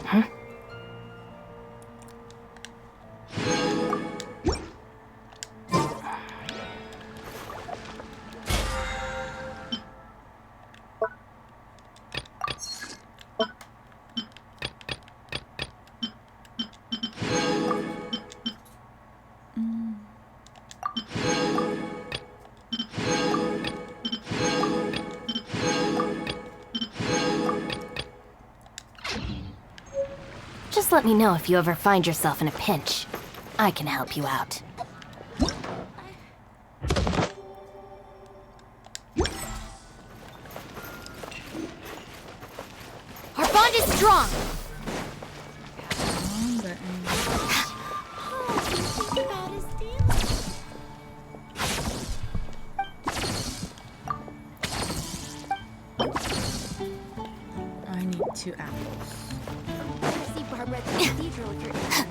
Huh? Just let me know if you ever find yourself in a pinch. I can help you out. Our bond is strong! I need 2 apples. See Barbara at the cathedral if you're interested.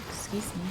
Excuse me.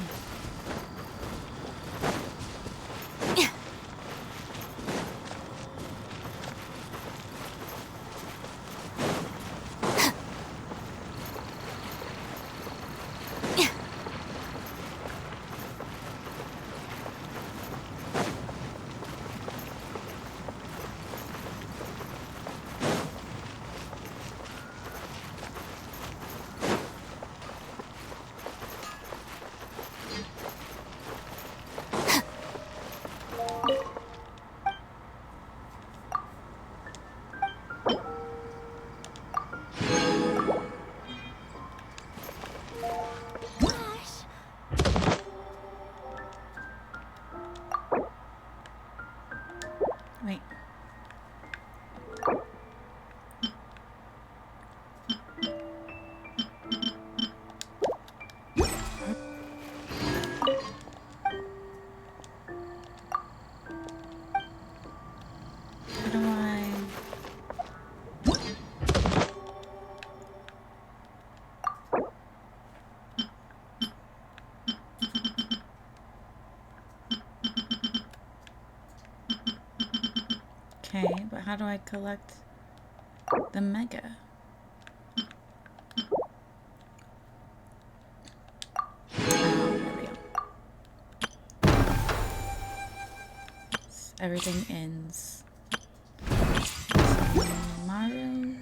how do I collect the mega? There we go. Everything ends tomorrow.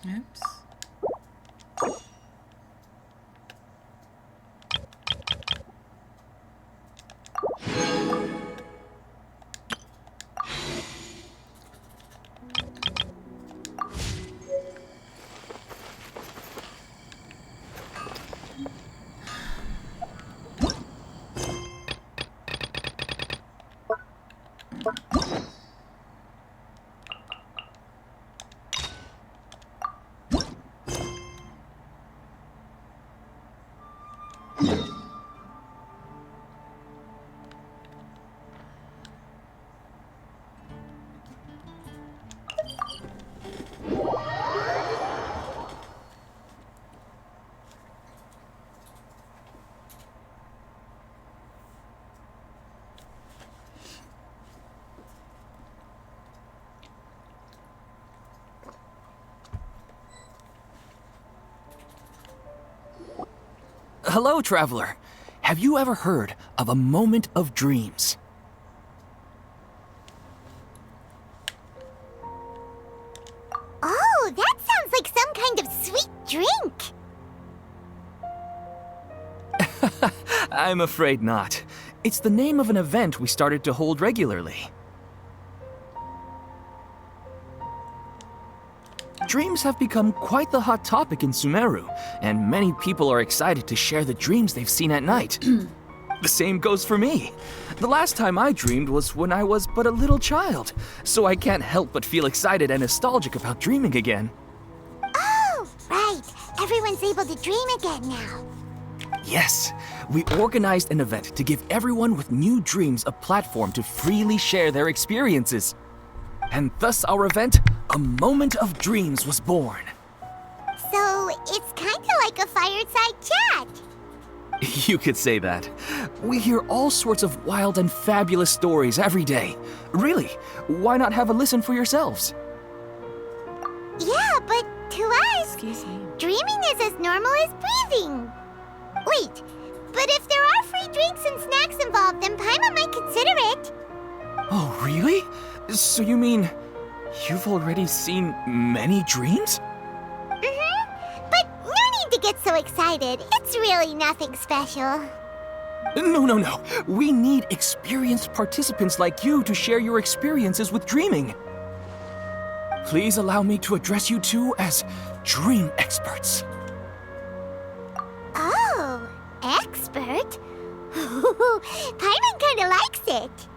Oops. Hello, traveler. Have you ever heard of a moment of dreams? Oh, that sounds like some kind of sweet drink. I'm afraid not. It's the name of an event we started to hold regularly. Dreams have become quite the hot topic in Sumeru, and many people are excited to share the dreams they've seen at night. The same goes for me. The last time I dreamed was when I was but a little child, so I can't help but feel excited and nostalgic about dreaming again. Oh, right. Everyone's able to dream again now. Yes, we organized an event to give everyone with new dreams a platform to freely share their experiences. And thus our event, A Moment of Dreams, was born. So, it's kinda like a fireside chat. You could say that. We hear all sorts of wild and fabulous stories every day. Really, why not have a listen for yourselves? Yeah, but to us, Excuse me. dreaming is as normal as breathing. Wait, but if there are free drinks and snacks involved, then Paimon might consider it. Oh, really? So you mean you've already seen many dreams? But no need to get so excited. It's really nothing special. No. We need experienced participants like you to share your experiences with dreaming. Please allow me to address you two as dream experts. Oh, expert? Paimon kinda likes it.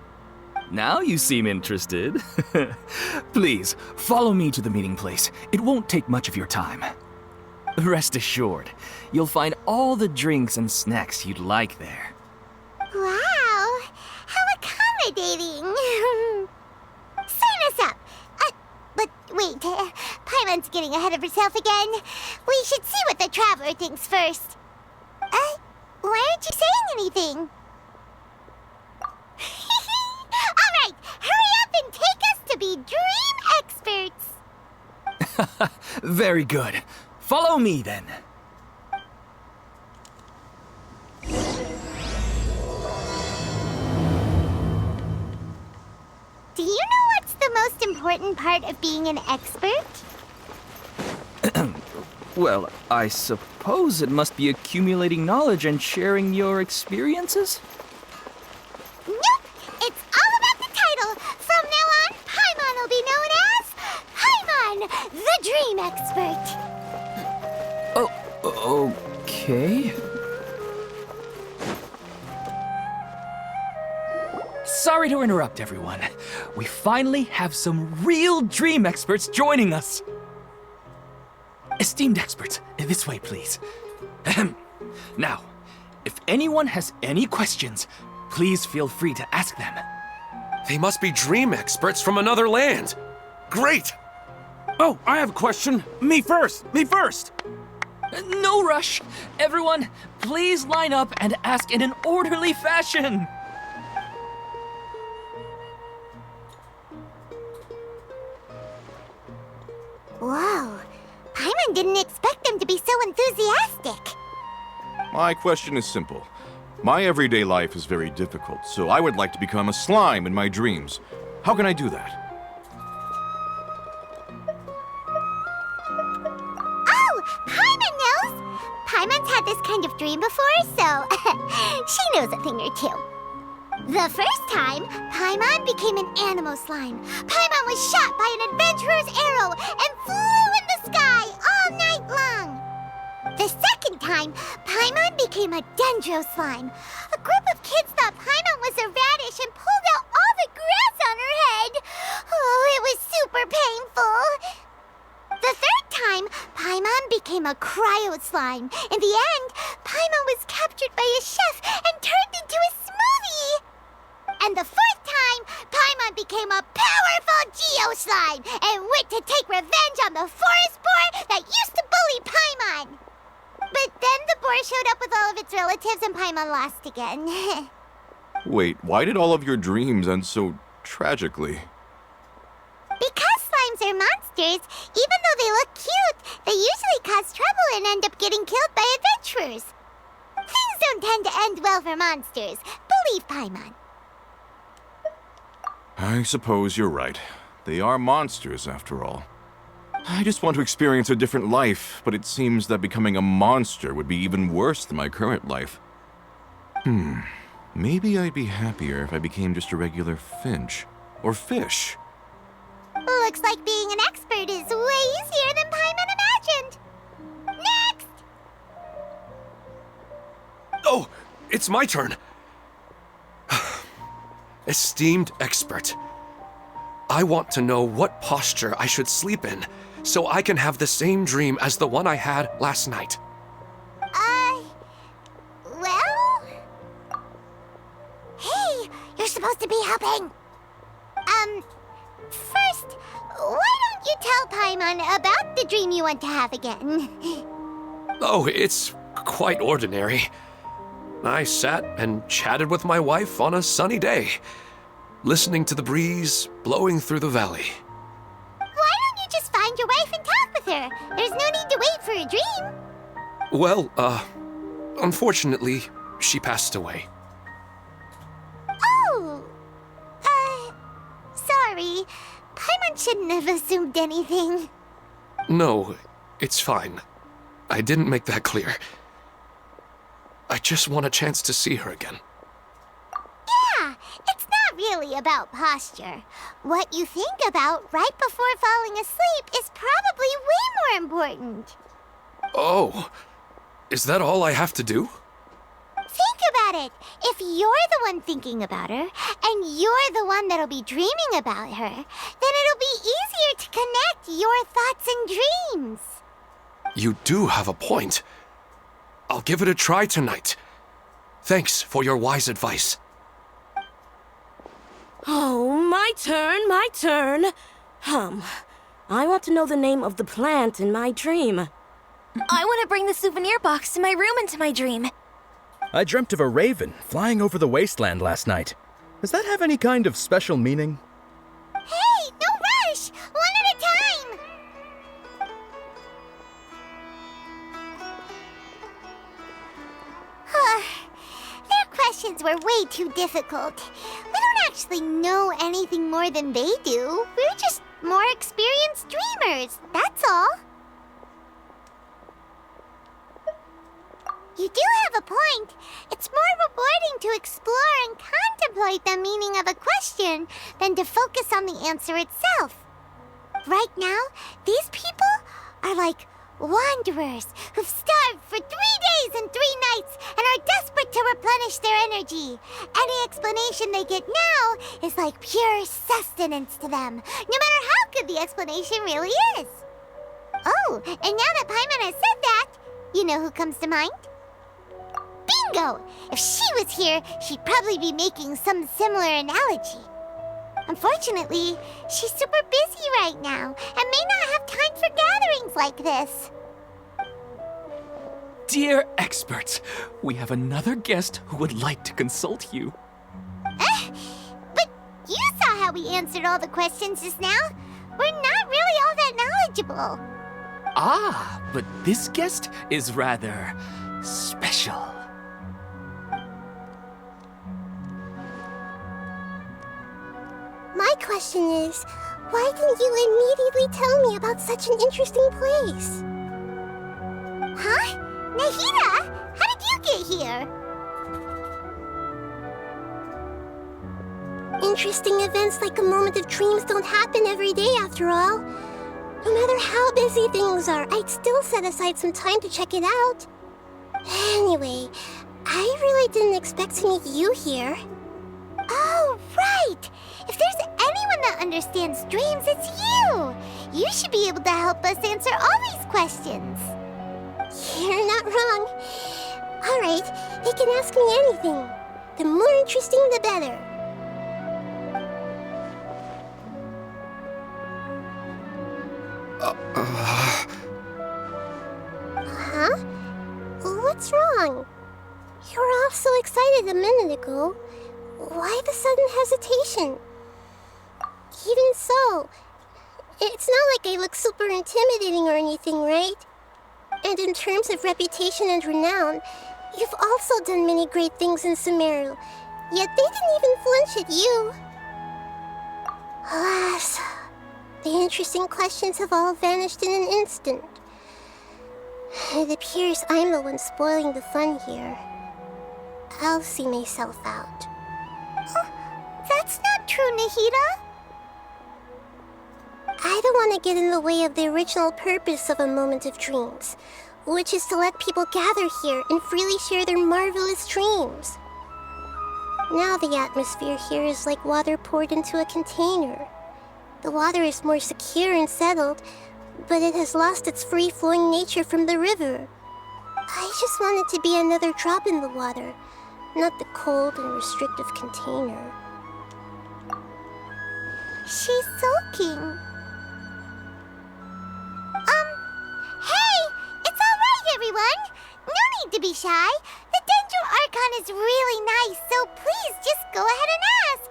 Now you seem interested. Please, follow me to the meeting place. It won't take much of your time. Rest assured, you'll find all the drinks and snacks you'd like there. Wow, how accommodating. Sign us up. But wait, Paimon's getting ahead of herself again. We should see what the traveler thinks first. Why aren't you saying anything? All right, hurry up and take us to be dream experts. Very good. Follow me then. Do you know what's the most important part of being an expert? Well, I suppose it must be accumulating knowledge and sharing your experiences? Nope! It's all about the title! From now on, Paimon will be known as Paimon, the Dream Expert! Oh, okay. Sorry to interrupt, everyone. We finally have some real dream experts joining us. Esteemed experts, this way, please. Ahem. Now, if anyone has any questions, please feel free to ask them. They must be dream experts from another land. Great! Oh, I have a question. Me first! Me first! No rush. Everyone, please line up and ask in an orderly fashion. Whoa, Paimon didn't expect them to be so enthusiastic. My question is simple. My everyday life is very difficult, so I would like to become a slime in my dreams. How can I do that? Oh, Paimon knows! Paimon's had this kind of dream before, so she knows a thing or two. The first time, Paimon became an animal slime. Paimon was shot by an adventurer's arrow and flew in the sky all night long. The second time, Paimon became a dendro slime. A group of kids thought Paimon was a radish and pulled out all the grass on her head. Oh, it was super painful. The third time, Paimon became a cryo slime. In the end, Paimon was captured by a chef and turned into a smoothie. And the fourth time, Paimon became a powerful Geo slime and went to take revenge on the forest boar that used to bully Paimon. But then the boar showed up with all of its relatives and Paimon lost again. Wait, why did all of your dreams end so tragically? Because slimes are monsters, even though they look cute, they usually cause trouble and end up getting killed by adventurers. Things don't tend to end well for monsters. Believe Paimon. I suppose you're right. They are monsters, after all. I just want to experience a different life, but it seems that becoming a monster would be even worse than my current life. Maybe I'd be happier if I became just a regular finch. Or fish. Looks like being an expert is way easier than Paimon imagined. Next! Oh, it's my turn. Esteemed expert, I want to know what posture I should sleep in so I can have the same dream as the one I had last night. Well? Hey, you're supposed to be helping. First, why don't you tell Paimon about the dream you want to have again? Oh, it's quite ordinary. I sat and chatted with my wife on a sunny day, listening to the breeze blowing through the valley. Why don't you just find your wife and talk with her? There's no need to wait for a dream. Well, unfortunately, she passed away. Oh, sorry. Paimon shouldn't have assumed anything. No, it's fine. I didn't make that clear. I just want a chance to see her again. Yeah, it's not really about posture. What you think about right before falling asleep is probably way more important. Oh, is that all I have to do? Think about it. If you're the one thinking about her, and you're the one that'll be dreaming about her, then it'll be easier to connect your thoughts and dreams. You do have a point. I'll give it a try tonight. Thanks for your wise advice. Oh, my turn. I want to know the name of the plant in my dream. I want to bring the souvenir box to my room into my dream. I dreamt of a raven flying over the wasteland last night. Does that have any kind of special meaning? Hey, no rush! One at a time! Their questions were way too difficult. We don't actually know anything more than they do. We're just more experienced dreamers, that's all. You do have a point. It's more rewarding to explore and contemplate the meaning of a question than to focus on the answer itself. Right now, these people are like wanderers who've starved for 3 days and 3 nights and are desperate to replenish their energy. Any explanation they get now is like pure sustenance to them, no matter how good the explanation really is. Oh, and now that Paimon has said that, you know who comes to mind? Bingo! If she was here, she'd probably be making some similar analogy. Unfortunately, she's super busy right now and may not have time for gatherings like this. Dear experts, we have another guest who would like to consult you. But you saw how we answered all the questions just now. We're not really all that knowledgeable. Ah, but this guest is rather special. My question is, why didn't you immediately tell me about such an interesting place? Huh? Nahida, how did you get here? Interesting events like a moment of dreams don't happen every day after all. No matter how busy things are, I'd still set aside some time to check it out. Anyway, I really didn't expect to meet you here. Oh, right! If there's anyone that understands dreams, it's you! You should be able to help us answer all these questions. You're not wrong. All right, they can ask me anything. The more interesting, the better. Huh? What's wrong? You were all so excited a minute ago. Why the sudden hesitation? Even so, it's not like I look super intimidating or anything, right? And in terms of reputation and renown, you've also done many great things in Sumeru, yet they didn't even flinch at you. Alas, the interesting questions have all vanished in an instant. It appears I'm the one spoiling the fun here. I'll see myself out. That's not true, Nahida. I don't want to get in the way of the original purpose of a moment of dreams, which is to let people gather here and freely share their marvelous dreams. Now the atmosphere here is like water poured into a container. The water is more secure and settled, but it has lost its free-flowing nature from the river. I just want it to be another drop in the water, not the cold and restrictive container. She's sulking. Hey! It's alright, everyone! No need to be shy. The Dendro Archon is really nice, so please just go ahead and ask.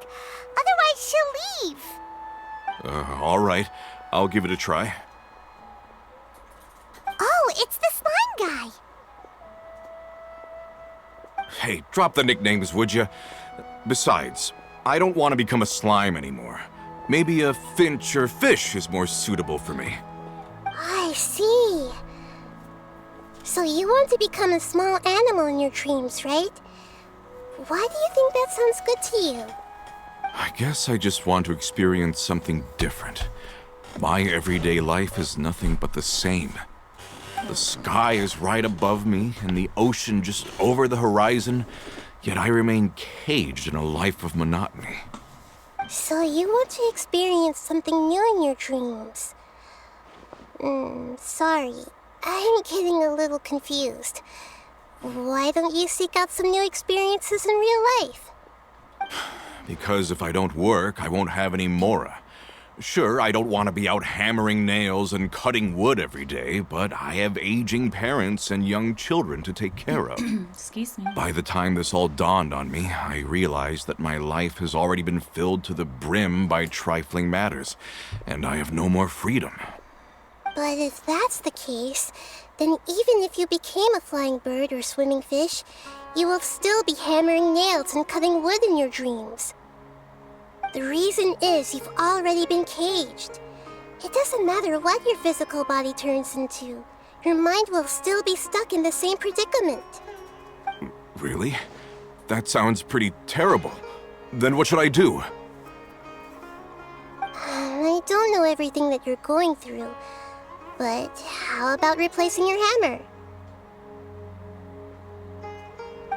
Otherwise, she'll leave. All right. I'll give it a try. Oh, it's the slime guy. Hey, drop the nicknames, would you? Besides, I don't want to become a slime anymore. Maybe a finch or fish is more suitable for me. I see. So you want to become a small animal in your dreams, right? Why do you think that sounds good to you? I guess I just want to experience something different. My everyday life is nothing but the same. The sky is right above me and the ocean just over the horizon, yet I remain caged in a life of monotony. So you want to experience something new in your dreams? Sorry. I'm getting a little confused. Why don't you seek out some new experiences in real life? Because if I don't work, I won't have any Mora. Sure, I don't want to be out hammering nails and cutting wood every day, but I have aging parents and young children to take care of. Excuse me. By the time this all dawned on me, I realized that my life has already been filled to the brim by trifling matters, and I have no more freedom. But if that's the case, then even if you became a flying bird or swimming fish, you will still be hammering nails and cutting wood in your dreams. The reason is you've already been caged. It doesn't matter what your physical body turns into. Your mind will still be stuck in the same predicament. Really? That sounds pretty terrible. Then what should I do? I don't know everything that you're going through, but how about replacing your hammer?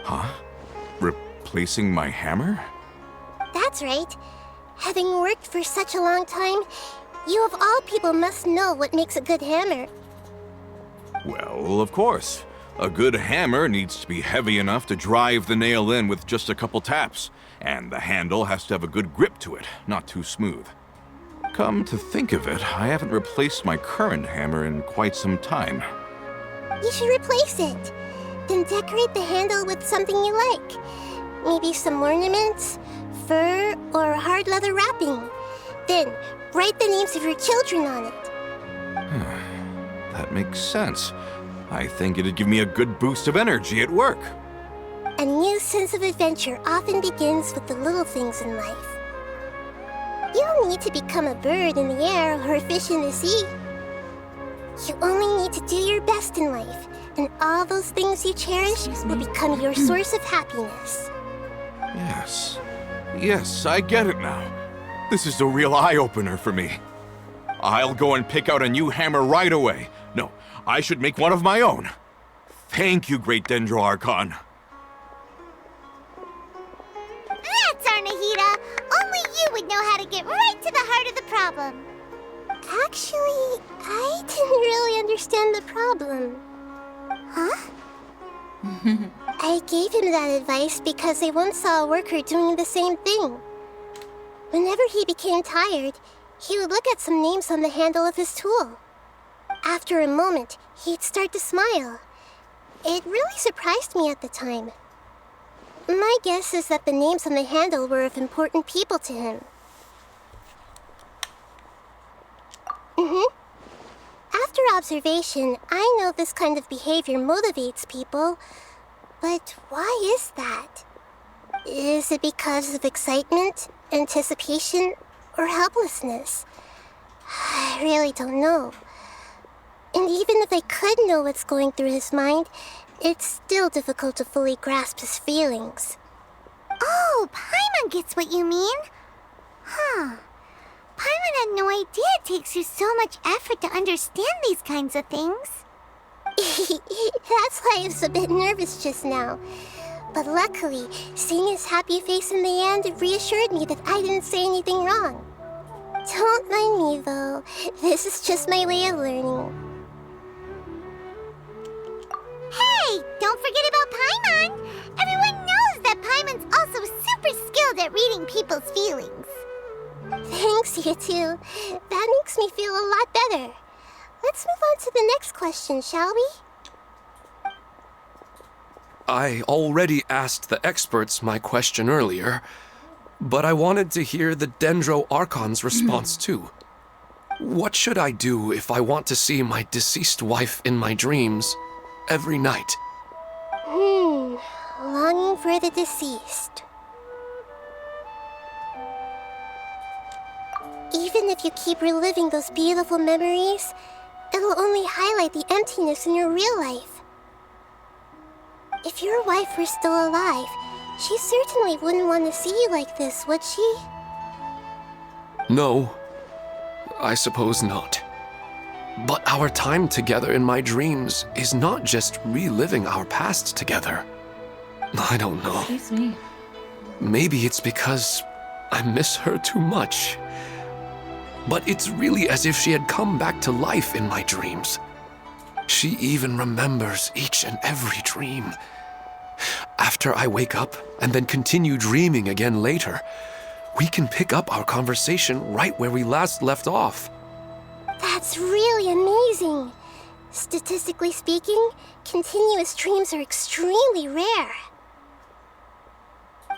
Huh? Replacing my hammer? That's right. Having worked for such a long time, you of all people must know what makes a good hammer. Well, of course. A good hammer needs to be heavy enough to drive the nail in with just a couple taps, and the handle has to have a good grip to it, not too smooth. Come to think of it, I haven't replaced my current hammer in quite some time. You should replace it. Then decorate the handle with something you like. Maybe some ornaments, fur, or hard leather wrapping. Then write the names of your children on it. That makes sense. I think it'd give me a good boost of energy at work. A new sense of adventure often begins with the little things in life. You don't need to become a bird in the air or a fish in the sea. You only need to do your best in life, and all those things you cherish will become your source of happiness. Yes. Yes, I get it now. This is a real eye-opener for me. I'll go and pick out a new hammer right away. No, I should make one of my own. Thank you, Great Dendro Archon. That's Arnahita! Only you would know how to get right to the heart of the problem. Actually, I didn't really understand the problem. Huh? I gave him that advice because I once saw a worker doing the same thing. Whenever he became tired, he would look at some names on the handle of his tool. After a moment, he'd start to smile. It really surprised me at the time. My guess is that the names on the handle were of important people to him. After observation, I know this kind of behavior motivates people. But why is that? Is it because of excitement, anticipation, or helplessness? I really don't know. And even if I could know what's going through his mind, it's still difficult to fully grasp his feelings. Oh, Paimon gets what you mean. Huh. Paimon had no idea it takes you so much effort to understand these kinds of things. That's why I was a bit nervous just now. But luckily, seeing his happy face in the end reassured me that I didn't say anything wrong. Don't mind me, though. This is just my way of learning. Hey, don't forget about Paimon! Everyone knows that Paimon's also super skilled at reading people's feelings. Thanks, you two. That makes me feel a lot better. Let's move on to the next question, shall we? I already asked the experts my question earlier, but I wanted to hear the Dendro Archon's response too. What should I do if I want to see my deceased wife in my dreams every night? Longing for the deceased. Even if you keep reliving those beautiful memories, it'll only highlight the emptiness in your real life. If your wife were still alive, she certainly wouldn't want to see you like this, would she? No, I suppose not. But our time together in my dreams is not just reliving our past together. I don't know. Excuse me. Maybe it's because I miss her too much. But it's really as if she had come back to life in my dreams. She even remembers each and every dream. After I wake up and then continue dreaming again later, we can pick up our conversation right where we last left off. That's really amazing. Statistically speaking, continuous dreams are extremely rare.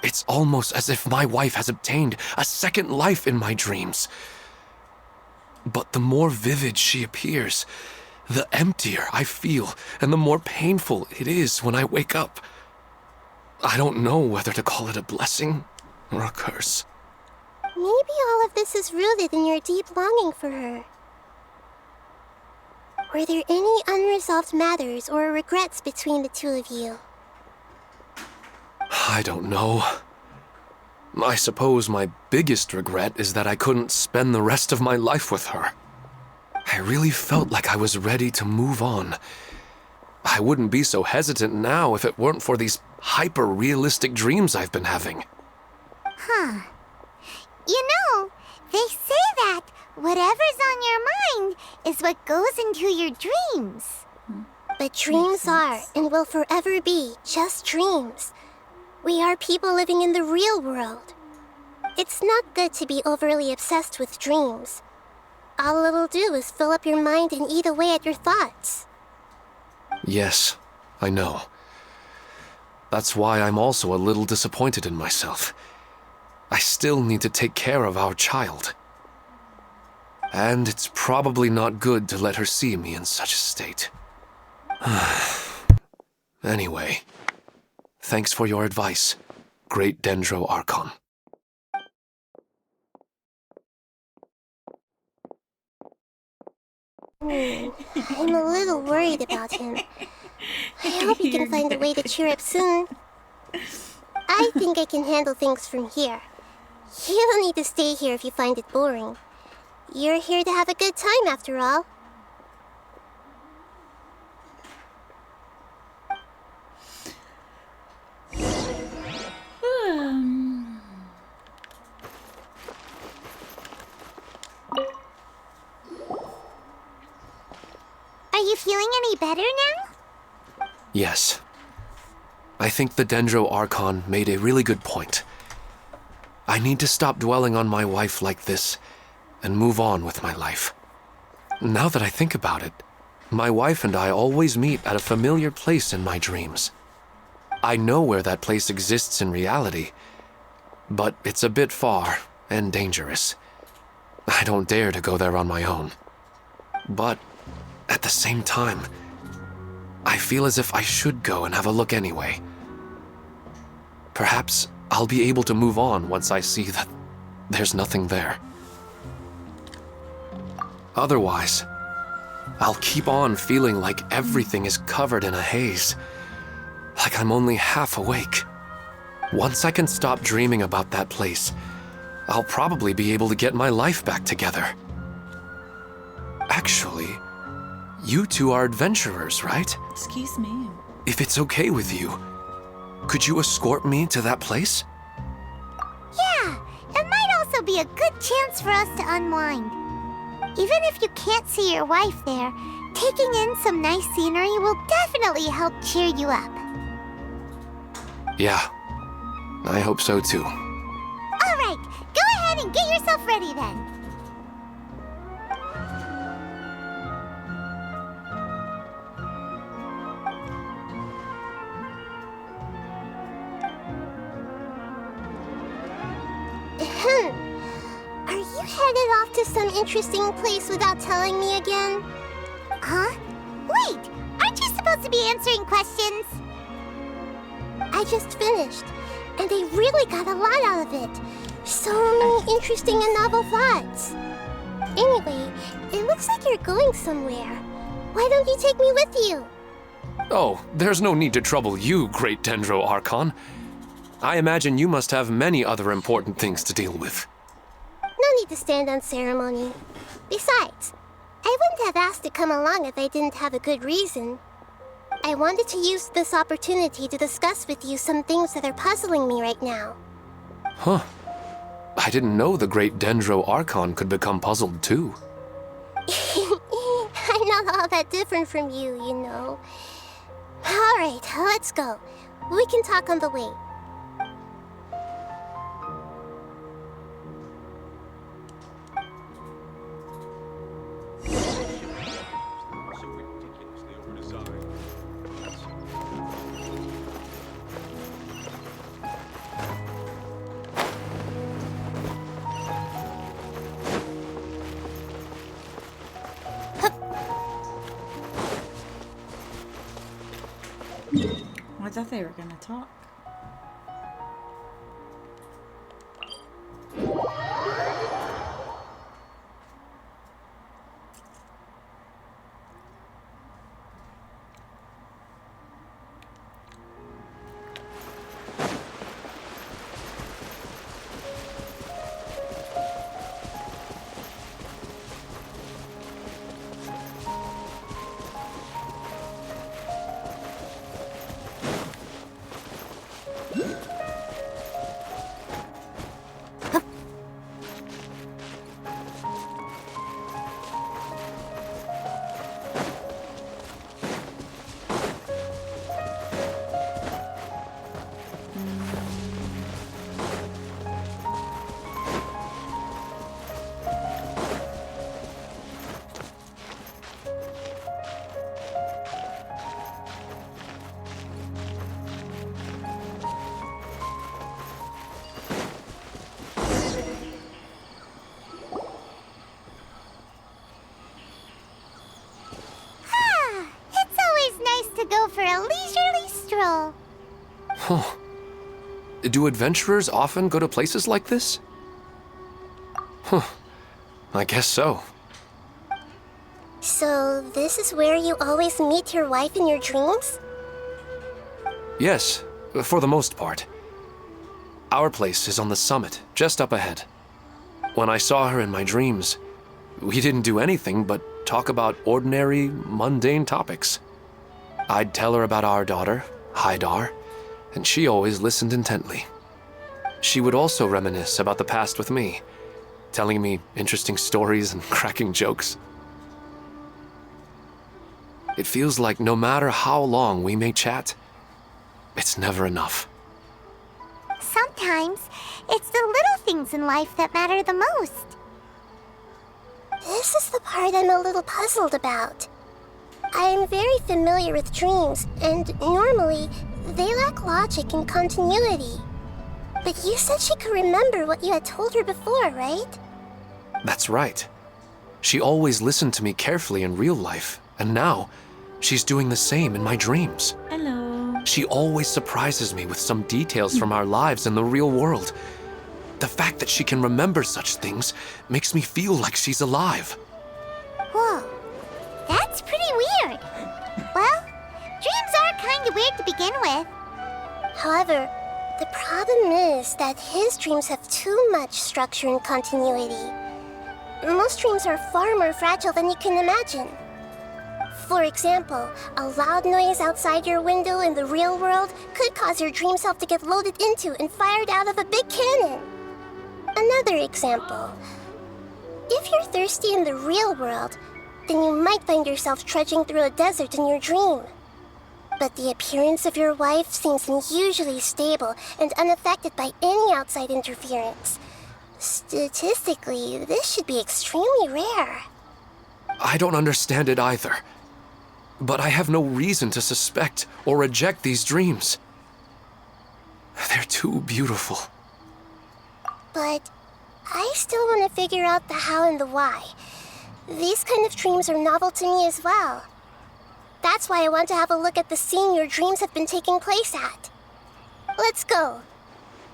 It's almost as if my wife has obtained a second life in my dreams. But the more vivid she appears, the emptier I feel and the more painful it is when I wake up. I don't know whether to call it a blessing or a curse. Maybe all of this is rooted in your deep longing for her. Were there any unresolved matters or regrets between the two of you? I don't know. I suppose my biggest regret is that I couldn't spend the rest of my life with her. I really felt like I was ready to move on. I wouldn't be so hesitant now if it weren't for these hyper-realistic dreams I've been having. Huh. You know, they say that whatever's on your mind is what goes into your dreams. But dreams are and will forever be just dreams. We are people living in the real world. It's not good to be overly obsessed with dreams. All it'll do is fill up your mind and eat away at your thoughts. Yes, I know. That's why I'm also a little disappointed in myself. I still need to take care of our child. And it's probably not good to let her see me in such a state. Anyway, thanks for your advice, Great Dendro Archon. I'm a little worried about him. I hope he can find a way to cheer up soon. I think I can handle things from here. You don't need to stay here if you find it boring. You're here to have a good time, after all. Are you feeling any better now? Yes. I think the Dendro Archon made a really good point. I need to stop dwelling on my wife like this and move on with my life. Now that I think about it, my wife and I always meet at a familiar place in my dreams. I know where that place exists in reality, but it's a bit far and dangerous. I don't dare to go there on my own. But at the same time, I feel as if I should go and have a look anyway. Perhaps I'll be able to move on once I see that there's nothing there. Otherwise, I'll keep on feeling like everything is covered in a haze, like I'm only half awake. Once I can stop dreaming about that place, I'll probably be able to get my life back together. Actually, you two are adventurers, right? Excuse me. If it's okay with you, could you escort me to that place? Yeah, it might also be a good chance for us to unwind. Even if you can't see your wife there, taking in some nice scenery will definitely help cheer you up. Yeah, I hope so too. All right, go ahead and get yourself ready then. Are you headed off to some interesting place without telling me again? Huh? Wait, aren't you supposed to be answering questions? I just finished, and I really got a lot out of it. So many interesting and novel thoughts. Anyway, it looks like you're going somewhere. Why don't you take me with you? Oh, there's no need to trouble you, Great Dendro Archon. I imagine you must have many other important things to deal with. No need to stand on ceremony. Besides, I wouldn't have asked to come along if I didn't have a good reason. I wanted to use this opportunity to discuss with you some things that are puzzling me right now. Huh. I didn't know the Great Dendro Archon could become puzzled too. I'm not all that different from you, you know. Alright, let's go. We can talk on the way. I thought they were gonna talk. Do adventurers often go to places like this? Huh. I guess so. So, this is where you always meet your wife in your dreams? Yes, for the most part. Our place is on the summit, just up ahead. When I saw her in my dreams, we didn't do anything but talk about ordinary, mundane topics. I'd tell her about our daughter, Haidar, and she always listened intently. She would also reminisce about the past with me, telling me interesting stories and cracking jokes. It feels like no matter how long we may chat, it's never enough. Sometimes, it's the little things in life that matter the most. This is the part I'm a little puzzled about. I am very familiar with dreams, and normally, they lack logic and continuity. But you said she could remember what you had told her before, right? That's right. She always listened to me carefully in real life, and now, she's doing the same in my dreams. Hello. She always surprises me with some details from our lives in the real world. The fact that she can remember such things makes me feel like she's alive. Whoa, that's pretty weird. Well, dreams are kind of weird to begin with. However, the problem is that his dreams have too much structure and continuity. Most dreams are far more fragile than you can imagine. For example, a loud noise outside your window in the real world could cause your dream self to get loaded into and fired out of a big cannon. Another example. If you're thirsty in the real world, then you might find yourself trudging through a desert in your dream. But the appearance of your wife seems unusually stable and unaffected by any outside interference. Statistically, this should be extremely rare. I don't understand it either. But I have no reason to suspect or reject these dreams. They're too beautiful. But I still want to figure out the how and the why. These kind of dreams are novel to me as well. That's why I want to have a look at the scene your dreams have been taking place at. Let's go.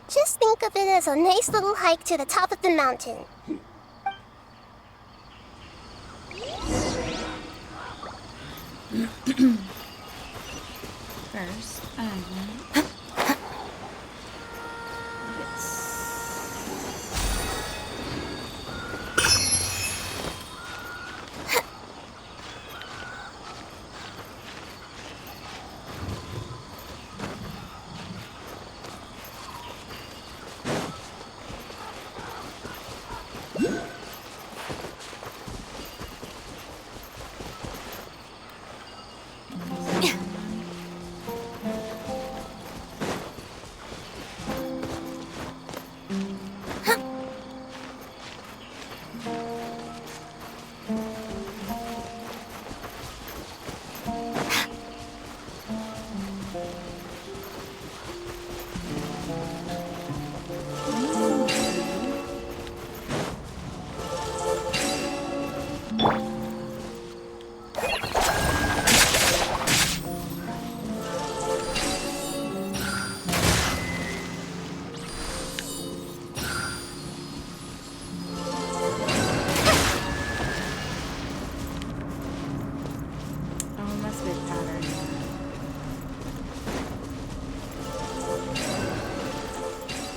Just think of it as a nice little hike to the top of the mountain. First,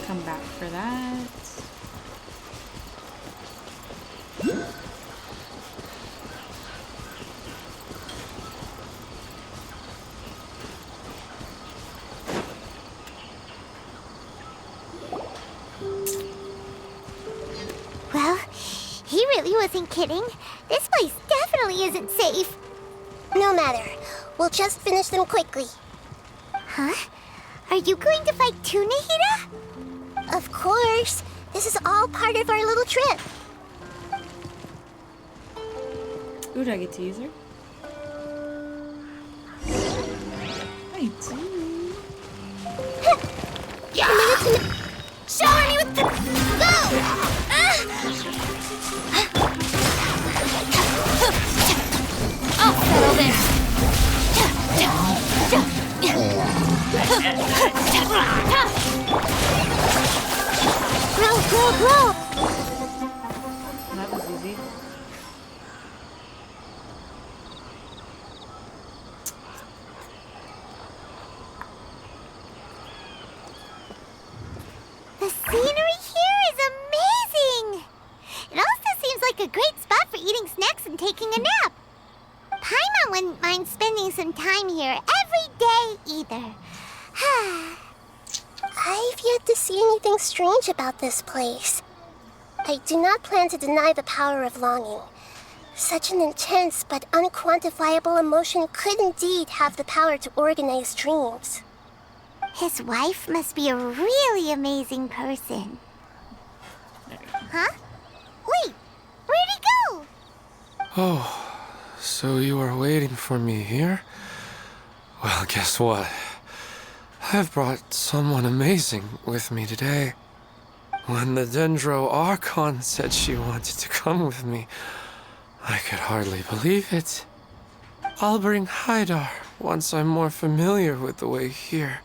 come back for that. Well, he really wasn't kidding. This place definitely isn't safe. No matter. We'll just finish them quickly. Huh? Are you going to fight too, Nahida? Of course. This is all part of our little trip. Ooh, do I get to use her? I do. Shower me with the... Go! I'll settle this. Whoa! That was easy. The scenery here is amazing! It also seems like a great spot for eating snacks and taking a nap. Paimon wouldn't mind spending some time here every day either. I've yet to see anything strange about this place. I do not plan to deny the power of longing. Such an intense but unquantifiable emotion could indeed have the power to organize dreams. His wife must be a really amazing person. Huh? Wait, where'd he go? Oh, so you are waiting for me here? Well, guess what? I've brought someone amazing with me today. When the Dendro Archon said she wanted to come with me, I could hardly believe it. I'll bring Haidar once I'm more familiar with the way here.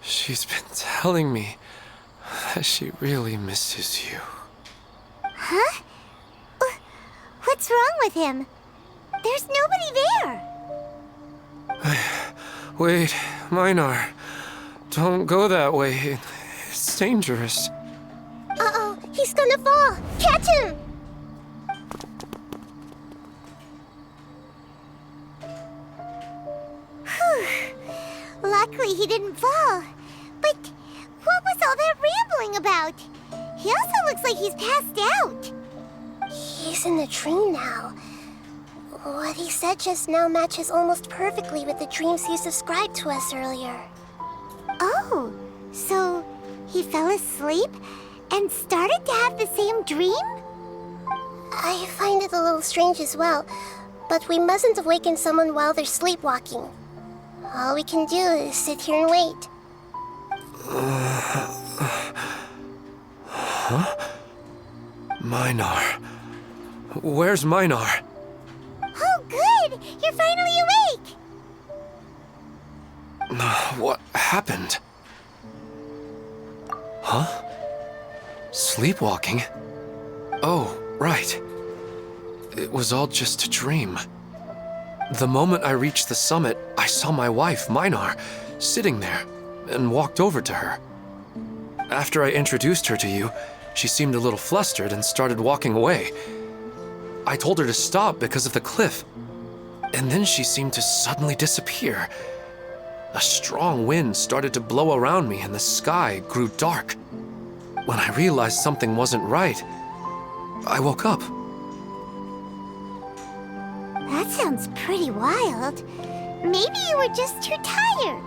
She's been telling me that she really misses you. Huh? What's wrong with him? There's nobody there. Wait, Minar. Don't go that way. It's dangerous. Uh-oh, he's gonna fall! Catch him! Luckily he didn't fall. But what was all that rambling about? He also looks like he's passed out. He's in a dream now. What he said just now matches almost perfectly with the dreams he's described to us earlier. Oh, so he fell asleep and started to have the same dream? I find it a little strange as well, but we mustn't awaken someone while they're sleepwalking. All we can do is sit here and wait. Huh? Minar. Where's Minar? Oh, good! You're finally awake! What happened? Huh? Sleepwalking? Oh, right. It was all just a dream. The moment I reached the summit, I saw my wife, Minar, sitting there, and walked over to her. After I introduced her to you, she seemed a little flustered and started walking away. I told her to stop because of the cliff, and then she seemed to suddenly disappear. A strong wind started to blow around me and the sky grew dark. When I realized something wasn't right, I woke up. That sounds pretty wild. Maybe you were just too tired.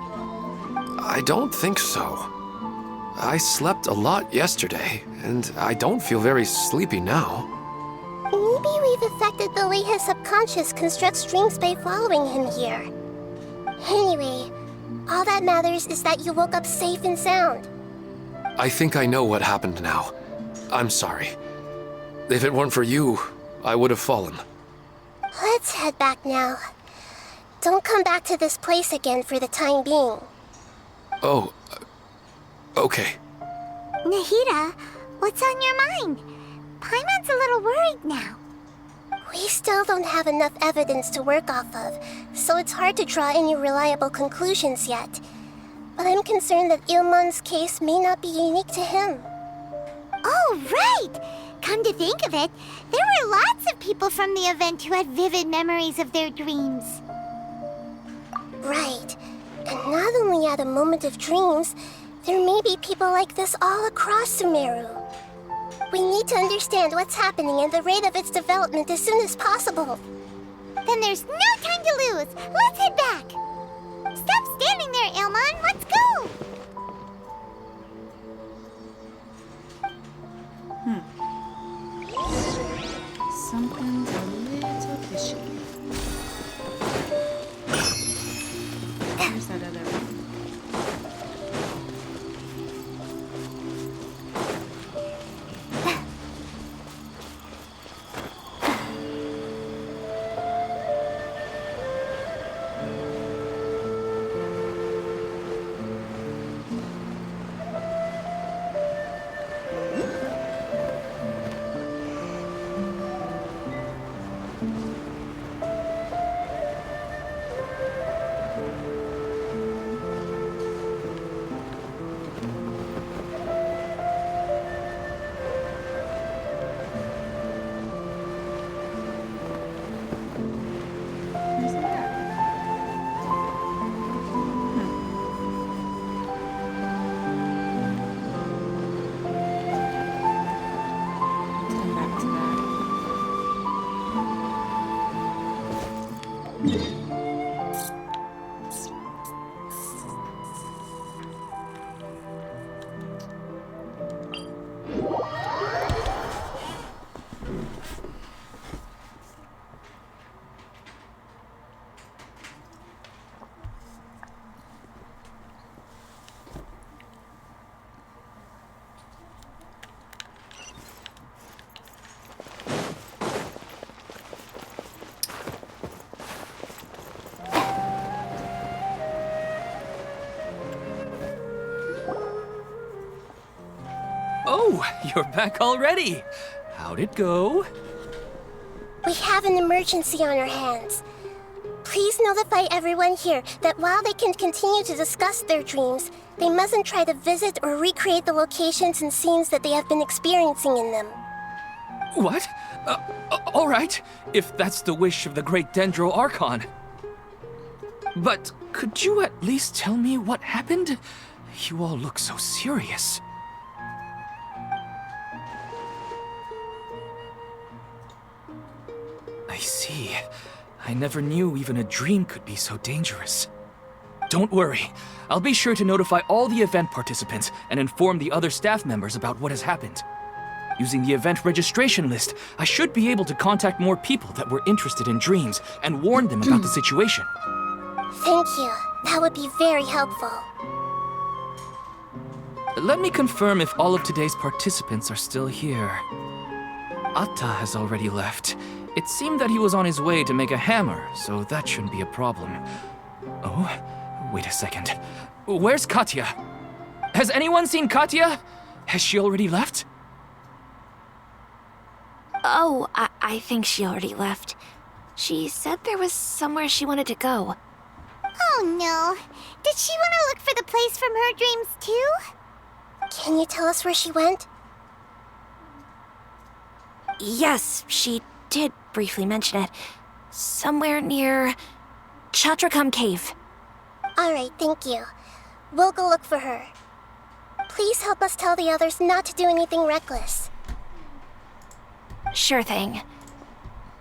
I don't think so. I slept a lot yesterday, and I don't feel very sleepy now. Maybe we've affected the way his subconscious constructs dreams by following him here. Anyway, all that matters is that you woke up safe and sound. I think I know what happened now. I'm sorry. If it weren't for you, I would have fallen. Let's head back now. Don't come back to this place again for the time being. Oh, okay. Nahida, what's on your mind? Paimon's a little worried now. We still don't have enough evidence to work off of, so it's hard to draw any reliable conclusions yet. But I'm concerned that Ilmon's case may not be unique to him. Oh, right! Come to think of it, there were lots of people from the event who had vivid memories of their dreams. Right. And not only at a moment of dreams, there may be people like this all across Sumeru. We need to understand what's happening and the rate of its development as soon as possible. Then there's no time to lose. Let's head back. Stop standing there, Ilmon. Let's go. Something's a little fishy. Where's that other one? Oh, you're back already. How'd it go? We have an emergency on our hands. Please notify everyone here that while they can continue to discuss their dreams, they mustn't try to visit or recreate the locations and scenes that they have been experiencing in them. What? All right, if that's the wish of the great Dendro Archon. But could you at least tell me what happened? You all look so serious. I see. I never knew even a dream could be so dangerous. Don't worry. I'll be sure to notify all the event participants and inform the other staff members about what has happened. Using the event registration list, I should be able to contact more people that were interested in dreams and warn them about the situation. Thank you. That would be very helpful. Let me confirm if all of today's participants are still here. Atta has already left. It seemed that he was on his way to make a hammer, so that shouldn't be a problem. Oh, wait a second. Where's Katya? Has anyone seen Katya? Has she already left? Oh, I think she already left. She said there was somewhere she wanted to go. Oh no. Did she want to look for the place from her dreams too? Can you tell us where she went? Yes, she did briefly mention it. Somewhere near Chatrakam Cave. Alright, thank you. We'll go look for her. Please help us tell the others not to do anything reckless. Sure thing.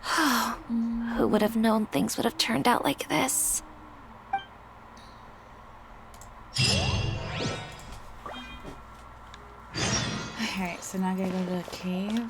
Who would have known things would have turned out like this? Alright, so now I gotta go to the cave.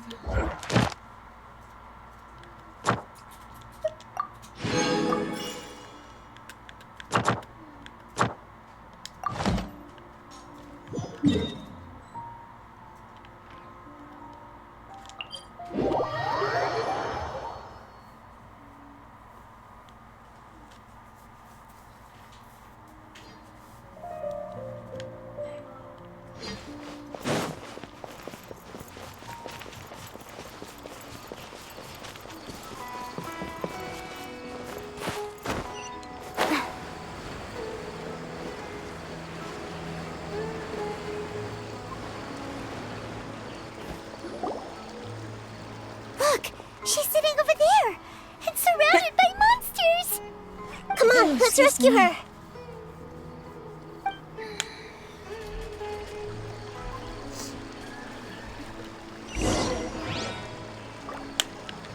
Look, she's sitting over there and surrounded by monsters. Come on, let's rescue her.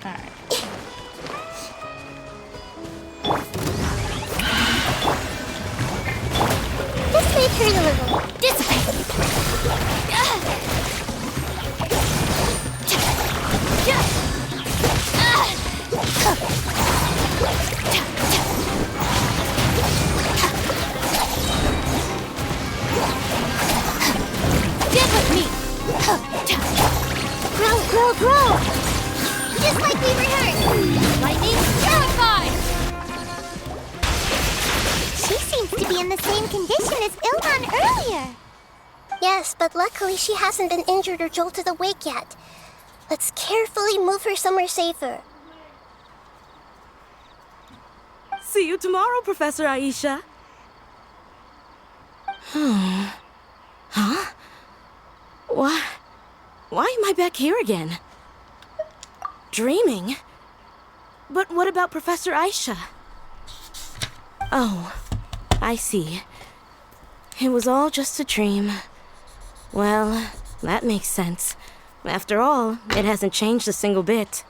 Alright. This may hurt a little. Dissipate! Get with me! Grow! Just like we rehearsed. Lightning, terrified! She seems to be in the same condition as Ilman earlier. Yes, but luckily she hasn't been injured or jolted awake yet. Let's carefully move her somewhere safer. See you tomorrow, Professor Aisha. Huh? Why am I back here again? Dreaming? But what about Professor Aisha? Oh, I see. It was all just a dream. Well, that makes sense. After all, it hasn't changed a single bit.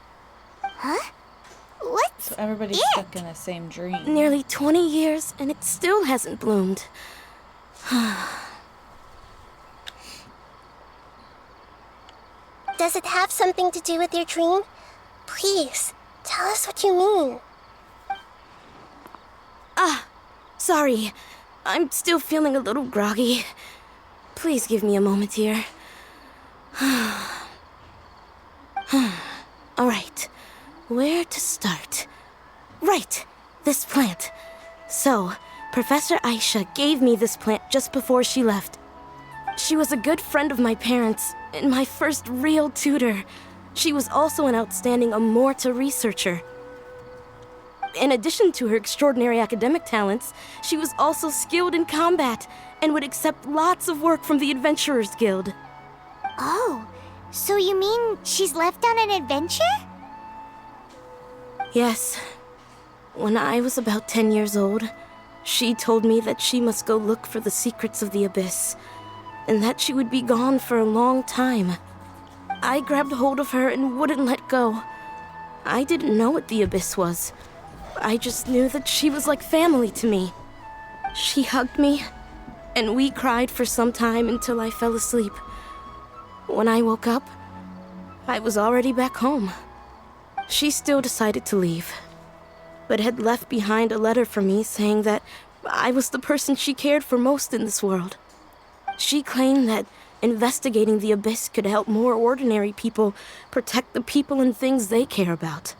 Huh? What's So everybody's it? stuck in the same dream. Nearly 20 years, and it still hasn't bloomed. Does it have something to do with your dream? Please, tell us what you mean. Sorry, I'm still feeling a little groggy. Please give me a moment here. Alright, where to start? Right, this plant. So, Professor Aisha gave me this plant just before she left. She was a good friend of my parents and my first real tutor. She was also an outstanding Amorta researcher. In addition to her extraordinary academic talents, she was also skilled in combat and would accept lots of work from the Adventurers Guild. Oh, so you mean she's left on an adventure? Yes. When I was about 10 years old, she told me that she must go look for the secrets of the Abyss, and that she would be gone for a long time. I grabbed hold of her and wouldn't let go. I didn't know what the Abyss was. I just knew that she was like family to me. She hugged me, and we cried for some time until I fell asleep. When I woke up, I was already back home. She still decided to leave, but had left behind a letter for me saying that I was the person she cared for most in this world. She claimed that investigating the Abyss could help more ordinary people protect the people and things they care about.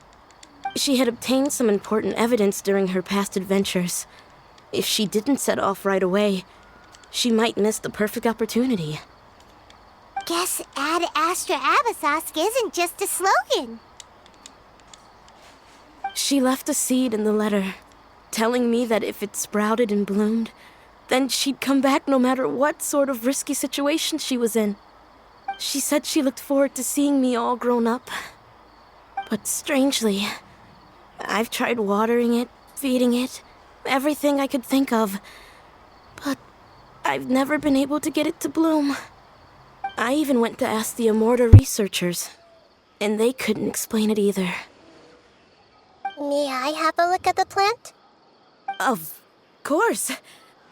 She had obtained some important evidence during her past adventures. If she didn't set off right away, she might miss the perfect opportunity. Guess Ad Astra Abyssosque isn't just a slogan. She left a seed in the letter, telling me that if it sprouted and bloomed, then she'd come back no matter what sort of risky situation she was in. She said she looked forward to seeing me all grown up. But strangely, I've tried watering it, feeding it, everything I could think of. But I've never been able to get it to bloom. I even went to ask the Amorta researchers, and they couldn't explain it either. May I have a look at the plant? Of course.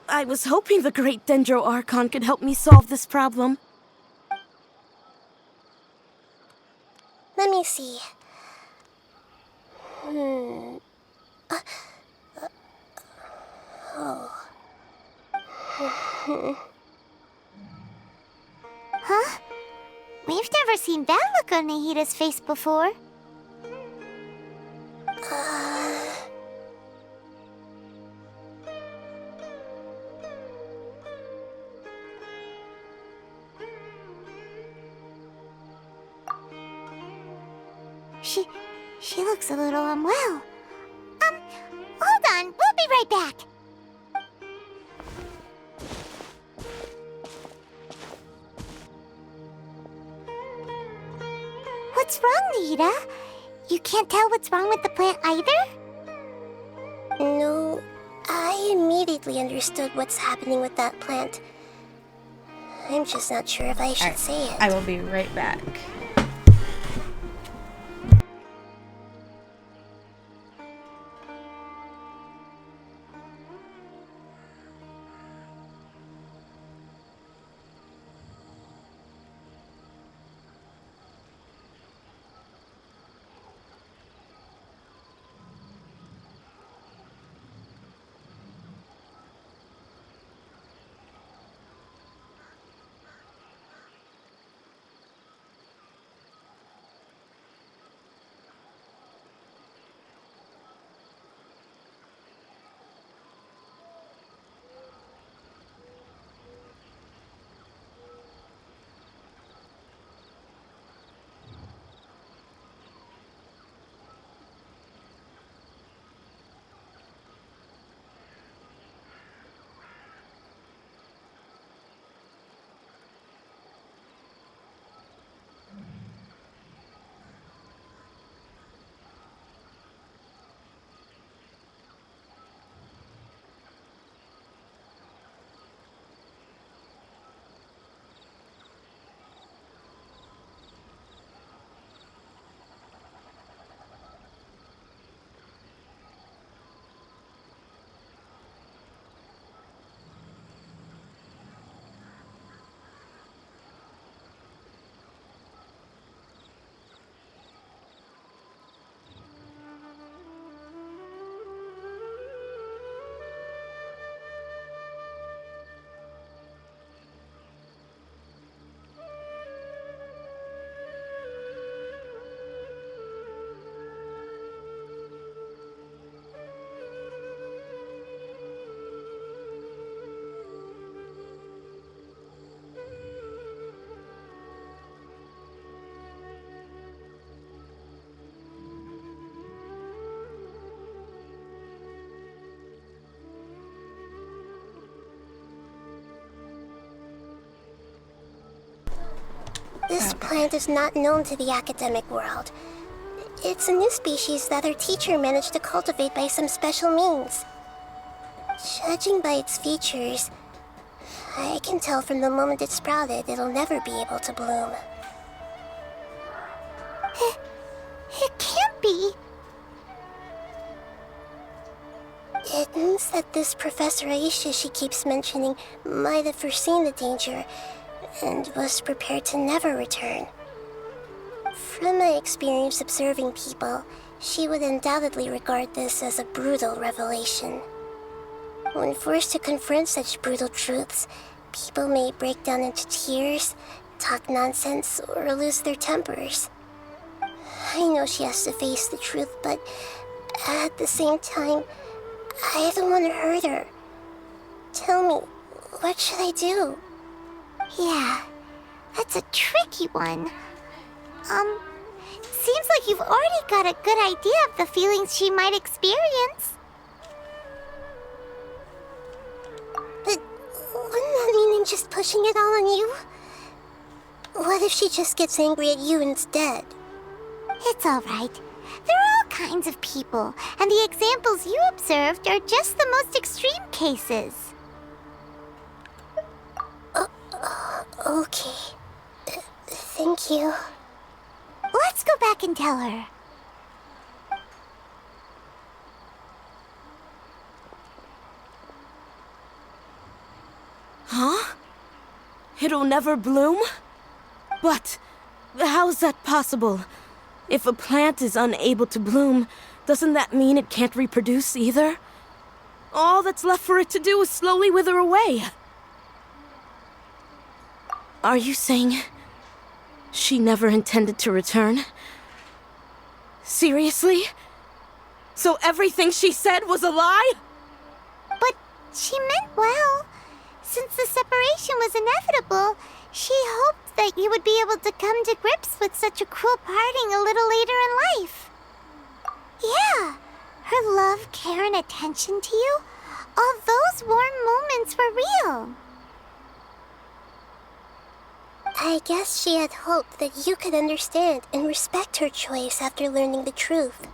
I was hoping the great Dendro Archon could help me solve this problem. Let me see. Huh? We've never seen that look on Nahida's face before. She looks a little unwell. Hold on, we'll be right back. What's wrong, Nahida? You can't tell what's wrong with the plant either? No, I immediately understood what's happening with that plant. I'm just not sure if I should Alright, say it. I will be right back. This plant is not known to the academic world. It's a new species that our teacher managed to cultivate by some special means. Judging by its features, I can tell from the moment it sprouted it'll never be able to bloom. It can't be. It means that this Professor Aisha she keeps mentioning might have foreseen the danger and was prepared to never return. From my experience observing people, she would undoubtedly regard this as a brutal revelation. When forced to confront such brutal truths, people may break down into tears, talk nonsense, or lose their tempers. I know she has to face the truth, but at the same time, I don't want to hurt her. Tell me, what should I do? Yeah, that's a tricky one. Seems like you've already got a good idea of the feelings she might experience. But wouldn't that mean I'm just pushing it all on you? What if she just gets angry at you instead? It's all right. There are all kinds of people, and the examples you observed are just the most extreme cases. Okay. Thank you. Let's go back and tell her. Huh? It'll never bloom? But how's that possible? If a plant is unable to bloom, doesn't that mean it can't reproduce either? All that's left for it to do is slowly wither away. Are you saying she never intended to return? Seriously? So everything she said was a lie? But she meant well. Since the separation was inevitable, she hoped that you would be able to come to grips with such a cruel parting a little later in life. Yeah, her love, care, and attention to you, all those warm moments were real. I guess she had hoped that you could understand and respect her choice after learning the truth.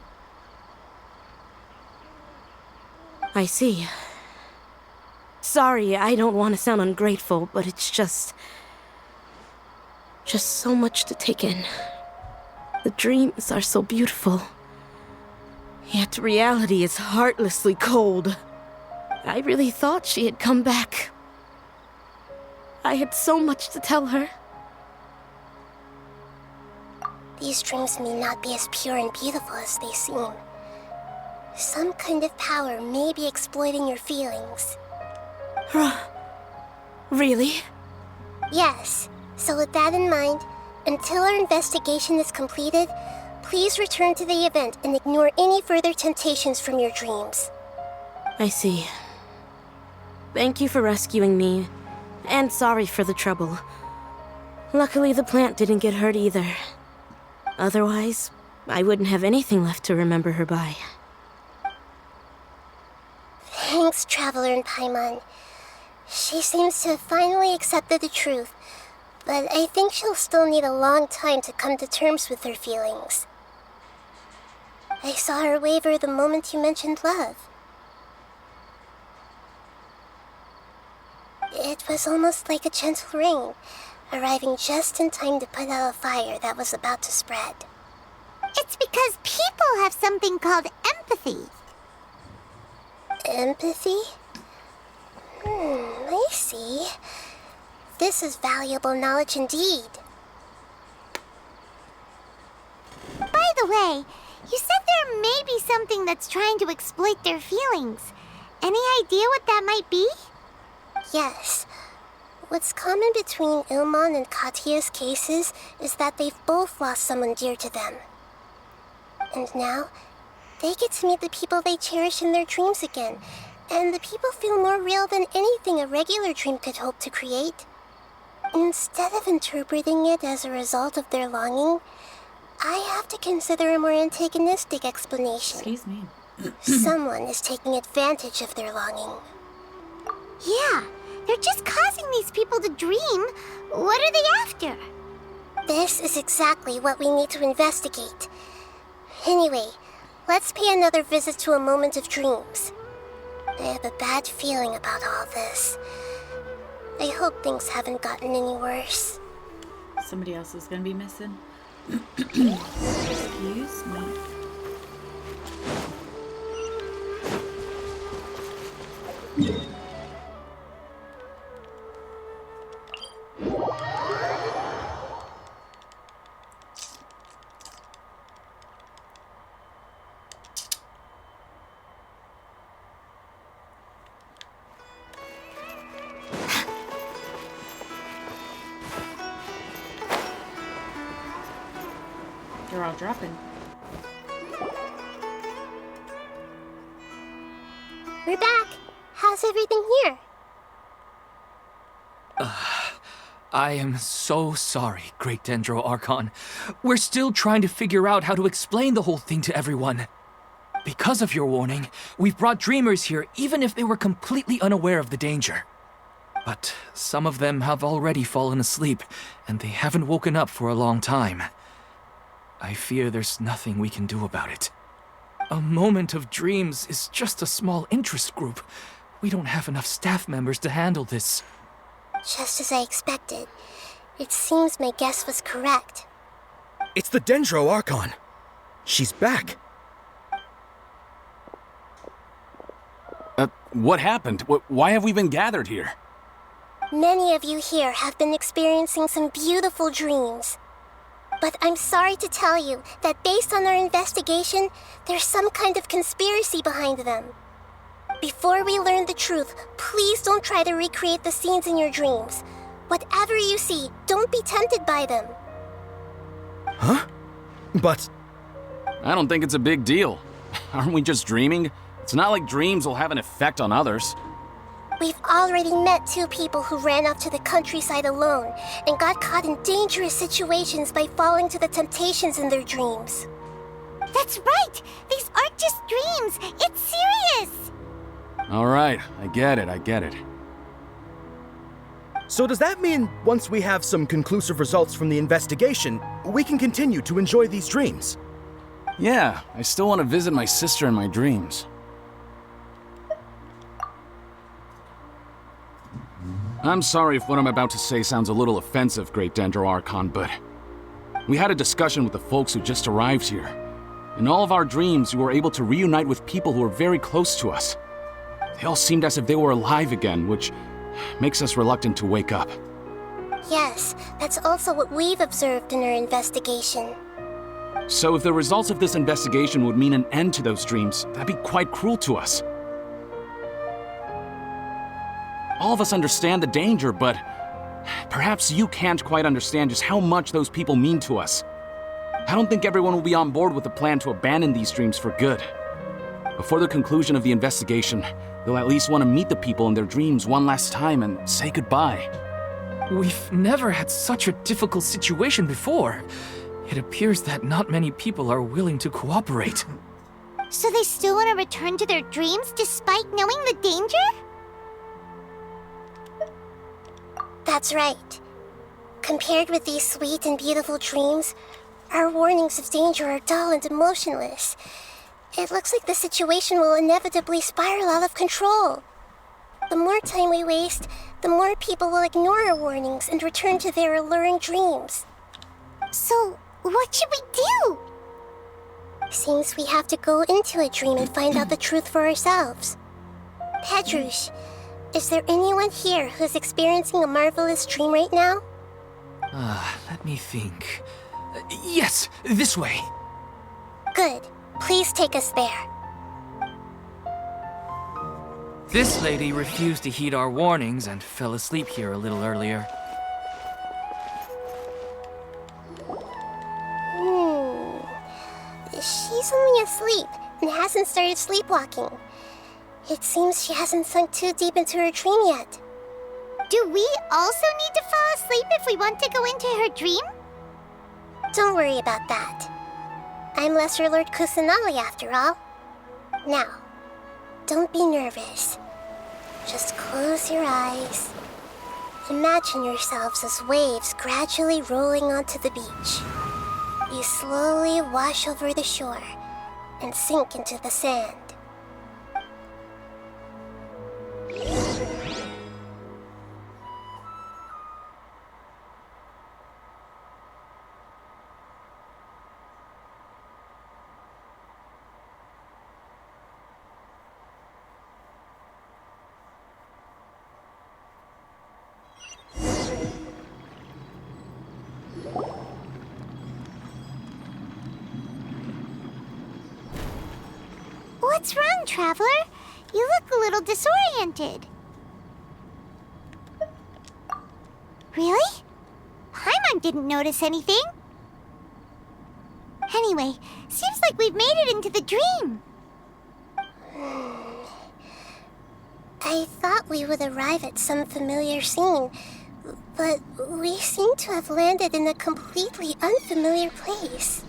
I see. Sorry, I don't want to sound ungrateful, but it's just so much to take in. The dreams are so beautiful. Yet reality is heartlessly cold. I really thought she had come back. I had so much to tell her. These dreams may not be as pure and beautiful as they seem. Some kind of power may be exploiting your feelings. Really? Yes. So with that in mind, until our investigation is completed, please return to the event and ignore any further temptations from your dreams. I see. Thank you for rescuing me, and sorry for the trouble. Luckily, the plant didn't get hurt either. Otherwise, I wouldn't have anything left to remember her by. Thanks, Traveler and Paimon. She seems to have finally accepted the truth, but I think she'll still need a long time to come to terms with her feelings. I saw her waver the moment you mentioned love. It was almost like a gentle rain, arriving just in time to put out a fire that was about to spread. It's because people have something called empathy. Empathy? I see. This is valuable knowledge indeed. By the way, you said there may be something that's trying to exploit their feelings. Any idea what that might be? Yes. What's common between Ilmon and Katya's cases is that they've both lost someone dear to them. And now, they get to meet the people they cherish in their dreams again, and the people feel more real than anything a regular dream could hope to create. Instead of interpreting it as a result of their longing, I have to consider a more antagonistic explanation. Excuse me. Someone is taking advantage of their longing. Yeah, they're just causing these people to dream. What are they after? This is exactly what we need to investigate. Anyway, let's pay another visit to a moment of dreams. I have a bad feeling about all this. I hope things haven't gotten any worse. Somebody else is gonna be missing. Excuse me. They're all dropping. We're back. How's everything here? I am so sorry, Great Dendro Archon. We're still trying to figure out how to explain the whole thing to everyone. Because of your warning, we've brought dreamers here even if they were completely unaware of the danger. But some of them have already fallen asleep, and they haven't woken up for a long time. I fear there's nothing we can do about it. A moment of dreams is just a small interest group. We don't have enough staff members to handle this. Just as I expected. It seems my guess was correct. It's the Dendro Archon. She's back. What happened? Why have we been gathered here? Many of you here have been experiencing some beautiful dreams. But I'm sorry to tell you that based on our investigation, there's some kind of conspiracy behind them. Before we learn the truth, please don't try to recreate the scenes in your dreams. Whatever you see, don't be tempted by them. Huh? But... I don't think it's a big deal. Aren't we just dreaming? It's not like dreams will have an effect on others. We've already met 2 people who ran off to the countryside alone and got caught in dangerous situations by falling to the temptations in their dreams. That's right! These aren't just dreams! It's serious! Alright, I get it. so does that mean once we have some conclusive results from the investigation, we can continue to enjoy these dreams? Yeah, I still want to visit my sister in my dreams. I'm sorry if what I'm about to say sounds a little offensive, Great Dendro Archon, but we had a discussion with the folks who just arrived here. In all of our dreams, we were able to reunite with people who were very close to us. They all seemed as if they were alive again, which makes us reluctant to wake up. Yes, that's also what we've observed in our investigation. So if the results of this investigation would mean an end to those dreams, that'd be quite cruel to us. All of us understand the danger, but perhaps you can't quite understand just how much those people mean to us. I don't think everyone will be on board with the plan to abandon these dreams for good. Before the conclusion of the investigation, they'll at least want to meet the people in their dreams one last time and say goodbye. We've never had such a difficult situation before. It appears that not many people are willing to cooperate. So they still want to return to their dreams despite knowing the danger? That's right. Compared with these sweet and beautiful dreams, our warnings of danger are dull and emotionless. It looks like the situation will inevitably spiral out of control. The more time we waste, the more people will ignore our warnings and return to their alluring dreams. So, what should we do? Seems we have to go into a dream and find out the truth for ourselves. Pedrush, is there anyone here who's experiencing a marvelous dream right now? Let me think. Yes, this way. Good. Please take us there. This lady refused to heed our warnings and fell asleep here a little earlier. She's only asleep and hasn't started sleepwalking. It seems she hasn't sunk too deep into her dream yet. Do we also need to fall asleep if we want to go into her dream? Don't worry about that. I'm Lesser Lord Kusanali after all. Now, don't be nervous. Just close your eyes Imagine yourselves as waves gradually rolling onto the beach. You slowly wash over the shore and sink into the sand. What's wrong, Traveler? You look a little disoriented. Really? Paimon didn't notice anything. Anyway, seems like we've made it into the dream. I thought we would arrive at some familiar scene, but we seem to have landed in a completely unfamiliar place.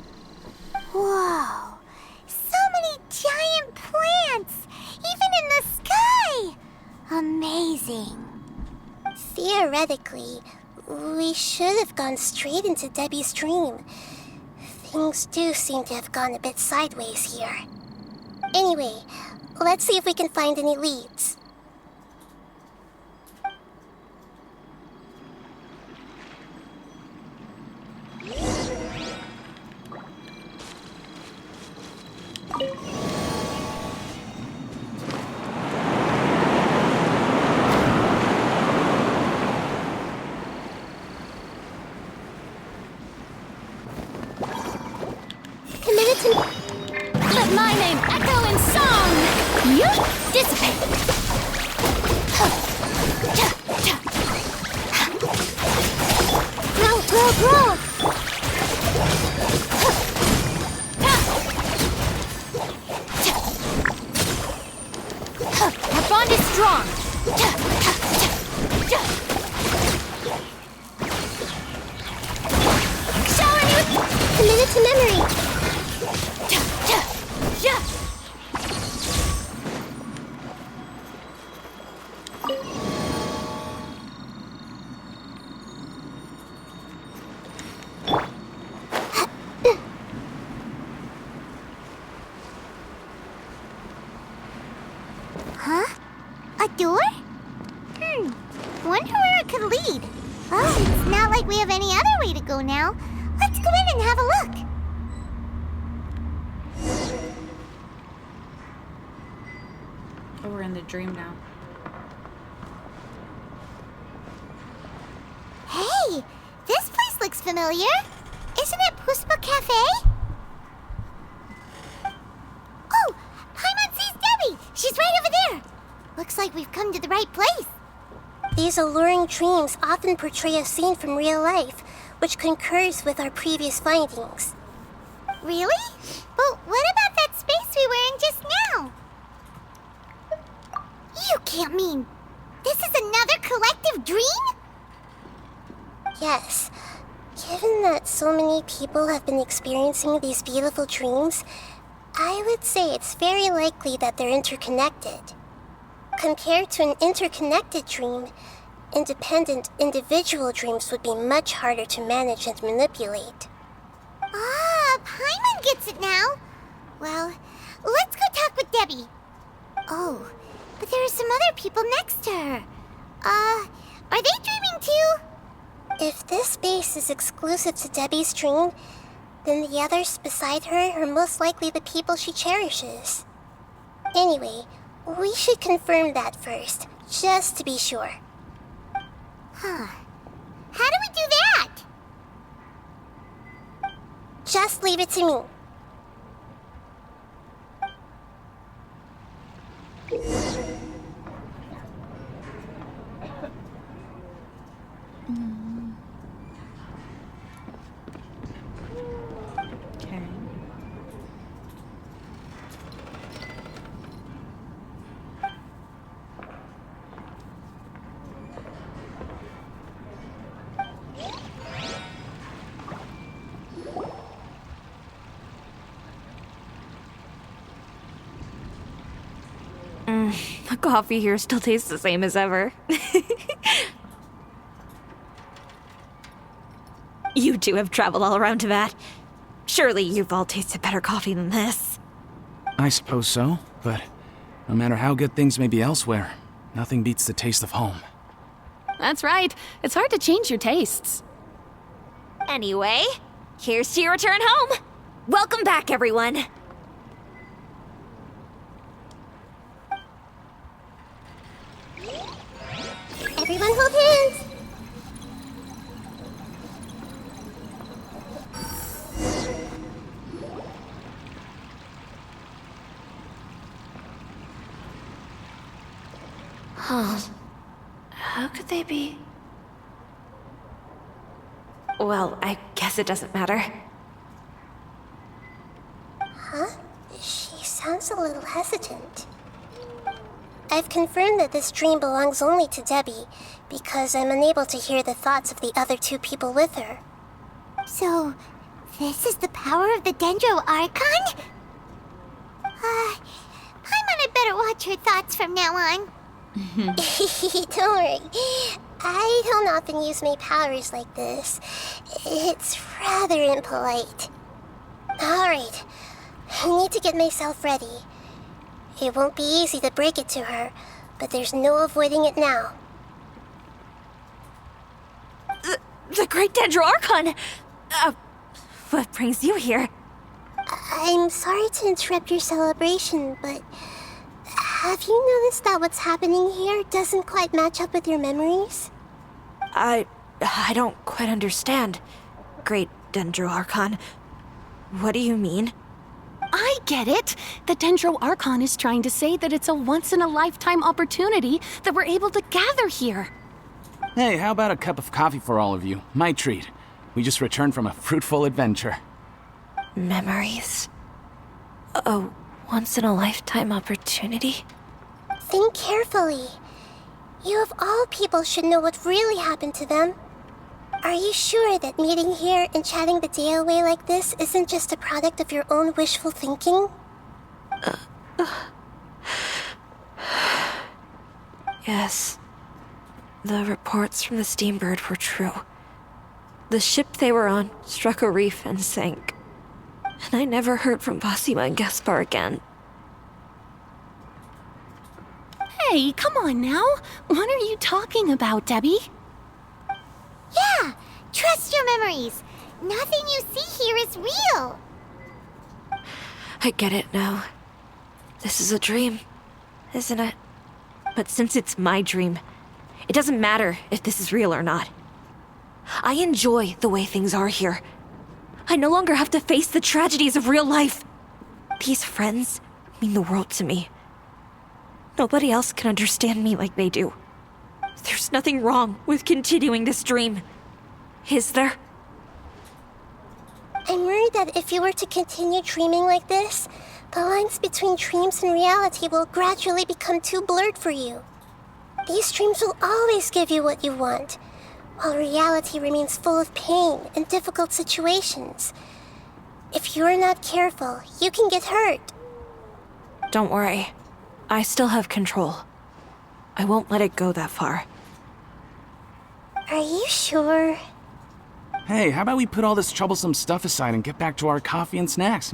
Whoa! So many giant plants! Even in the sky! Amazing. Theoretically, we should have gone straight into Debbie's dream. Things do seem to have gone a bit sideways here. Anyway, let's see if we can find any leads. Let my name echo in song! You dissipate! Grow, grow, grow! Our bond is strong! Shower me with... Committed to memory! Huh? A door? Wonder where it could lead. Oh, it's not like we have any other way to go now. Let's go in and have a look. Oh, we're in the dream now. Hey, this place looks familiar. Isn't it Puspa Cafe? Oh, Paimon sees Debbie. She's right over there. Looks like we've come to the right place. These alluring dreams often portray a scene from real life, which concurs with our previous findings. Really? But what about that space we were in just now? You can't mean this is another collective dream? Yes. Given that so many people have been experiencing these beautiful dreams, I would say it's very likely that they're interconnected. Compared to an interconnected dream, independent individual dreams would be much harder to manage and manipulate. Ah, Paimon gets it now. Well, let's go talk with Debbie. Oh, but there are some other people next to her. Are they dreaming too? If this space is exclusive to Debbie's dream, then the others beside her are most likely the people she cherishes. Anyway, we should confirm that first, just to be sure. Huh. How do we do that? Just leave it to me. Okay. The coffee here still tastes the same as ever. You two have traveled all around Tibet. Surely you've all tasted better coffee than this. I suppose so, but no matter how good things may be elsewhere, nothing beats the taste of home. That's right. It's hard to change your tastes. Anyway, here's to your return home. Welcome back, everyone. Everyone hold hands! Huh. How could they be? Well, I guess it doesn't matter. Huh? She sounds a little hesitant. I've confirmed that this dream belongs only to Debbie, because I'm unable to hear the thoughts of the other two people with her. So, this is the power of the Dendro Archon? Paimon had better watch her thoughts from now on. Don't worry. I don't often use my powers like this. It's rather impolite. Alright, I need to get myself ready. It won't be easy to break it to her, but there's no avoiding it now. The Great Dendro Archon! What brings you here? I'm sorry to interrupt your celebration, but have you noticed that what's happening here doesn't quite match up with your memories? I don't quite understand. Great Dendro Archon. What do you mean? I get it. The Dendro Archon is trying to say that it's a once-in-a-lifetime opportunity that we're able to gather here. Hey, how about a cup of coffee for all of you? My treat. We just returned from a fruitful adventure. Memories. A once-in-a-lifetime opportunity? Think carefully. You of all people should know what really happened to them. Are you sure that meeting here and chatting the day away like this isn't just a product of your own wishful thinking? Yes. The reports from the Steambird were true. The ship they were on struck a reef and sank. And I never heard from Basima and Gaspar again. Hey, come on now. What are you talking about, Debbie? Yeah, trust your memories. Nothing you see here is real. I get it now. This is a dream, isn't it? But since it's my dream, it doesn't matter if this is real or not. I enjoy the way things are here. I no longer have to face the tragedies of real life. These friends mean the world to me. Nobody else can understand me like they do. There's nothing wrong with continuing this dream. Is there? I'm worried that if you were to continue dreaming like this, the lines between dreams and reality will gradually become too blurred for you. These dreams will always give you what you want, while reality remains full of pain and difficult situations. If you're not careful, you can get hurt. Don't worry. I still have control. I won't let it go that far. Are you sure? Hey, how about we put all this troublesome stuff aside and get back to our coffee and snacks,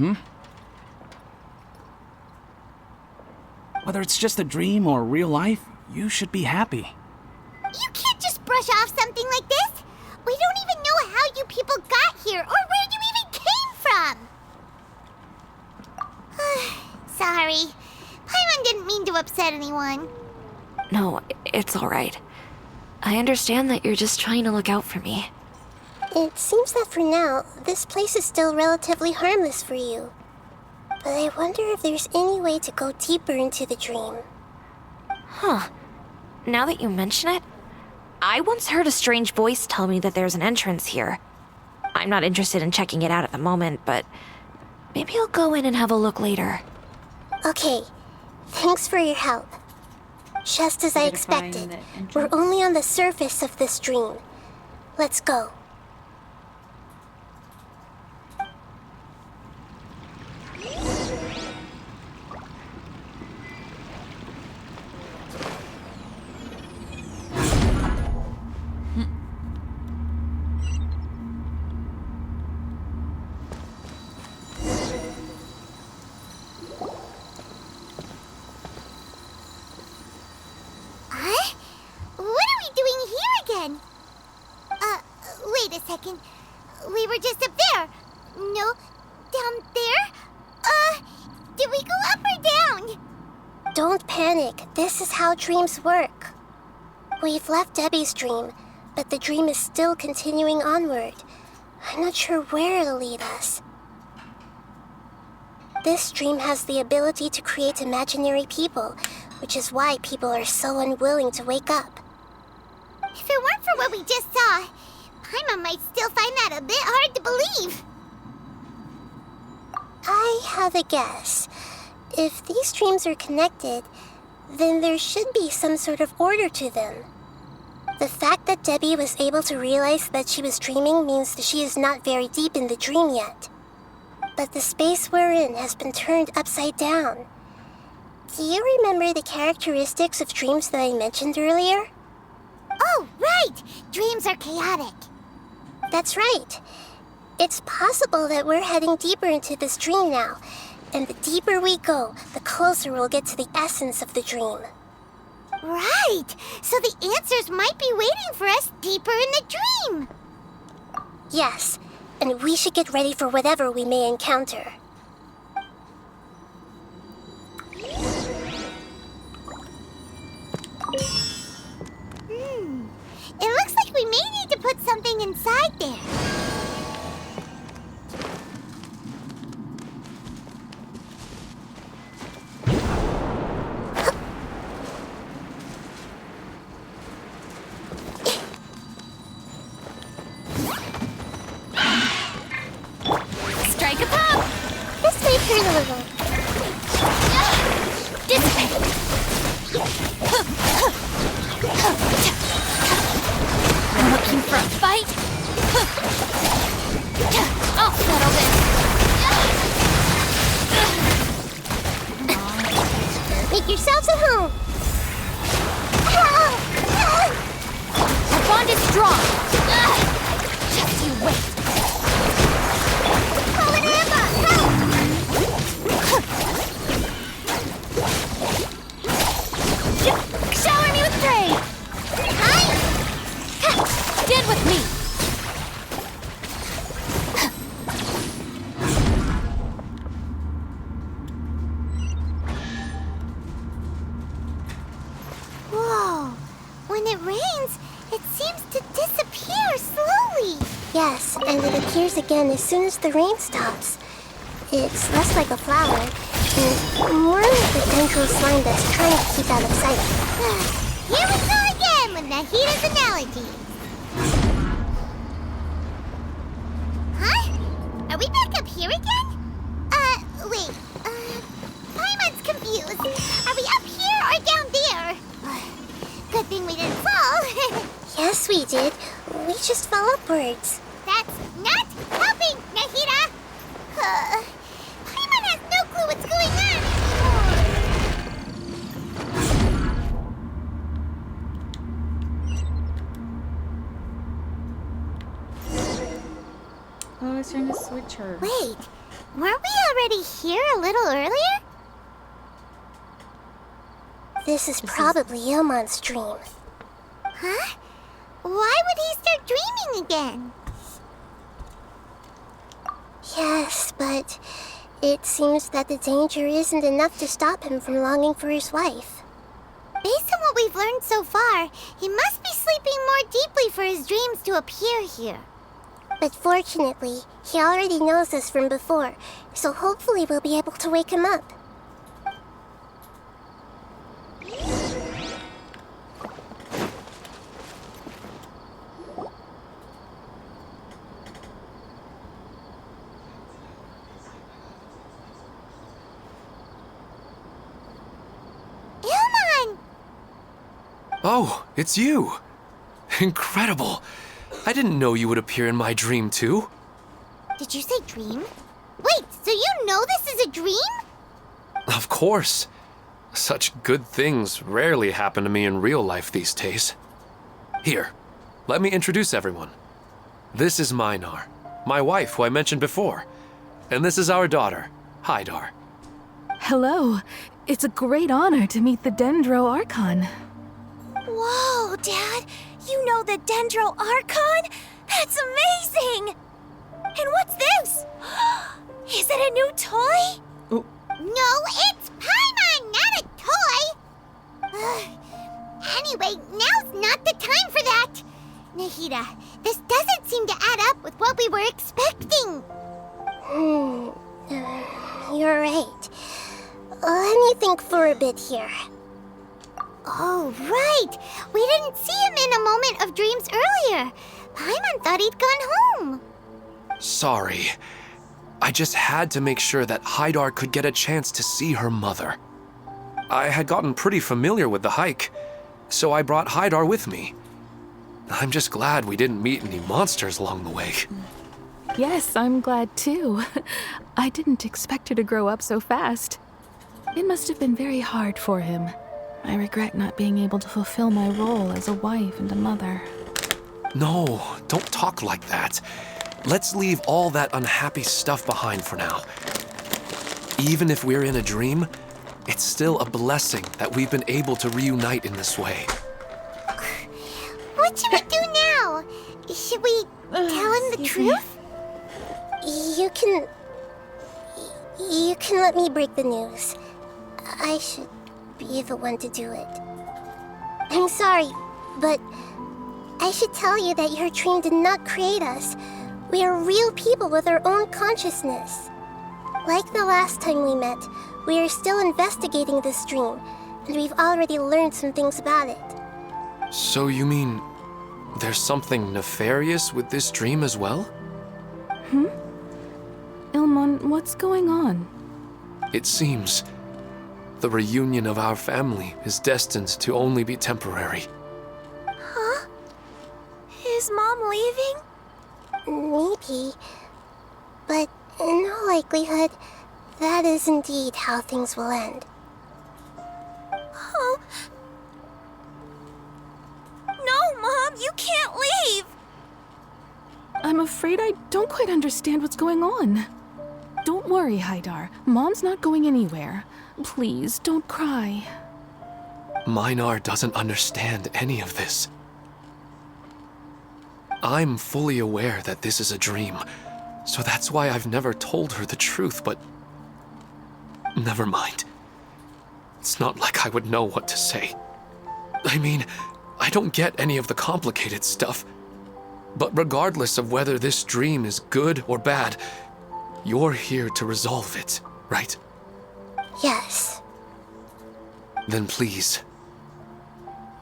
Whether it's just a dream or real life, you should be happy. You can't just brush off something like this. We don't even know how you people got here or where you even came from. Sorry. Paimon didn't mean to upset anyone. No, it's all right. I understand that you're just trying to look out for me. It seems that for now, this place is still relatively harmless for you. But I wonder if there's any way to go deeper into the dream. Huh. Now that you mention it, I once heard a strange voice tell me that there's an entrance here. I'm not interested in checking it out at the moment, but maybe I'll go in and have a look later. Okay, thanks for your help. Just as I expected, we're only on the surface of this dream. Let's go. were just up there. No, down there? Did we go up or down? Don't panic. This is how dreams work. We've left Debbie's dream, but the dream is still continuing onward. I'm not sure where it'll lead us. This dream has the ability to create imaginary people, which is why people are so unwilling to wake up. If it weren't for what we just saw, Paimon might still find that a bit hard to believe. I have a guess. If these dreams are connected, then there should be some sort of order to them. The fact that Debbie was able to realize that she was dreaming means that she is not very deep in the dream yet. But the space we're in has been turned upside down. Do you remember the characteristics of dreams that I mentioned earlier? Oh, right! Dreams are chaotic. That's right. It's possible that we're heading deeper into this dream now, and the deeper we go, the closer we'll get to the essence of the dream. Right! So the answers might be waiting for us deeper in the dream! Yes, and we should get ready for whatever we may encounter. It looks like we may need to put something inside there. Strike a pop! This may hurt a little. Dissipate! I'm looking for a fight? I'll settle this! Make yourselves at home! Our bond is strong! Just you wait! Shower me with praise! Stand with me! Whoa! When it rains, it seems to disappear slowly. Yes, and it appears again as soon as the rain stops. It's less like a flower, and more like the dendral slime that's trying to keep out of sight. Here we go again with Nahita's analogy. Huh? Are we back up here again? Wait. Paimon's confused. Are we up here or down there? Good thing we didn't fall. Yes, we did. We just fell upwards. That's not helping, Nahita! Paimon has no clue what's going Oh, I was trying to switch her. Wait, weren't we already here a little earlier? This is probably Ilmon's dream. Huh? Why would he start dreaming again? Yes, but it seems that the danger isn't enough to stop him from longing for his wife. Based on what we've learned so far, he must be sleeping more deeply for his dreams to appear here. But fortunately, he already knows this from before, so hopefully we'll be able to wake him up. Ilmon! Oh, it's you! Incredible! I didn't know you would appear in my dream, too. Did you say dream? Wait, so you know this is a dream? Of course. Such good things rarely happen to me in real life these days. Here, let me introduce everyone. This is Minar, my wife who I mentioned before. And this is our daughter, Hydar. Hello. It's a great honor to meet the Dendro Archon. Whoa, Dad! You know the Dendro Archon? That's amazing! And what's this? Is it a new toy? Oh. No, it's Paimon, not a toy! Anyway, now's not the time for that! Nahida, this doesn't seem to add up with what we were expecting. You're right. Let me think for a bit here. Oh, right! We didn't see him in a moment of dreams earlier. Paimon thought he'd gone home. Sorry. I just had to make sure that Haidar could get a chance to see her mother. I had gotten pretty familiar with the hike, so I brought Haidar with me. I'm just glad we didn't meet any monsters along the way. Yes, I'm glad too. I didn't expect her to grow up so fast. It must have been very hard for him. I regret not being able to fulfill my role as a wife and a mother. No, don't talk like that. Let's leave all that unhappy stuff behind for now. Even if we're in a dream, it's still a blessing that we've been able to reunite in this way. What should we do now? Should we tell him the truth? You can let me break the news. I should be the one to do it. I'm sorry, but I should tell you that your dream did not create us. We are real people with our own consciousness. Like the last time we met, we are still investigating this dream, and we've already learned some things about it. So you mean there's something nefarious with this dream as well? Ilmon, what's going on? It seems the reunion of our family is destined to only be temporary. Huh? Is Mom leaving? Maybe. But in all likelihood, that is indeed how things will end. Oh. No, Mom, you can't leave! I'm afraid I don't quite understand what's going on. Don't worry, Haidar. Mom's not going anywhere. Please, don't cry. Minar doesn't understand any of this. I'm fully aware that this is a dream, so that's why I've never told her the truth, but never mind. It's not like I would know what to say. I mean, I don't get any of the complicated stuff. But regardless of whether this dream is good or bad, you're here to resolve it, right? Yes. Then please,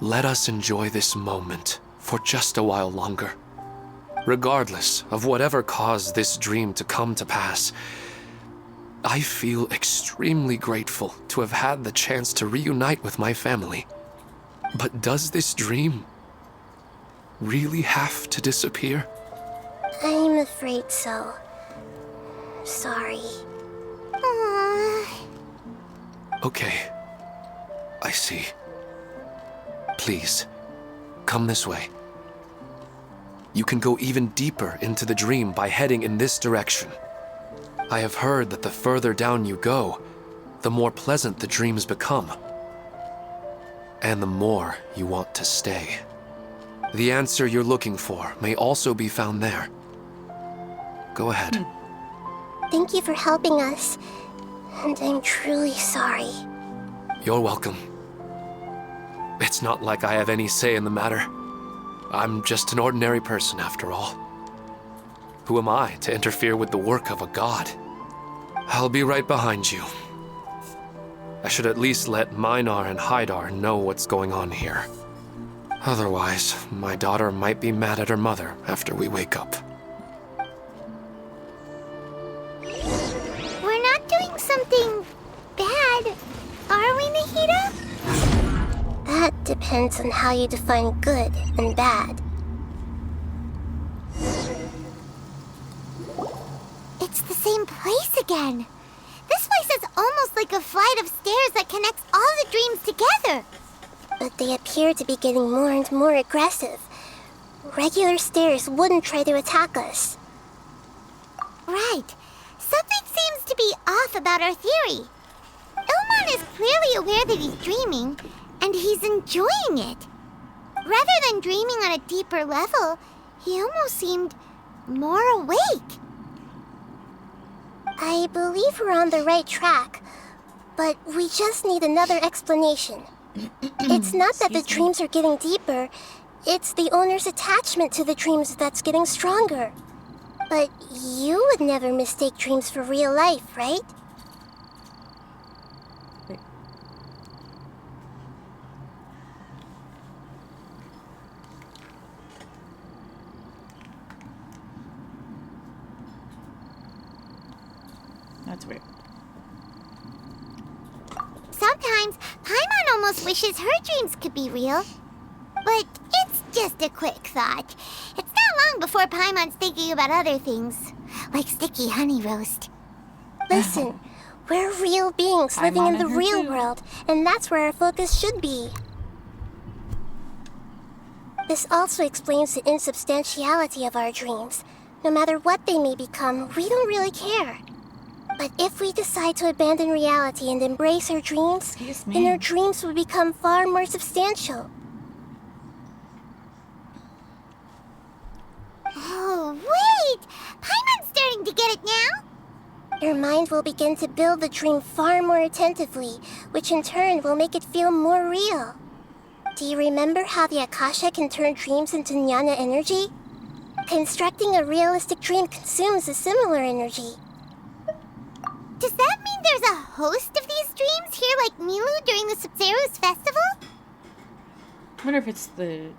let us enjoy this moment for just a while longer. Regardless of whatever caused this dream to come to pass, I feel extremely grateful to have had the chance to reunite with my family. But does this dream really have to disappear? I'm afraid so. Sorry. Okay. I see. Please, come this way. You can go even deeper into the dream by heading in this direction. I have heard that the further down you go, the more pleasant the dreams become. And the more you want to stay. The answer you're looking for may also be found there. Go ahead. Thank you for helping us, and I'm truly sorry. You're welcome. It's not like I have any say in the matter. I'm just an ordinary person after all. Who am I to interfere with the work of a god? I'll be right behind you. I should at least let Minar and Haidar know what's going on here. Otherwise, my daughter might be mad at her mother after we wake up. We're not doing something bad, are we, Nahida? That depends on how you define good and bad. It's the same place again. This place is almost like a flight of stairs that connects all the dreams together. But they appear to be getting more and more aggressive. Regular stairs wouldn't try to attack us. Right. Something seems to be off about our theory. Ilmon is clearly aware that he's dreaming, and he's enjoying it. Rather than dreaming on a deeper level, he almost seemed more awake. I believe we're on the right track, but we just need another explanation. It's not that the dreams are getting deeper, it's the owner's attachment to the dreams that's getting stronger. But you would never mistake dreams for real life, right? Wait. That's weird. Sometimes, Paimon almost wishes her dreams could be real. But it's just a quick thought. It's not long before Paimon's thinking about other things, like sticky honey roast. Listen, we're real beings living in the real world, and that's where our focus should be. This also explains the insubstantiality of our dreams. No matter what they may become, we don't really care. But if we decide to abandon reality and embrace our dreams, then our dreams will become far more substantial. Oh, wait! Paimon's starting to get it now? Your mind will begin to build the dream far more attentively, which in turn will make it feel more real. Do you remember how the Akasha can turn dreams into jnana energy? Constructing a realistic dream consumes a similar energy. Does that mean there's a host of these dreams here like Milu during the Subzero's festival? I wonder if it's the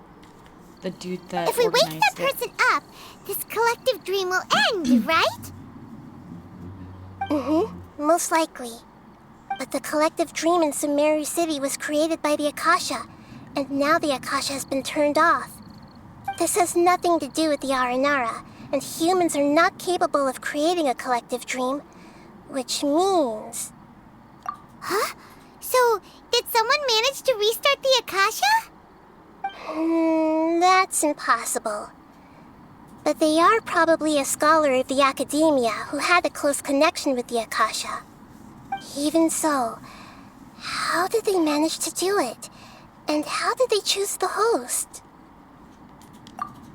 dude that If we wake organized that person up, this collective dream will end, right? Most likely. But the collective dream in Sumeru City was created by the Akasha, and now the Akasha has been turned off. This has nothing to do with the Aranara, and humans are not capable of creating a collective dream, which means... Huh? So, did someone manage to restart the Akasha? That's impossible. But they are probably a scholar of the academia who had a close connection with the Akasha. Even so, how did they manage to do it? And how did they choose the host?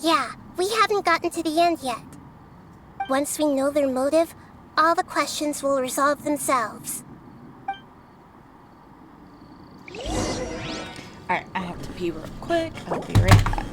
Yeah, we haven't gotten to the end yet. Once we know their motive, all the questions will resolve themselves. Alright, I have to pee real quick. I'll be right back.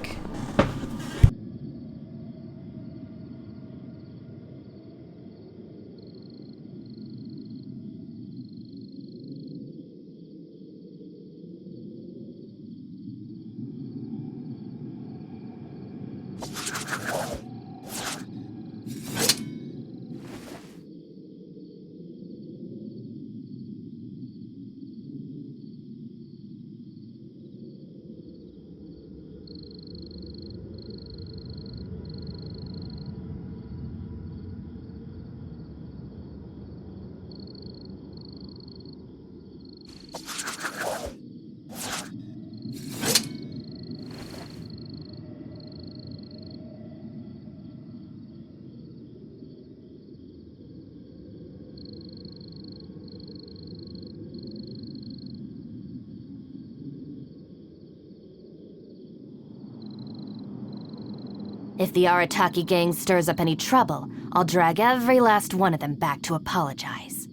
If the Arataki gang stirs up any trouble, I'll drag every last one of them back to apologize.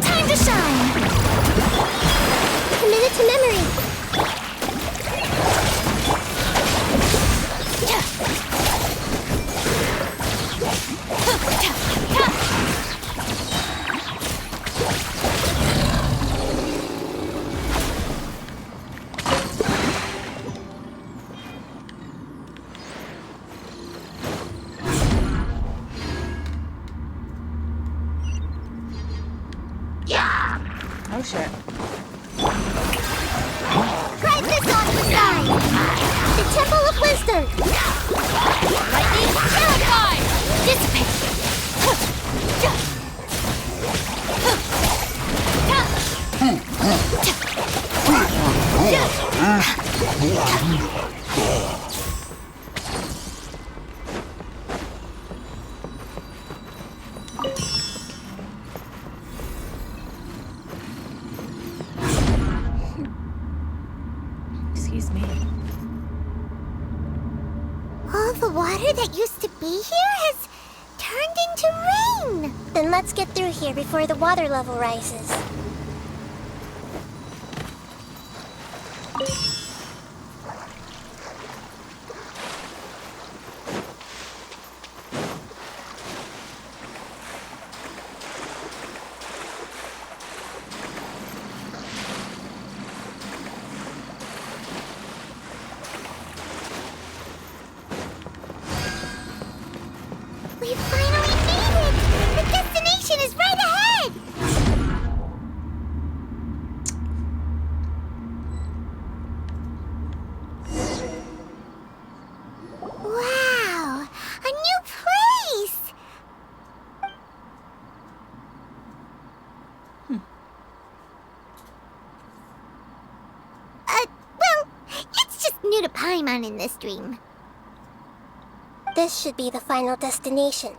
Time to shine! Commit it to memory! Oh shit. Excuse me. All the water that used to be here has turned into rain. Then let's get through here before the water level rises. We finally made it! The destination is right ahead! Wow! A new place! Well, it's just new to Paimon in this dream. This should be the final destination.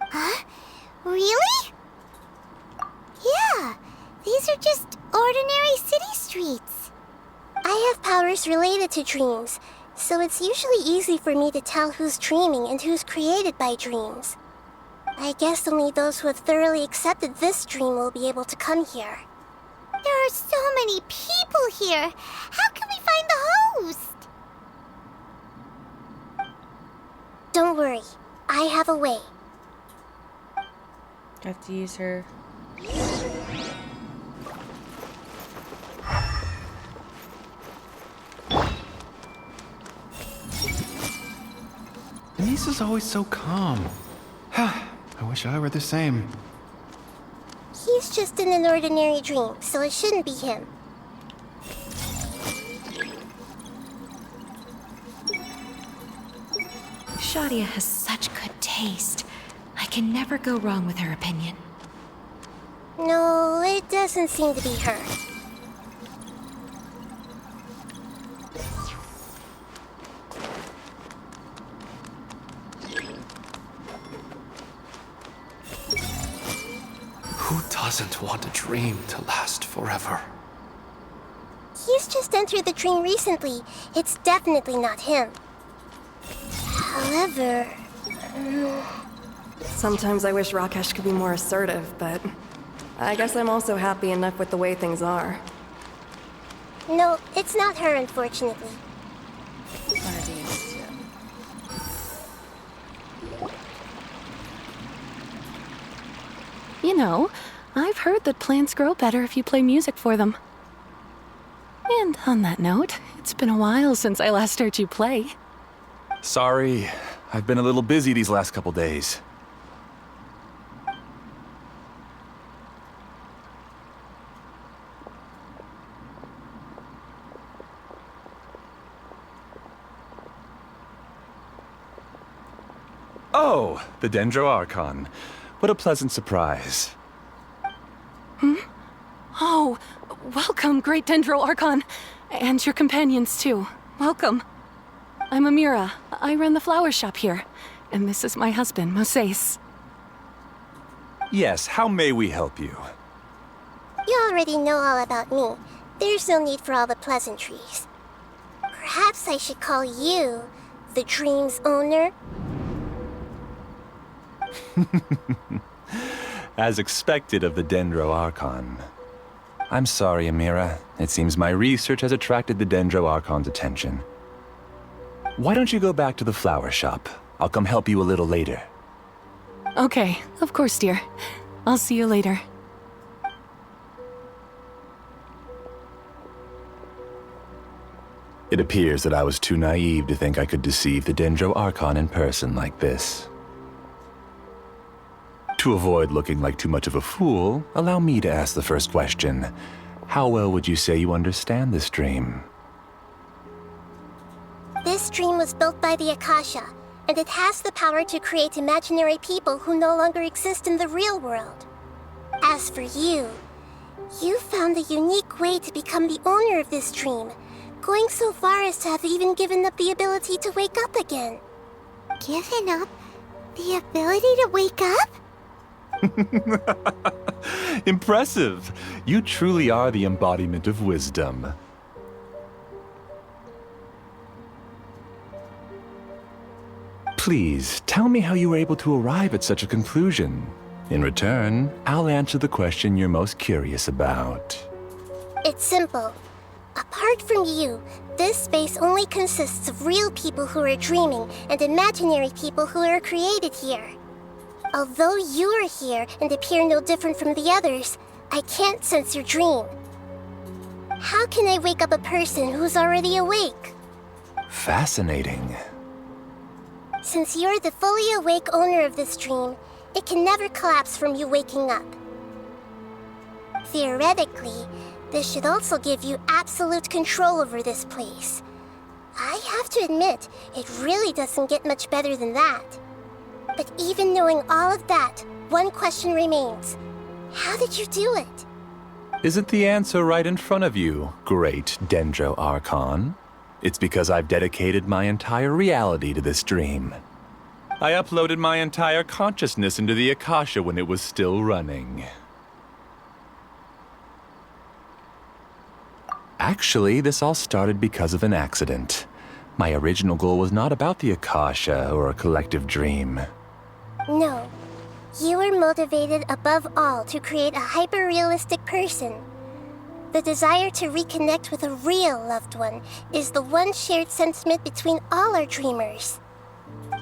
Huh? Really? Yeah, these are just ordinary city streets. I have powers related to dreams, so it's usually easy for me to tell who's dreaming and who's created by dreams. I guess only those who have thoroughly accepted this dream will be able to come here. There are so many people here. How can we find the host? Don't worry, I have a way. I have to use her. Lisa's always so calm. I wish I were the same. He's just in an ordinary dream, so it shouldn't be him. Shadia has such good taste. I can never go wrong with her opinion. No, it doesn't seem to be her. Who doesn't want a dream to last forever? He's just entered the dream recently. It's definitely not him. However... Sometimes I wish Rakesh could be more assertive, but I guess I'm also happy enough with the way things are. No, it's not her, unfortunately. One of these. You know, I've heard that plants grow better if you play music for them. And on that note, it's been a while since I last heard you play. Sorry, I've been a little busy these last couple days. Oh, the Dendro Archon. What a pleasant surprise. Oh, welcome, Great Dendro Archon. And your companions, too. Welcome. I'm Amira. I run the flower shop here. And this is my husband, Moses. Yes, how may we help you? You already know all about me. There's no need for all the pleasantries. Perhaps I should call you the dream's owner? As expected of the Dendro Archon. I'm sorry, Amira. It seems my research has attracted the Dendro Archon's attention. Why don't you go back to the flower shop? I'll come help you a little later. Okay, of course, dear. I'll see you later. It appears that I was too naive to think I could deceive the Dendro Archon in person like this. To avoid looking like too much of a fool, allow me to ask the first question. How well would you say you understand this dream? This dream was built by the Akasha, and it has the power to create imaginary people who no longer exist in the real world. As for you, you found a unique way to become the owner of this dream, Going so far as to have even given up the ability to wake up again. Given up the ability to wake up? Impressive. You truly are the embodiment of wisdom. Please, tell me how you were able to arrive at such a conclusion. In return, I'll answer the question you're most curious about. It's simple. Apart from you, this space only consists of real people who are dreaming and imaginary people who are created here. Although you are here and appear no different from the others, I can't sense your dream. How can I wake up a person who's already awake? Fascinating. Since you're the fully awake owner of this dream, it can never collapse from you waking up. Theoretically, this should also give you absolute control over this place. I have to admit, it really doesn't get much better than that. But even knowing all of that, one question remains. How did you do it? Isn't the answer right in front of you, great Dendro Archon? It's because I've dedicated my entire reality to this dream. I uploaded my entire consciousness into the Akasha when it was still running. Actually, this all started because of an accident. My original goal was not about the Akasha or a collective dream. No. You were motivated above all to create a hyper-realistic person. The desire to reconnect with a real loved one is the one shared sentiment between all our dreamers.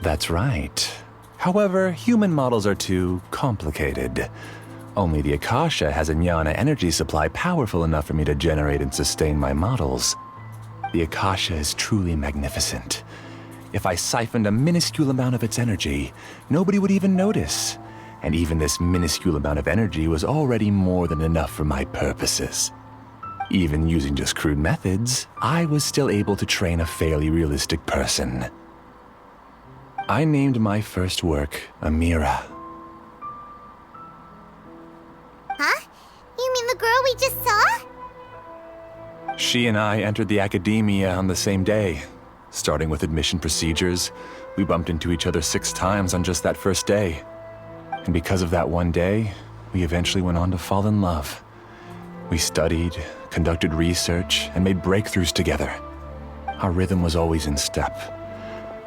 That's right. However, human models are too complicated. Only the Akasha has a jnana energy supply powerful enough for me to generate and sustain my models. The Akasha is truly magnificent. If I siphoned a minuscule amount of its energy, nobody would even notice. And even this minuscule amount of energy was already more than enough for my purposes. Even using just crude methods, I was still able to train a fairly realistic person. I named my first work Amira. Huh? You mean the girl we just saw? She and I entered the academia on the same day. Starting with admission procedures, we bumped into each other 6 times on just that first day. And because of that one day, we eventually went on to fall in love. We studied, conducted research, and made breakthroughs together. Our rhythm was always in step.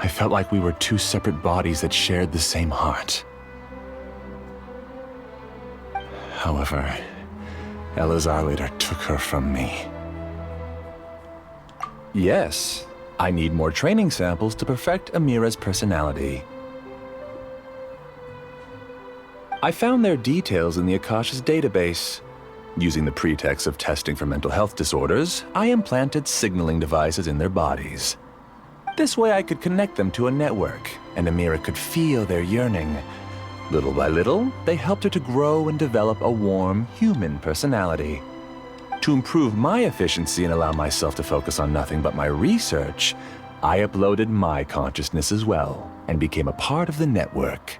I felt like we were 2 separate bodies that shared the same heart. However, Elazar later took her from me. Yes, I need more training samples to perfect Amira's personality. I found their details in the Akasha's database. Using the pretext of testing for mental health disorders, I implanted signaling devices in their bodies. This way I could connect them to a network, and Amira could feel their yearning. Little by little, they helped her to grow and develop a warm, human personality. To improve my efficiency and allow myself to focus on nothing but my research, I uploaded my consciousness as well, and became a part of the network.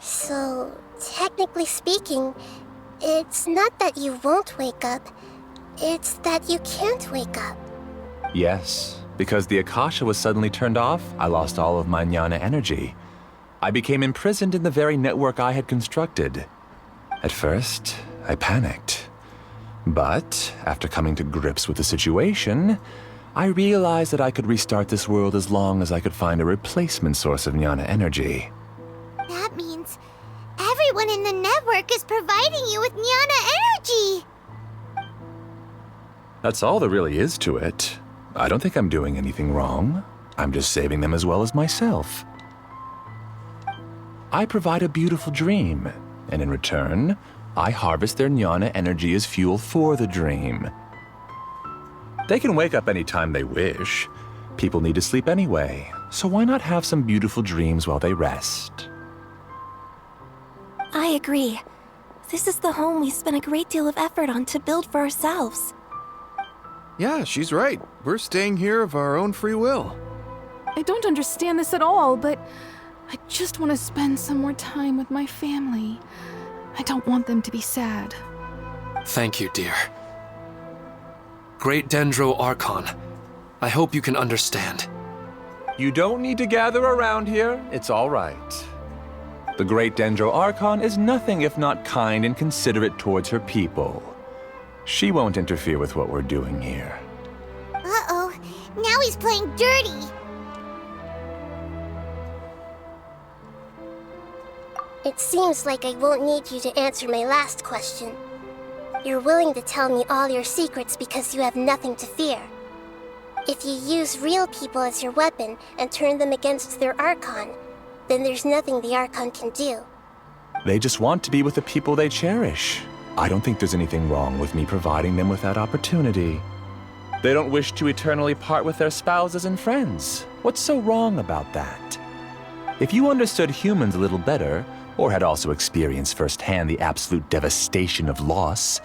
So, technically speaking, it's not that you won't wake up, it's that you can't wake up. Yes, because the Akasha was suddenly turned off, I lost all of my jnana energy. I became imprisoned in the very network I had constructed. At first, I panicked. But, after coming to grips with the situation, I realized that I could restart this world as long as I could find a replacement source of jnana energy. That means everyone in the network is providing you with jnana energy! That's all there really is to it. I don't think I'm doing anything wrong. I'm just saving them as well as myself. I provide a beautiful dream, and in return, I harvest their jnana energy as fuel for the dream. They can wake up any time they wish. People need to sleep anyway, so why not have some beautiful dreams while they rest? I agree. This is the home we spent a great deal of effort on to build for ourselves. Yeah, she's right. We're staying here of our own free will. I don't understand this at all, but I just want to spend some more time with my family. I don't want them to be sad. Thank you, dear. Great Dendro Archon, I hope you can understand. You don't need to gather around here. It's all right. The Great Dendro Archon is nothing if not kind and considerate towards her people. She won't interfere with what we're doing here. Uh-oh, now he's playing dirty. It seems like I won't need you to answer my last question. You're willing to tell me all your secrets because you have nothing to fear. If you use real people as your weapon and turn them against their Archon, then there's nothing the Archon can do. They just want to be with the people they cherish. I don't think there's anything wrong with me providing them with that opportunity. They don't wish to eternally part with their spouses and friends. What's so wrong about that? If you understood humans a little better, or had also experienced firsthand the absolute devastation of loss,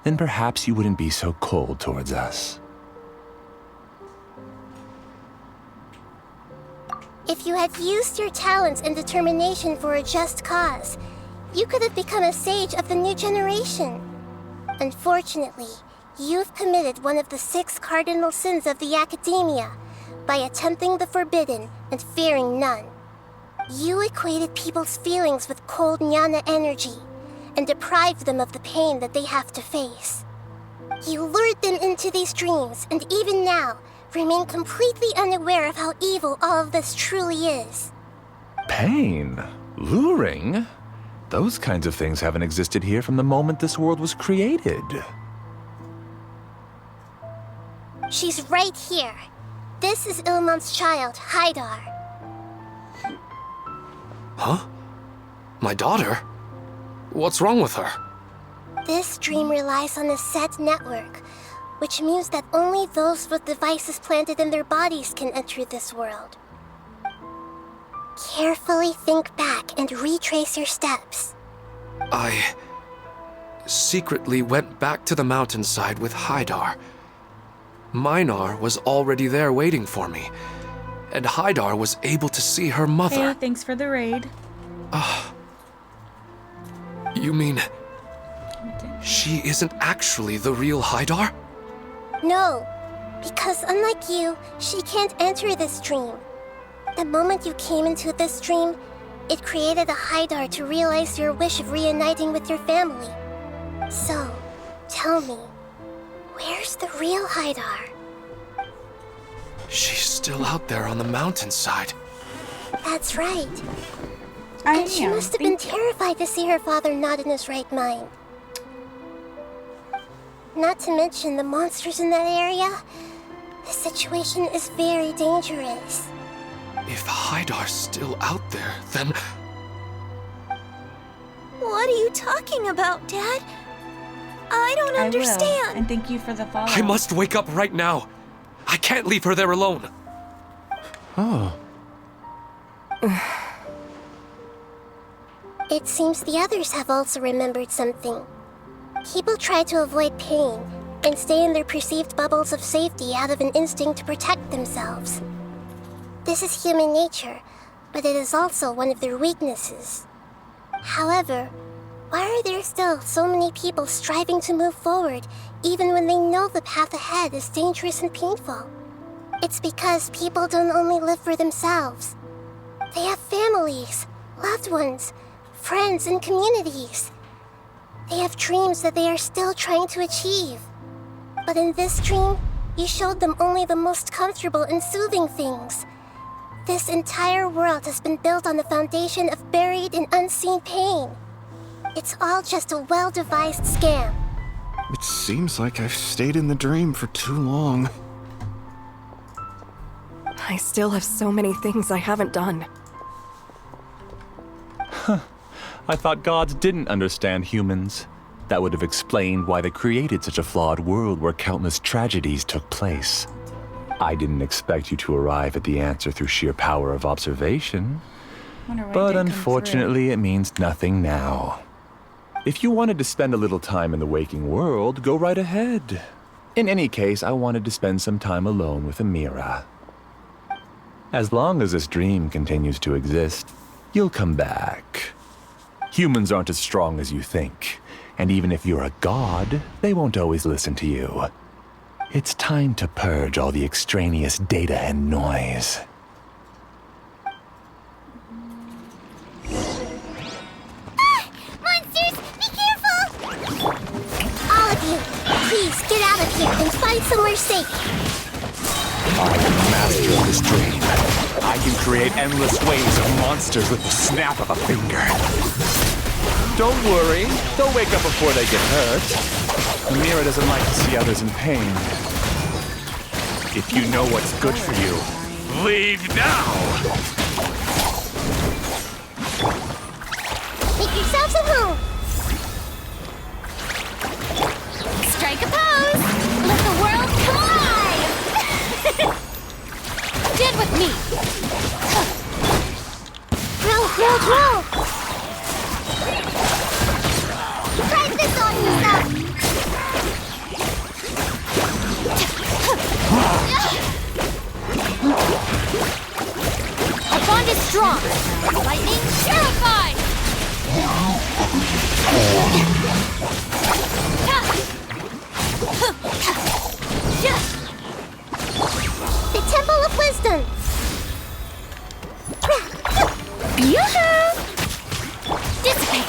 then perhaps you wouldn't be so cold towards us. If you had used your talents and determination for a just cause, you could have become a sage of the new generation. Unfortunately, you've committed one of the 6 cardinal sins of the Academia by attempting the forbidden and fearing none. You equated people's feelings with cold Jnana energy and deprived them of the pain that they have to face. You lured them into these dreams, and even now, remain completely unaware of how evil all of this truly is. Pain? Luring? Those kinds of things haven't existed here from the moment this world was created. She's right here. This is Ilmon's child, Haidar. Huh? My daughter? What's wrong with her? This dream relies on a set network, which means that only those with devices planted in their bodies can enter this world. Carefully think back and retrace your steps. I secretly went back to the mountainside with Haidar. Minar was already there waiting for me, and Haidar was able to see her mother. Hey, thanks for the raid. You mean she isn't actually the real Haidar? No, because unlike you, she can't enter this dream. The moment you came into this dream, it created a Haidar to realize your wish of reuniting with your family. So, tell me, where's the real Haidar? She's still out there on the mountainside. That's right. And she must have been terrified to see her father not in his right mind. Not to mention the monsters in that area. The situation is very dangerous. If Haidar's still out there, then... What are you talking about, Dad? I don't understand. Will. And thank you for the follow. I must wake up right now. I can't leave her there alone. Oh. It seems the others have also remembered something. People try to avoid pain and stay in their perceived bubbles of safety out of an instinct to protect themselves. This is human nature, but it is also one of their weaknesses. However, why are there still so many people striving to move forward even when they know the path ahead is dangerous and painful? It's because people don't only live for themselves. They have families, loved ones, friends, and communities. They have dreams that they are still trying to achieve. But in this dream, you showed them only the most comfortable and soothing things. This entire world has been built on the foundation of buried and unseen pain. It's all just a well-devised scam. It seems like I've stayed in the dream for too long. I still have so many things I haven't done. I thought gods didn't understand humans. That would have explained why they created such a flawed world where countless tragedies took place. I didn't expect you to arrive at the answer through sheer power of observation. But unfortunately, it means nothing now. If you wanted to spend a little time in the waking world, go right ahead. In any case, I wanted to spend some time alone with Amira. As long as this dream continues to exist, you'll come back. Humans aren't as strong as you think, and even if you're a god, they won't always listen to you. It's time to purge all the extraneous data and noise. Monsters, be careful! All of you, please get out of here and find somewhere safe. I am the master of this dream. I can create endless waves of monsters with the snap of a finger. Don't worry, they'll wake up before they get hurt. Mira doesn't like to see others in pain. If you know what's good for you, leave now! Make yourselves at home. Strike a pose. Let the world come alive. Get with me! Roll. Try this on yourself. Our bond is strong. Lightning terrified. The Temple of Wisdom. Yoo-hoo! Dissipate.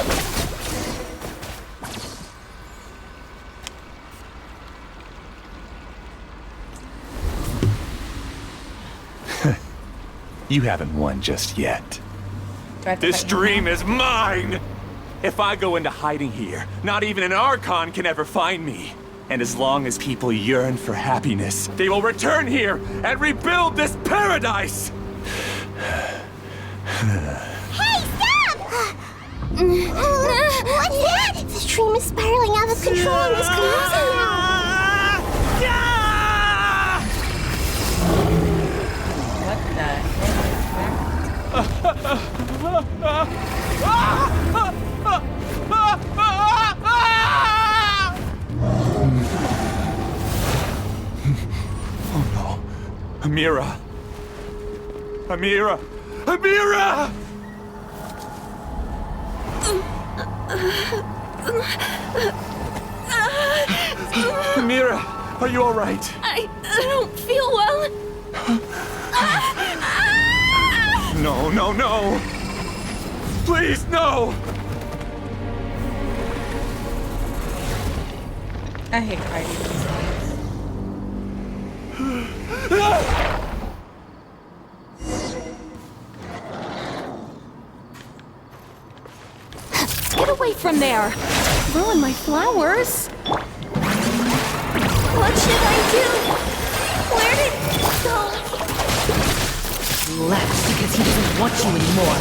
You haven't won just yet. Do I have to This fight him dream now? is mine! If I go into hiding here, not even an Archon can ever find me. And as long as people yearn for happiness, they will return here and rebuild this paradise! Hey, stop! What's that? The dream is spiraling out of control and is collapsing now. What the Oh no. Amira! Amira! Amira! Amira, are you all right? I don't feel well. No, no, no! Please, no! I hate fighting these Get away from there. Ruin my flowers. What should I do? Where did it go? Left because he doesn't want you anymore.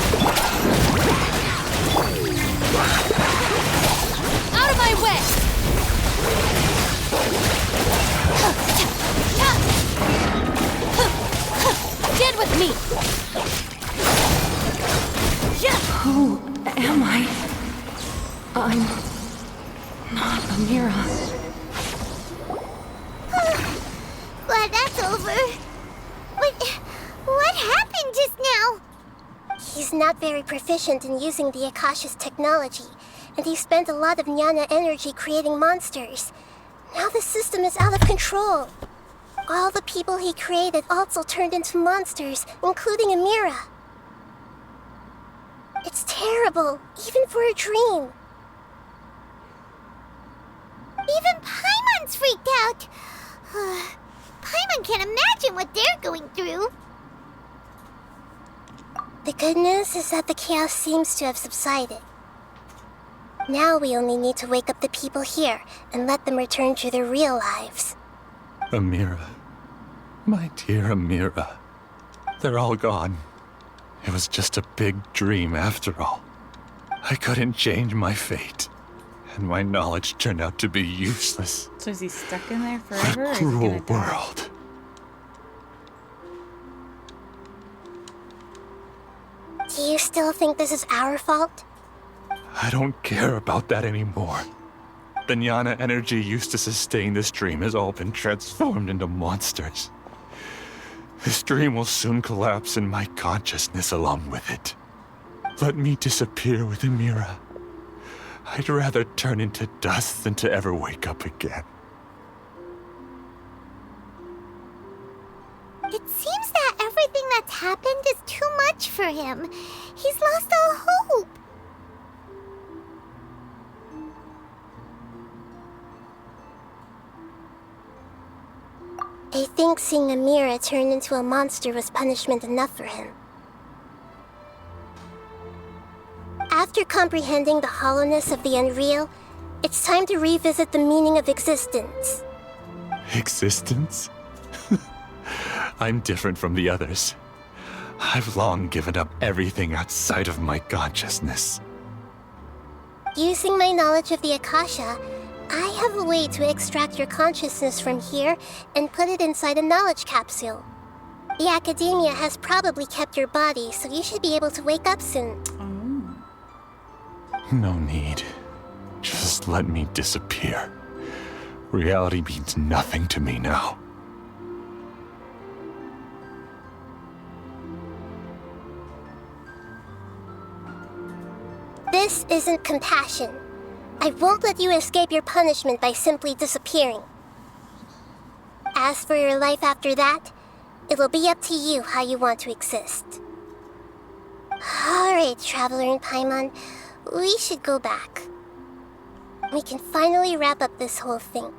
Out of my way! Get with me! Who am I? I'm not Amira. Glad that's over. What happened just now? He's not very proficient in using the Akasha's technology, and he spent a lot of Jnana energy creating monsters. Now the system is out of control. All the people he created also turned into monsters, including Amira. It's terrible, even for a dream. Even Paimon's freaked out. Paimon can't imagine what they're going through. The good news is that the chaos seems to have subsided. Now we only need to wake up the people here and let them return to their real lives. Amira. My dear Amira. They're all gone. It was just a big dream after all. I couldn't change my fate. And my knowledge turned out to be useless. So is he stuck in there What forever? a Or is he cruel gonna die? world. Do you still think this is our fault? I don't care about that anymore. The Jnana energy used to sustain this dream has all been transformed into monsters. This dream will soon collapse and my consciousness along with it. Let me disappear with Amira. I'd rather turn into dust than to ever wake up again. It seems that everything that's happened is too much for him. He's lost all hope. I think seeing Amira turn into a monster was punishment enough for him. After comprehending the hollowness of the unreal, it's time to revisit the meaning of existence. Existence? I'm different from the others. I've long given up everything outside of my consciousness. Using my knowledge of the Akasha, I have a way to extract your consciousness from here and put it inside a knowledge capsule. The Academia has probably kept your body, so you should be able to wake up soon. No need. Just let me disappear. Reality means nothing to me now. This isn't compassion. I won't let you escape your punishment by simply disappearing. As for your life after that, it'll be up to you how you want to exist. Alright, Traveler in Paimon, we should go back. We can finally wrap up this whole thing.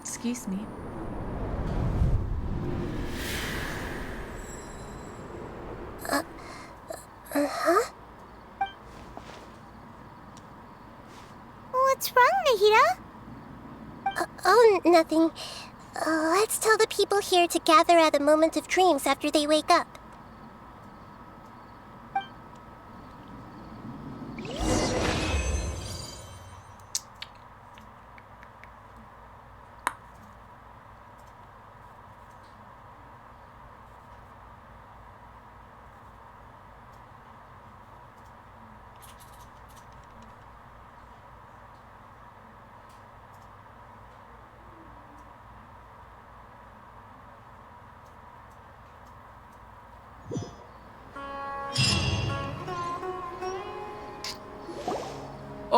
Excuse me. Uh-huh? What's wrong, Nahida? Oh, nothing. Let's tell the people here to gather at a moment of dreams after they wake up.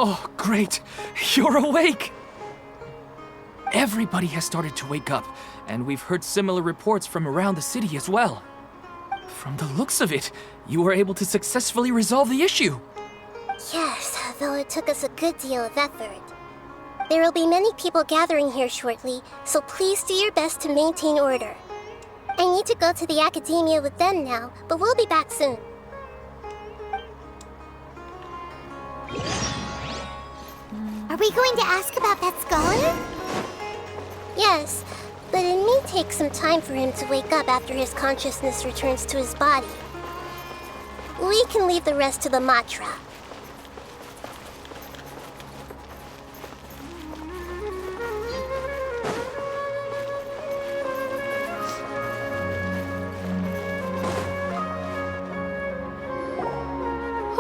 Oh, great! You're awake! Everybody has started to wake up, and we've heard similar reports from around the city as well. From the looks of it, you were able to successfully resolve the issue. Yes, though it took us a good deal of effort. There will be many people gathering here shortly, so please do your best to maintain order. I need to go to the Academia with them now, but we'll be back soon. Are we going to ask about that scholar? Yes, but it may take some time for him to wake up after his consciousness returns to his body. We can leave the rest to the Matra.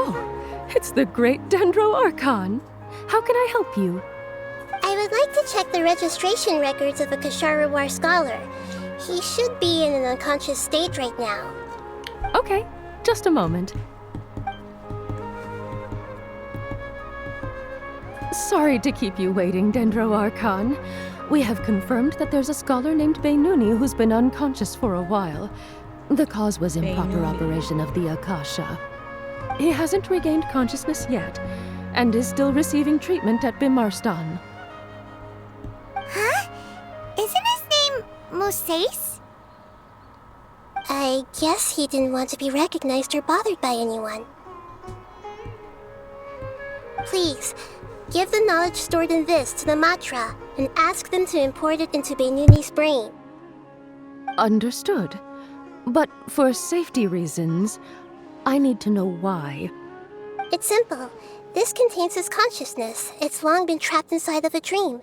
Oh, it's the great Dendro Archon. How can I help you? I would like to check the registration records of a Kashara War scholar. He should be in an unconscious state right now. Okay, just a moment. Sorry to keep you waiting, Dendro Archon. We have confirmed that there's a scholar named Beinuni who's been unconscious for a while. The cause was improper operation of the Akasha. He hasn't regained consciousness yet, and is still receiving treatment at Bimarstan. Huh? Isn't his name Moses? I guess he didn't want to be recognized or bothered by anyone. Please, give the knowledge stored in this to the Matra and ask them to import it into Beinuni's brain. Understood. But for safety reasons, I need to know why. It's simple. This contains his consciousness. It's long been trapped inside of a dream.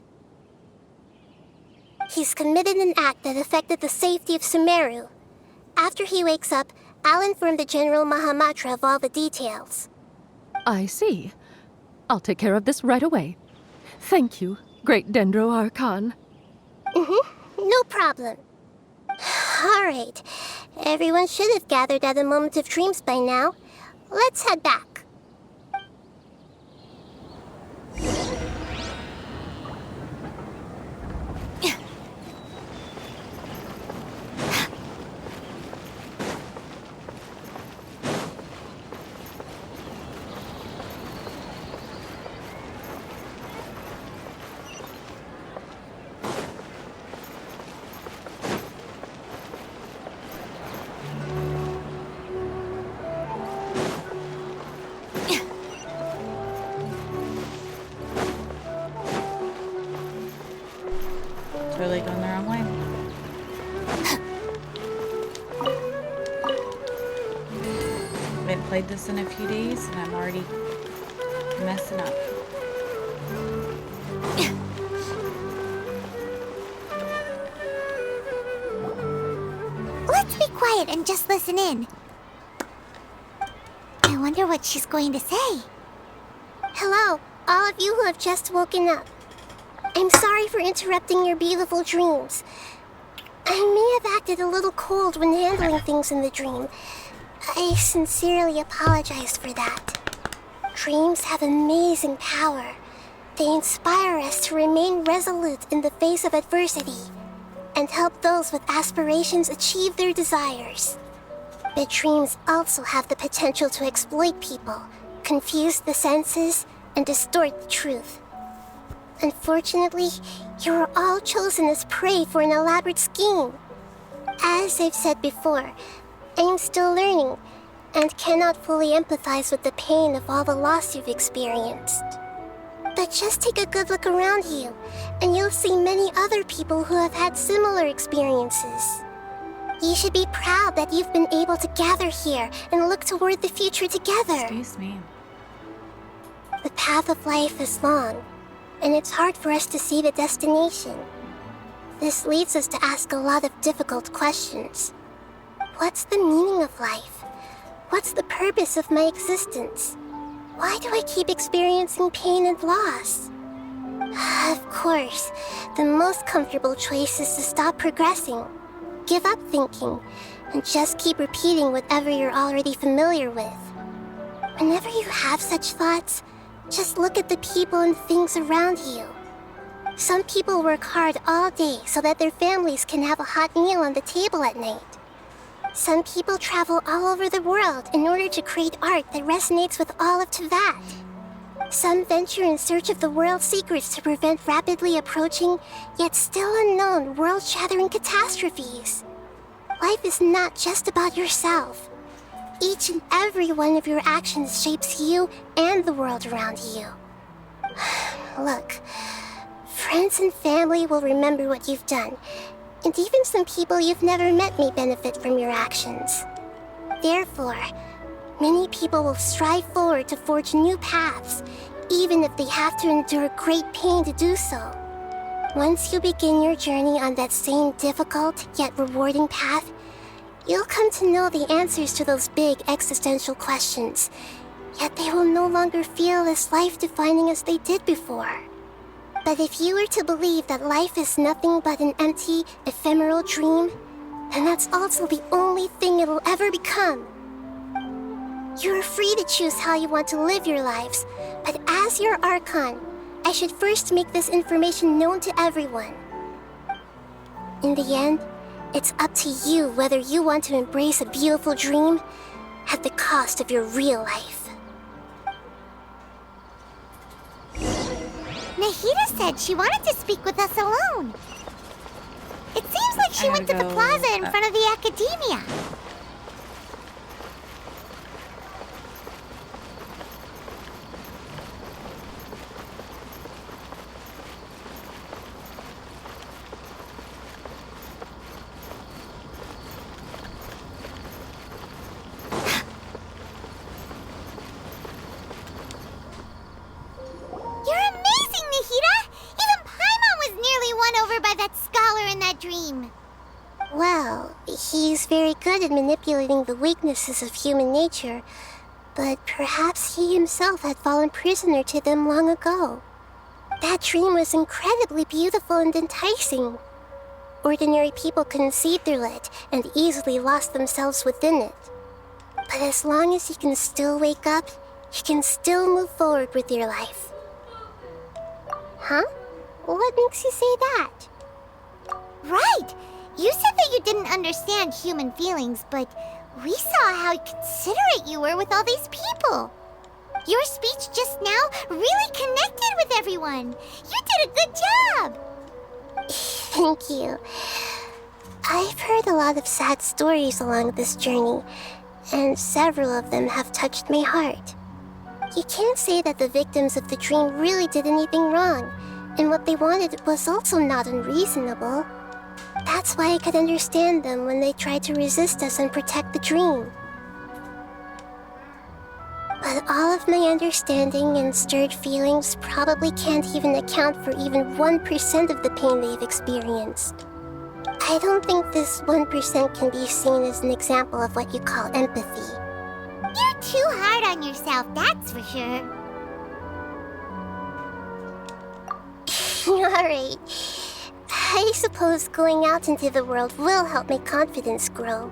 He's committed an act that affected the safety of Sumeru. After he wakes up, I'll inform the General Mahamatra of all the details. I see. I'll take care of this right away. Thank you, great Dendro Archon. No problem. Alright. Everyone should have gathered at a moment of dreams by now. Let's head back. played this in a few days and I'm already messing up. Let's be quiet and just listen in. I wonder what she's going to say. Hello, all of you who have just woken up. I'm sorry for interrupting your beautiful dreams. I may have acted a little cold when handling things in the dream. I sincerely apologize for that. Dreams have amazing power. They inspire us to remain resolute in the face of adversity and help those with aspirations achieve their desires. But dreams also have the potential to exploit people, confuse the senses, and distort the truth. Unfortunately, you are all chosen as prey for an elaborate scheme. As I've said before, I am still learning and cannot fully empathize with the pain of all the loss you've experienced. But just take a good look around you, and you'll see many other people who have had similar experiences. You should be proud that you've been able to gather here and look toward the future together. Excuse me. The path of life is long, and it's hard for us to see the destination. This leads us to ask a lot of difficult questions. What's the meaning of life? What's the purpose of my existence? Why do I keep experiencing pain and loss? Of course, the most comfortable choice is to stop progressing, give up thinking, and just keep repeating whatever you're already familiar with. Whenever you have such thoughts, just look at the people and things around you. Some people work hard all day so that their families can have a hot meal on the table at night. Some people travel all over the world in order to create art that resonates with all of Teyvat. Some venture in search of the world's secrets to prevent rapidly approaching, yet still unknown, world-shattering catastrophes. Life is not just about yourself. Each and every one of your actions shapes you and the world around you. Look, friends and family will remember what you've done, and even some people you've never met may benefit from your actions. Therefore, many people will strive forward to forge new paths, even if they have to endure great pain to do so. Once you begin your journey on that same difficult yet rewarding path, you'll come to know the answers to those big existential questions, yet they will no longer feel as life-defining as they did before. But if you were to believe that life is nothing but an empty, ephemeral dream, then that's also the only thing it'll ever become. You're free to choose how you want to live your lives, but as your Archon, I should first make this information known to everyone. In the end, it's up to you whether you want to embrace a beautiful dream at the cost of your real life. Nahida said she wanted to speak with us alone. It seems like she went to the plaza in front of the academia. Well, he's very good at manipulating the weaknesses of human nature, but perhaps he himself had fallen prisoner to them long ago. That dream was incredibly beautiful and enticing. Ordinary people couldn't see through it and easily lost themselves within it. But as long as you can still wake up, you can still move forward with your life. Huh? What makes you say that? Right! You said that you didn't understand human feelings, but we saw how considerate you were with all these people. Your speech just now really connected with everyone. You did a good job! Thank you. I've heard a lot of sad stories along this journey, and several of them have touched my heart. You can't say that the victims of the dream really did anything wrong, and what they wanted was also not unreasonable. That's why I could understand them when they tried to resist us and protect the dream. But all of my understanding and stirred feelings probably can't even account for even 1% of the pain they've experienced. I don't think this 1% can be seen as an example of what you call empathy. You're too hard on yourself, that's for sure. Alright. I suppose going out into the world will help my confidence grow.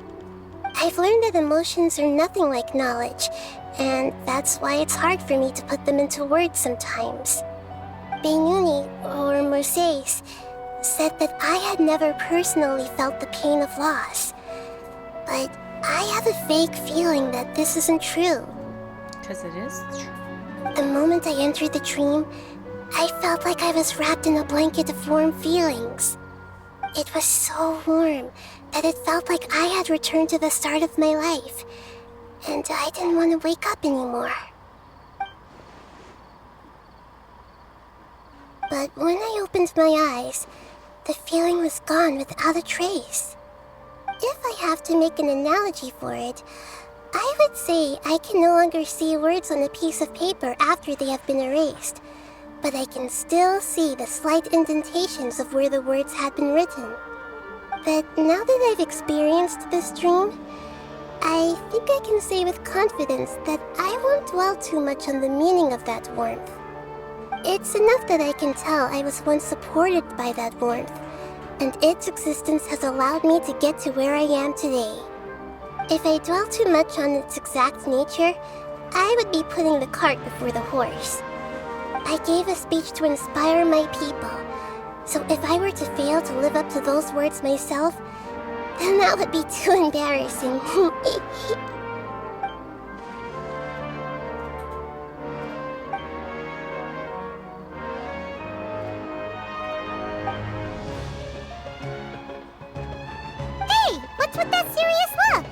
I've learned that emotions are nothing like knowledge, and that's why it's hard for me to put them into words sometimes. Beinuni, or Moses, said that I had never personally felt the pain of loss. But I have a vague feeling that this isn't true. Because it is true. The moment I entered the dream, I felt like I was wrapped in a blanket of warm feelings. It was so warm that it felt like I had returned to the start of my life, and I didn't want to wake up anymore. But when I opened my eyes, the feeling was gone without a trace. If I have to make an analogy for it, I would say I can no longer see words on a piece of paper after they have been erased, but I can still see the slight indentations of where the words had been written. But now that I've experienced this dream, I think I can say with confidence that I won't dwell too much on the meaning of that warmth. It's enough that I can tell I was once supported by that warmth, and its existence has allowed me to get to where I am today. If I dwell too much on its exact nature, I would be putting the cart before the horse. I gave a speech to inspire my people, so if I were to fail to live up to those words myself, then that would be too embarrassing. Hey, what's with that serious look?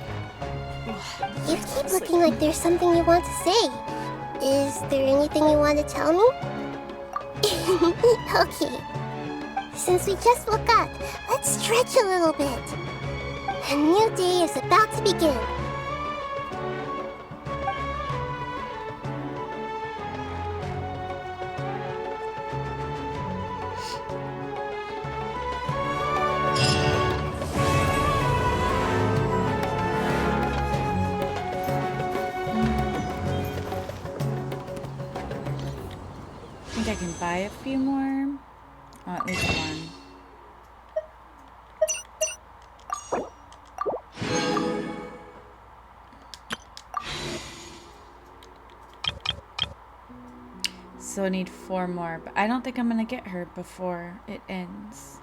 You keep looking like there's something you want to say. Is there anything you want to tell me? Okay. Since we just woke up, let's stretch a little bit. A new day is about to begin. I think I can buy a few more. Oh, at least one. So I need 4 more, but I don't think I'm gonna get her before it ends.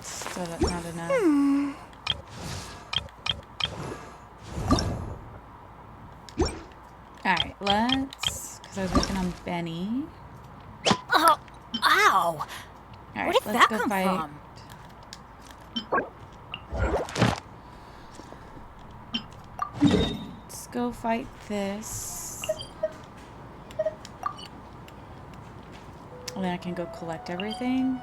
Still not enough. Alright, let's... Because I was working on Benny. Oh, ow! Alright, Where did let's that go come fight. from? Let's go fight this. And then I can go collect everything.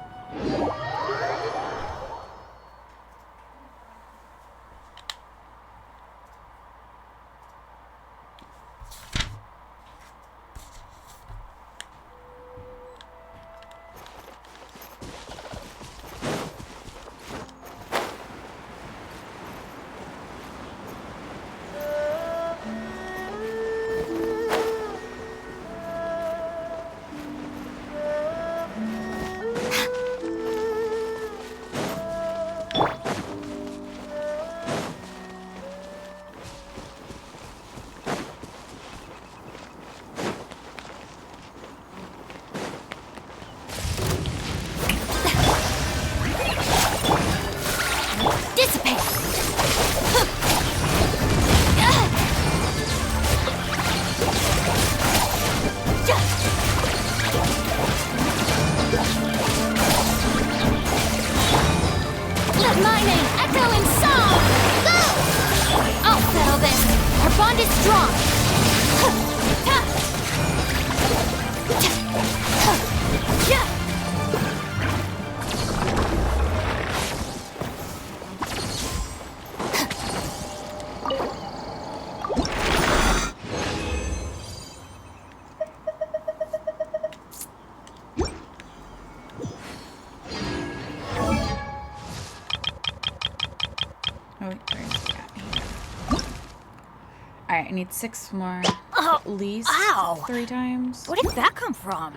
Alright, I need 6 more. Oh, At least ow. 3 times. Where did that come from?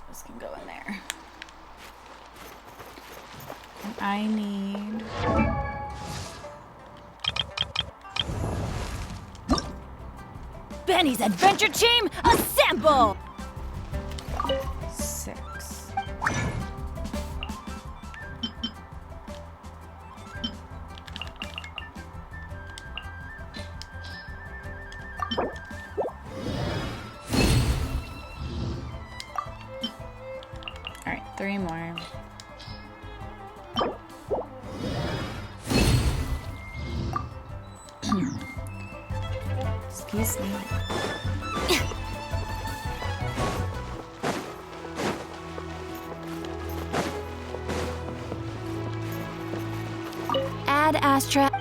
This can go in there. And I need... Benny's adventure team, assemble! 6. Alright, 3 more. Excuse me. Ad Astra.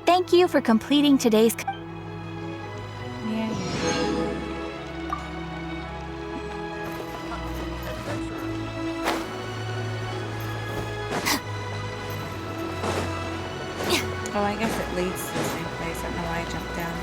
Thank you for completing today's. Yeah. Oh, I guess it leads to the same place. I don't know why I jumped down.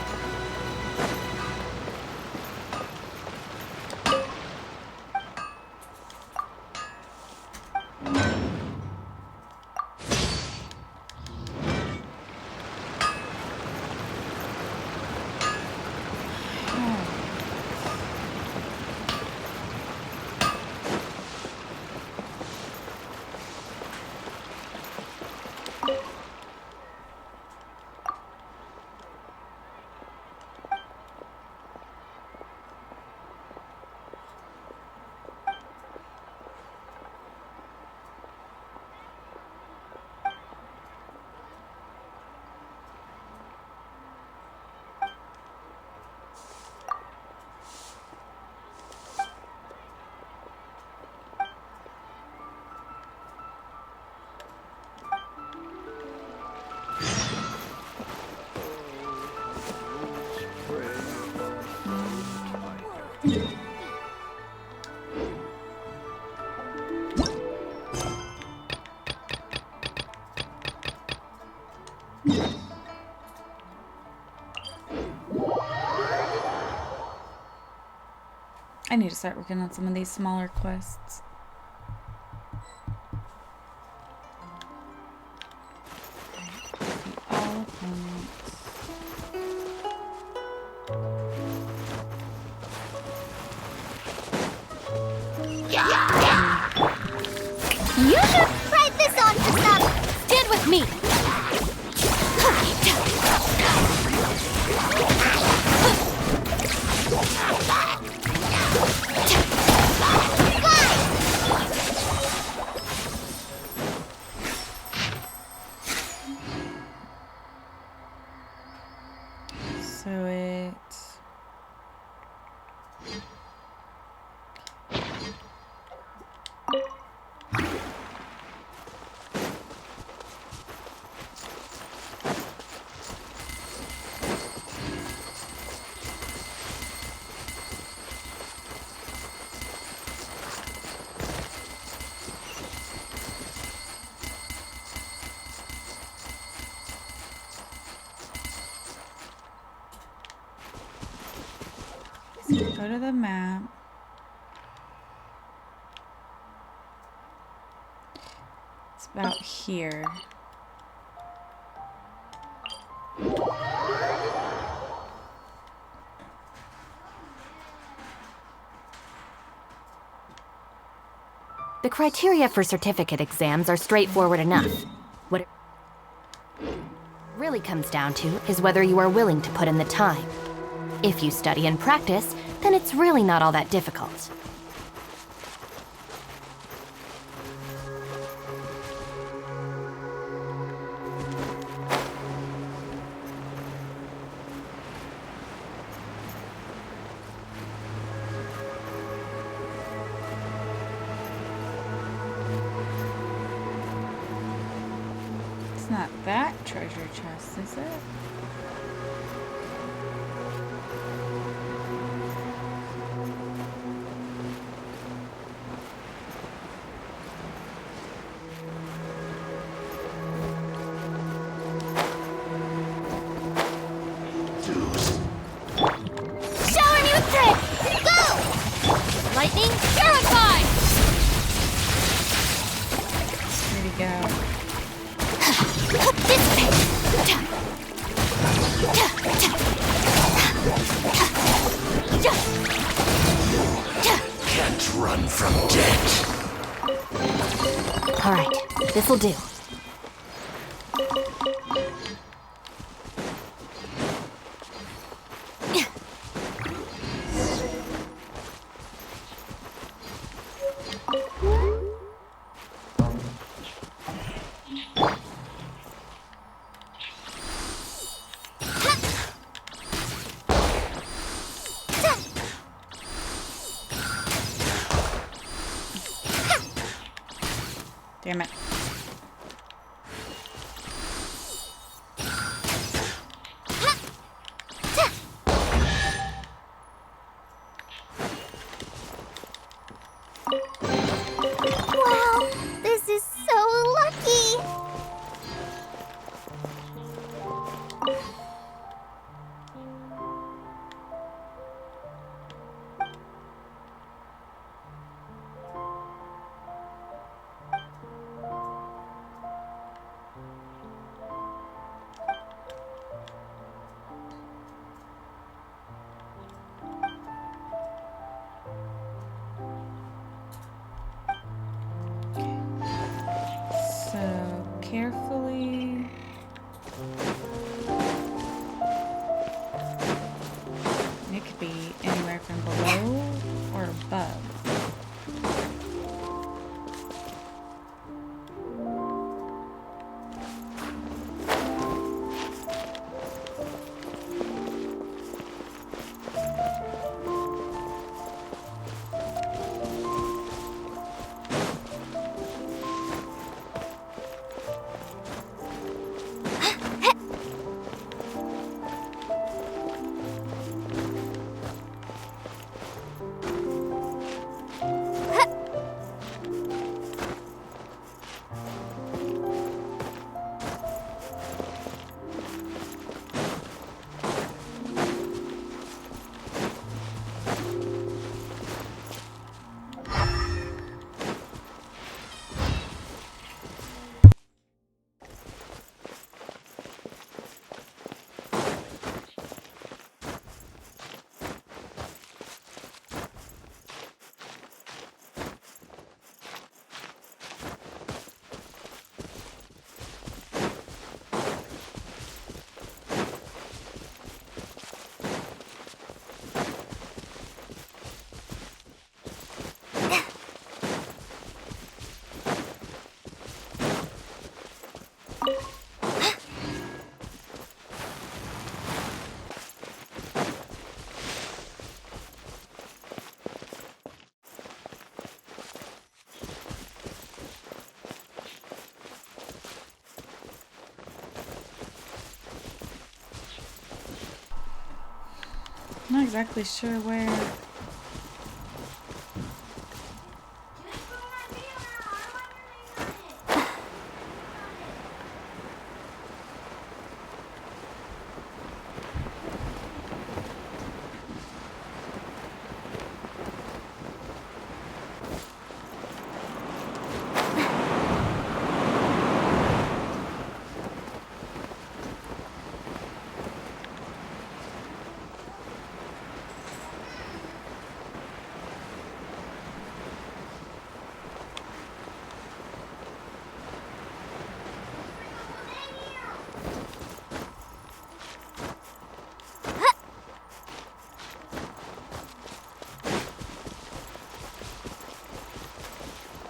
I need to start working on some of these smaller quests. All opponents. You should try this on for some. Stand with me! So it's... Go to the map. It's about here. The criteria for certificate exams are straightforward enough. What it really comes down to is whether you are willing to put in the time. If you study and practice, then it's really not all that difficult. It's not that treasure chest, is it? Shower me with trick! Go! Lightning, purify! Where'd he go? This way! Can't run from death. All right, this'll do. Damn it. Wow, this is so lucky! So carefully. It could be anywhere from below or above. Not exactly sure where.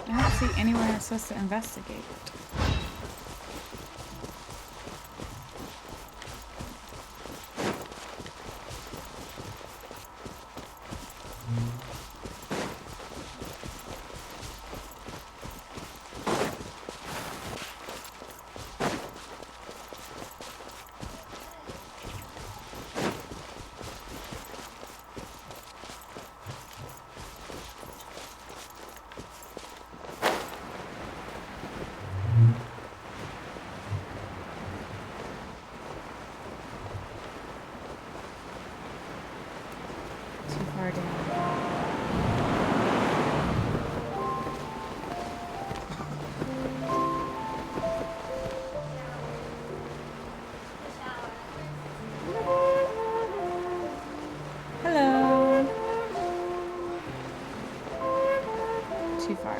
I don't see anywhere I'm supposed to investigate. Too far.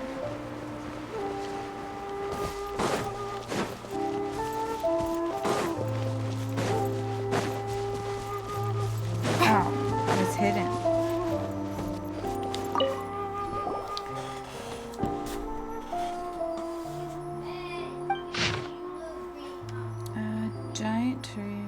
Oh, it's hidden. A giant tree.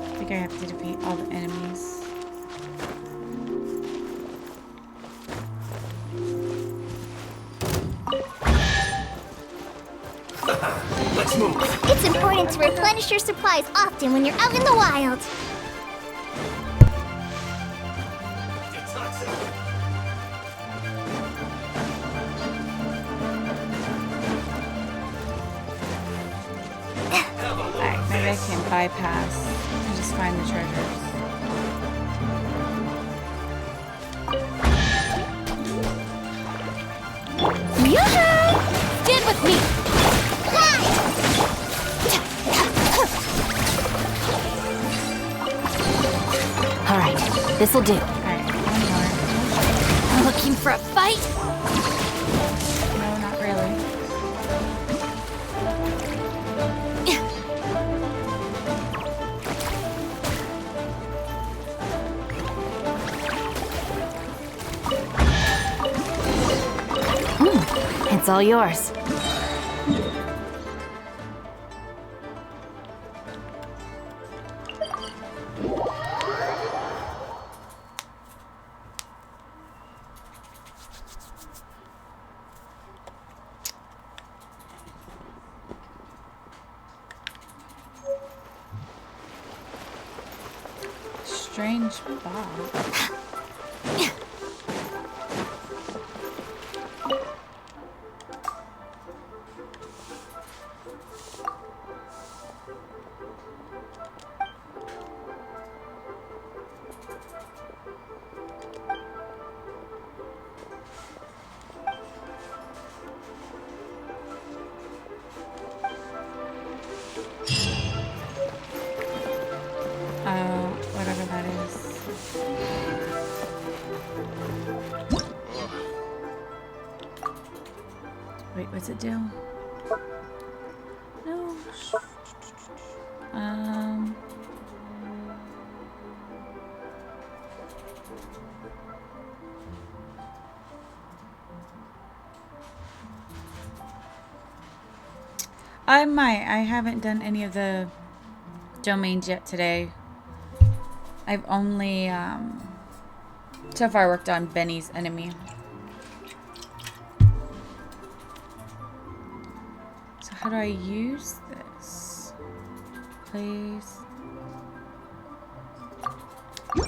I think I have to defeat all the enemies. Let's move. It's important to replenish your supplies often when you're out in the wild. Alright, maybe I can bypass and just find the treasures. Yoo-hoo! Stand with me! Alright, this'll do. Alright, one more. Looking for a fight? No, not really. It's all yours. Strange bog. Whatever that is. Wait, what's it do? No. I might. I haven't done any of the domains yet today. I've only so far worked on Benny's enemy. So how do I use this? Please. Can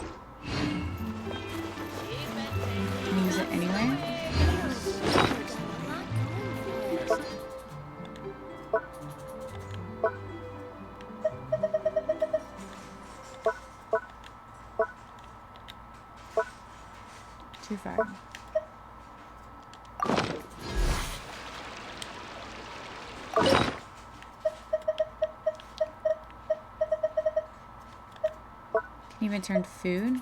I use it anywhere? Too far. Can you even turn food?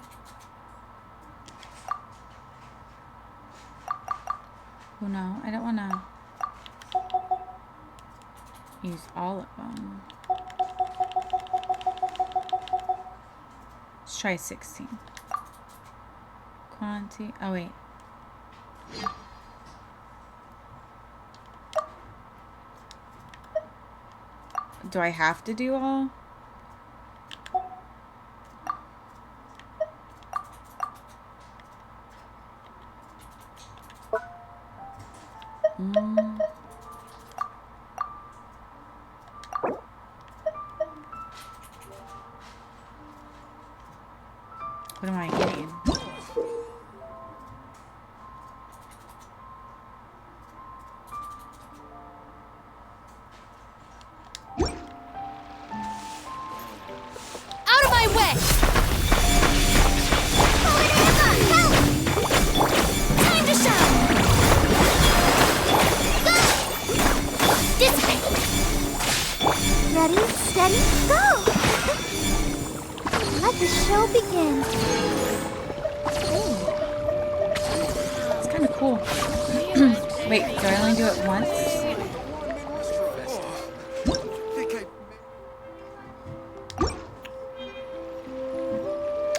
Oh no, I don't want to use all of them. Let's try 16. Quantity. Oh, wait. Do I have to do all? What am I getting? Out of my way! Time to shine! Dissipate! Ready, steady, go! Let the show begin. It's kind of cool. Wait, do I only do it once?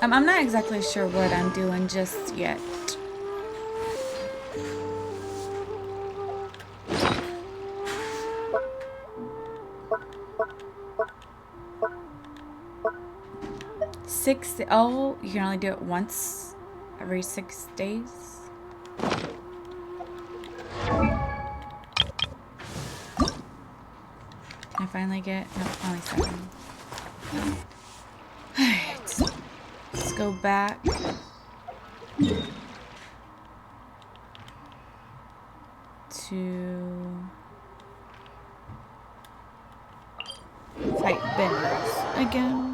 I'm not exactly sure what I'm doing just yet. Oh, you can only do it once every 6 days. Can I finally get, no, only 7. Alright, let's go back. To fight bears again.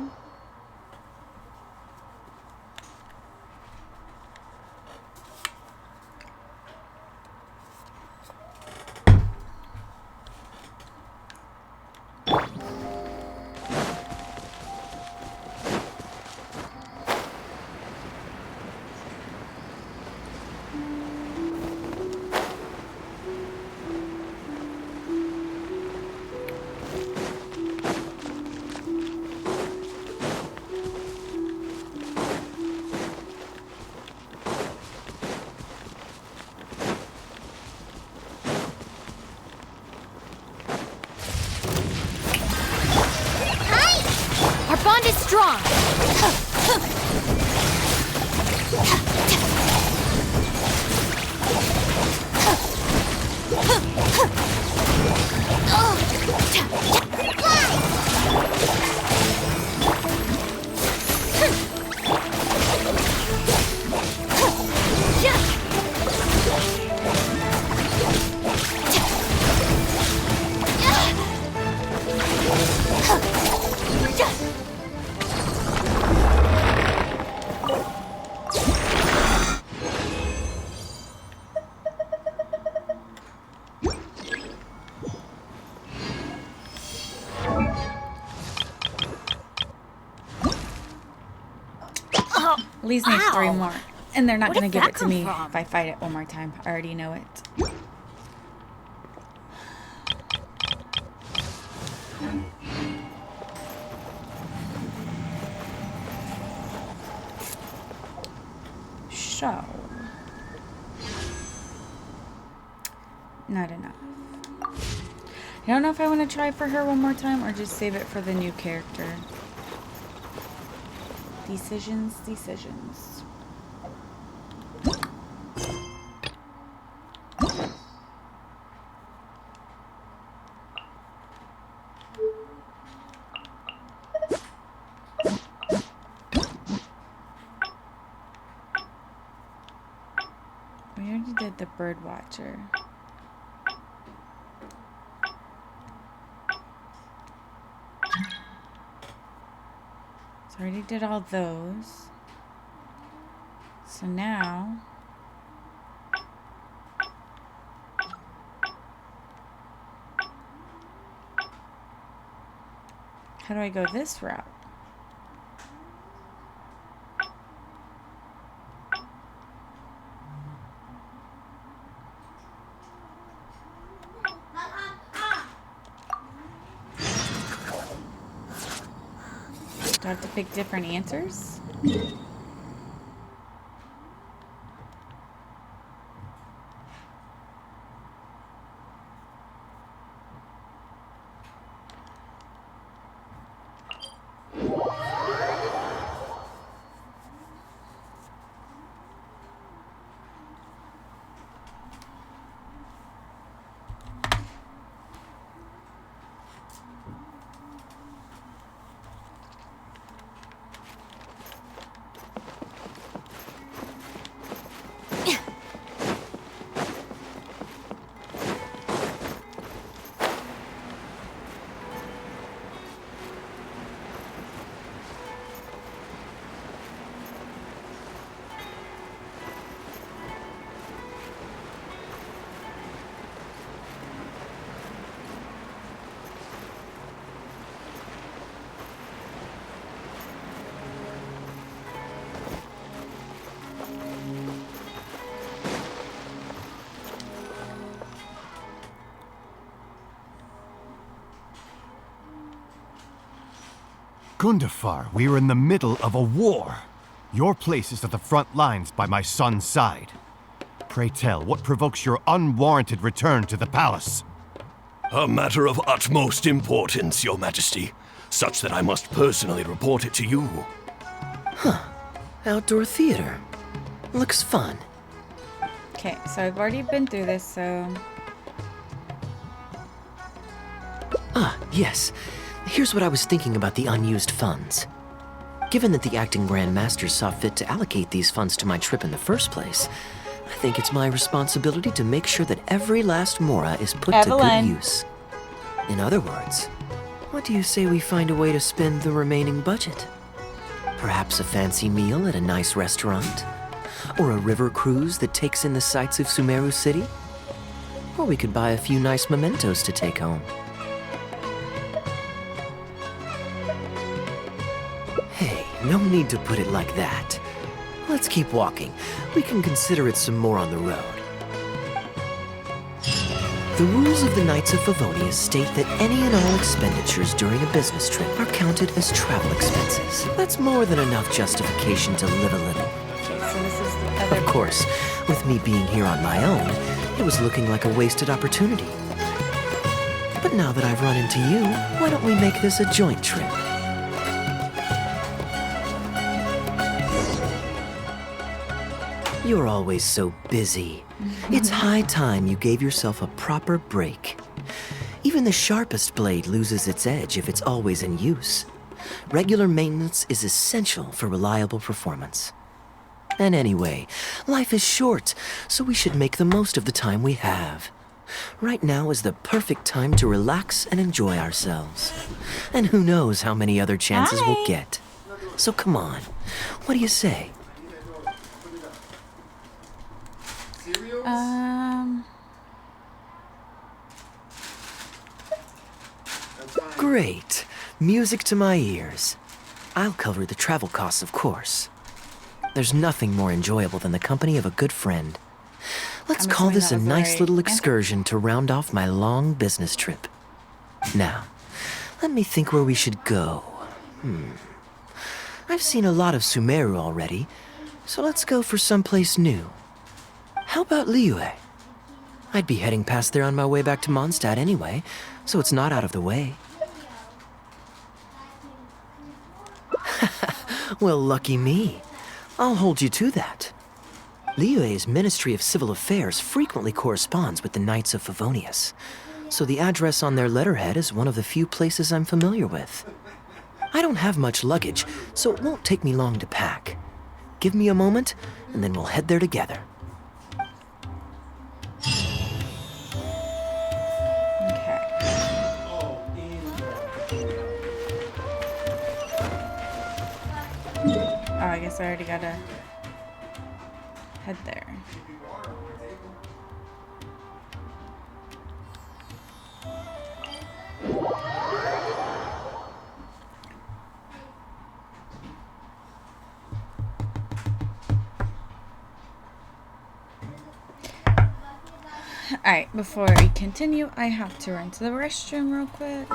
Our bond is strong! At least needs 3 more. And they're not Where going to did give that it to me come from? if I fight it one more time. I already know it. So. Not enough. I don't know if I want to try for her one more time or just save it for the new character. Decisions, decisions. We already did the bird watcher. So I already did all those. So now how do I go this route? Do I have to pick different answers? Kundafar, we are in the middle of a war. Your place is at the front lines by my son's side. Pray tell, what provokes your unwarranted return to the palace? A matter of utmost importance, Your Majesty, such that I must personally report it to you. Huh. Outdoor theater. Looks fun. Okay, so I've already been through this, so... Ah, yes. Here's what I was thinking about the unused funds. Given that the acting Grand Masters saw fit to allocate these funds to my trip in the first place, I think it's my responsibility to make sure that every last mora is put to good use. In other words, what do you say we find a way to spend the remaining budget? Perhaps a fancy meal at a nice restaurant? Or a river cruise that takes in the sights of Sumeru City? Or we could buy a few nice mementos to take home. Hey, no need to put it like that. Let's keep walking. We can consider it some more on the road. The rules of the Knights of Favonius state that any and all expenditures during a business trip are counted as travel expenses. That's more than enough justification to live a little. Okay, so this is the other... Of course, with me being here on my own, it was looking like a wasted opportunity. But now that I've run into you, why don't we make this a joint trip? You're always so busy. It's high time you gave yourself a proper break. Even the sharpest blade loses its edge if it's always in use. Regular maintenance is essential for reliable performance. And anyway, life is short, so we should make the most of the time we have. Right now is the perfect time to relax and enjoy ourselves. And who knows how many other chances we'll get. So come on, what do you say? Great. Music to my ears. I'll cover the travel costs, of course. There's nothing more enjoyable than the company of a good friend. Let's call this a nice little excursion to round off my long business trip. Now, let me think where we should go. I've seen a lot of Sumeru already, so let's go for someplace new. How about Liyue? I'd be heading past there on my way back to Mondstadt anyway, so it's not out of the way. Well, lucky me. I'll hold you to that. Liyue's Ministry of Civil Affairs frequently corresponds with the Knights of Favonius, so the address on their letterhead is one of the few places I'm familiar with. I don't have much luggage, so it won't take me long to pack. Give me a moment, and then we'll head there together. Oh, I guess I already gotta head there. Alright, before we continue, I have to run to the restroom real quick.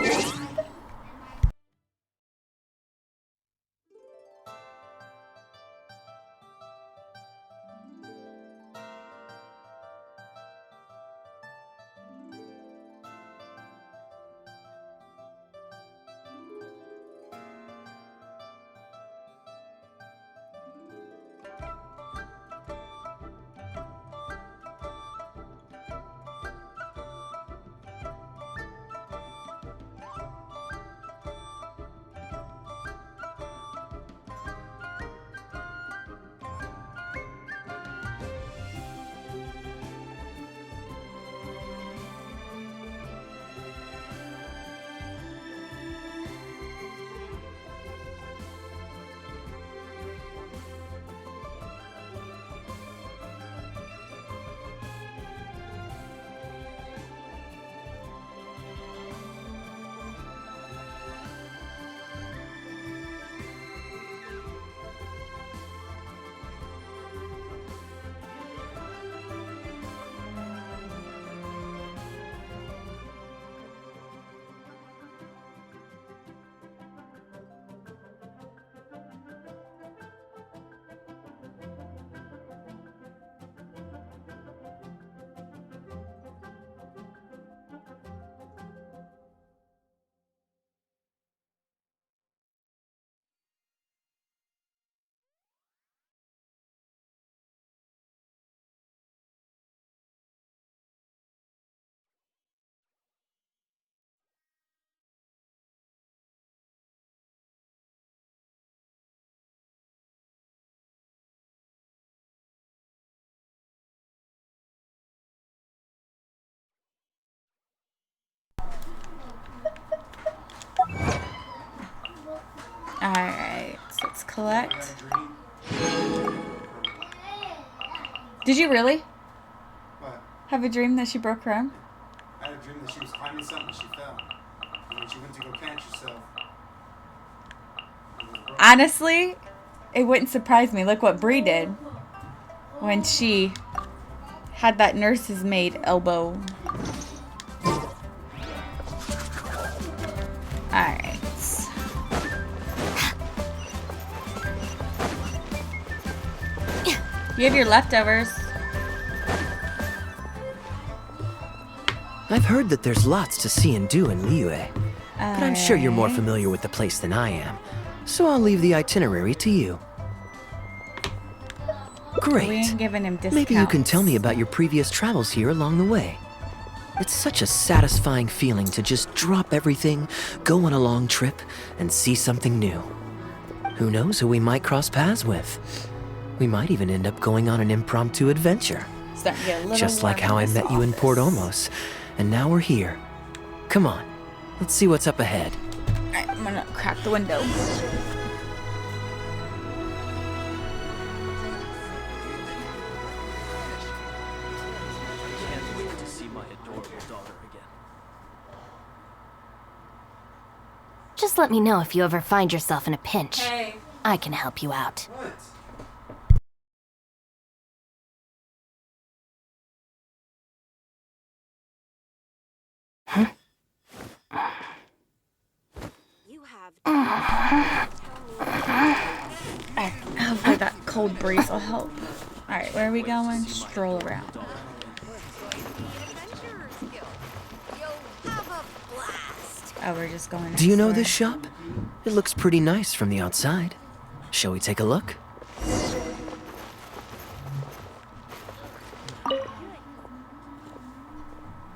collect. Did you really? What? Have a dream that she broke her arm? I had a dream that she was climbing something and she fell. And when she went to go catch herself, Honestly, it wouldn't surprise me. Look what Bree did when she had that nurse's maid elbow. Alright. You have your leftovers. I've heard that there's lots to see and do in Liyue, but I'm sure you're more familiar with the place than I am, so I'll leave the itinerary to you. Great. We ain't giving him discounts. Maybe you can tell me about your previous travels here along the way. It's such a satisfying feeling to just drop everything, go on a long trip, and see something new. Who knows who we might cross paths with? We might even end up going on an impromptu adventure. Starting to get a little Just like warm how I in this met you in Port Olmos, and now we're here. Come on, let's see what's up ahead. Alright, I'm gonna crack the window. Just let me know if you ever find yourself in a pinch. Hey. I can help you out. what? Hopefully that cold breeze will help. Alright, where are we going? Stroll around. Oh, we're just going Do you know next door. this shop? It looks pretty nice from the outside. Shall we take a look?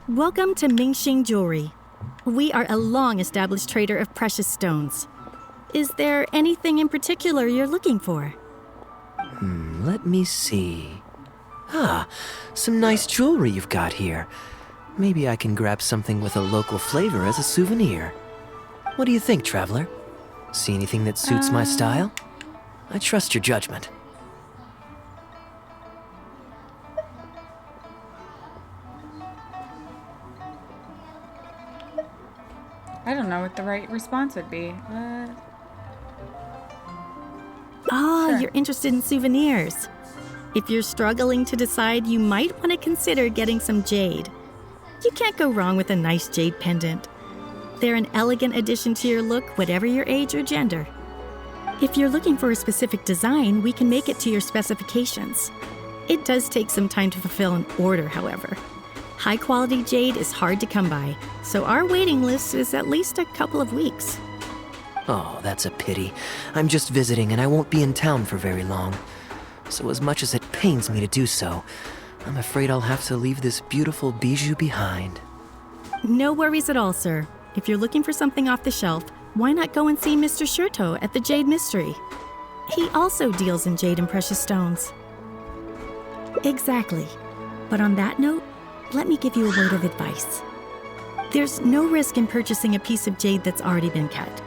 Welcome to Mingxing Jewelry. We are a long-established trader of precious stones. Is there anything in particular you're looking for? Let me see. Ah, some nice jewelry you've got here. Maybe I can grab something with a local flavor as a souvenir. What do you think, traveler? See anything that suits my style? I trust your judgment. I don't know what the right response would be. Sure. You're interested in souvenirs. If you're struggling to decide, you might want to consider getting some jade. You can't go wrong with a nice jade pendant. They're an elegant addition to your look, whatever your age or gender. If you're looking for a specific design, we can make it to your specifications. It does take some time to fulfill an order, however. High-quality jade is hard to come by, so our waiting list is at least a couple of weeks. Oh, that's a pity. I'm just visiting and I won't be in town for very long. So as much as it pains me to do so, I'm afraid I'll have to leave this beautiful bijou behind. No worries at all, sir. If you're looking for something off the shelf, why not go and see Mr. Shurto at the Jade Mystery? He also deals in jade and precious stones. Exactly. But on that note, let me give you a word of advice. There's no risk in purchasing a piece of jade that's already been cut.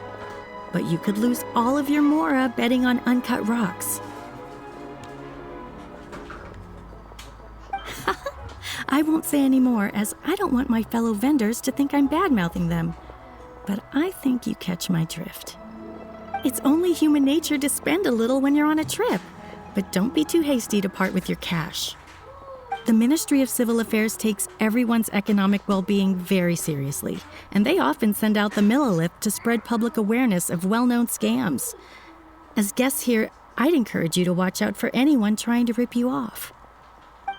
But you could lose all of your mora betting on uncut rocks. I won't say any more, as I don't want my fellow vendors to think I'm bad-mouthing them. But I think you catch my drift. It's only human nature to spend a little when you're on a trip, but don't be too hasty to part with your cash. The Ministry of Civil Affairs takes everyone's economic well-being very seriously, and they often send out the Millilith to spread public awareness of well-known scams. As guests here, I'd encourage you to watch out for anyone trying to rip you off.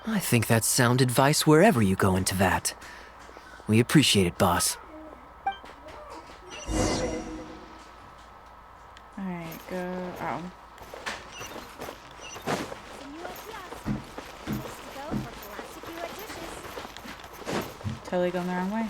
I think that's sound advice wherever you go into that. We appreciate it, boss. Alright, go. Oh. Totally going the wrong way.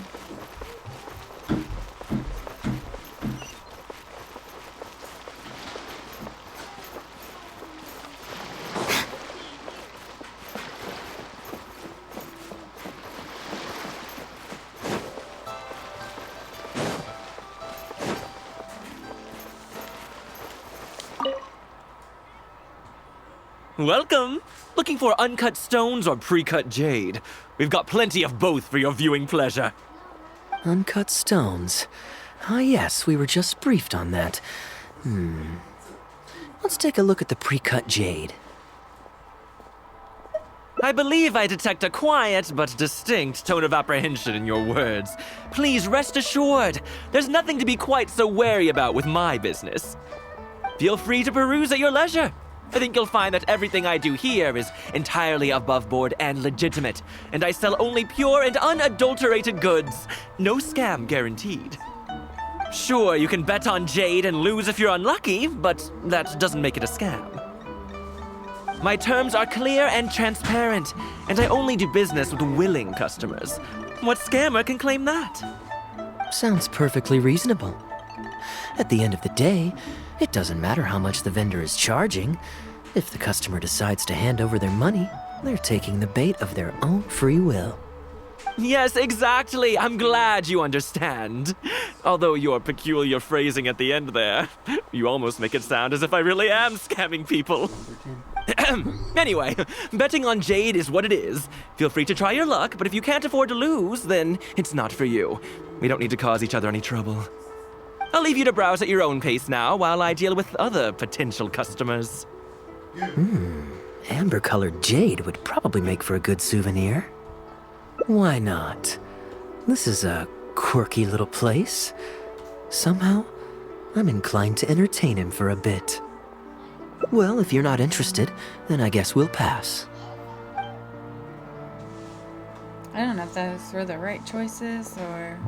Welcome! Looking for uncut stones or pre-cut jade? We've got plenty of both for your viewing pleasure. Uncut stones. Ah, yes, we were just briefed on that. Let's take a look at the pre-cut jade. I believe I detect a quiet but distinct tone of apprehension in your words. Please rest assured, there's nothing to be quite so wary about with my business. Feel free to peruse at your leisure. I think you'll find that everything I do here is entirely above board and legitimate, and I sell only pure and unadulterated goods. No scam guaranteed. Sure, you can bet on jade and lose if you're unlucky, but that doesn't make it a scam. My terms are clear and transparent, and I only do business with willing customers. What scammer can claim that? Sounds perfectly reasonable. At the end of the day, it doesn't matter how much the vendor is charging. If the customer decides to hand over their money, they're taking the bait of their own free will. Yes, exactly. I'm glad you understand. Although your peculiar phrasing at the end there, you almost make it sound as if I really am scamming people. Anyway, betting on jade is what it is. Feel free to try your luck, but if you can't afford to lose, then it's not for you. We don't need to cause each other any trouble. I'll leave you to browse at your own pace now while I deal with other potential customers. Amber-colored jade would probably make for a good souvenir. Why not? This is a quirky little place. Somehow, I'm inclined to entertain him for a bit. Well, if you're not interested, then I guess we'll pass. I don't know if those were the right choices or...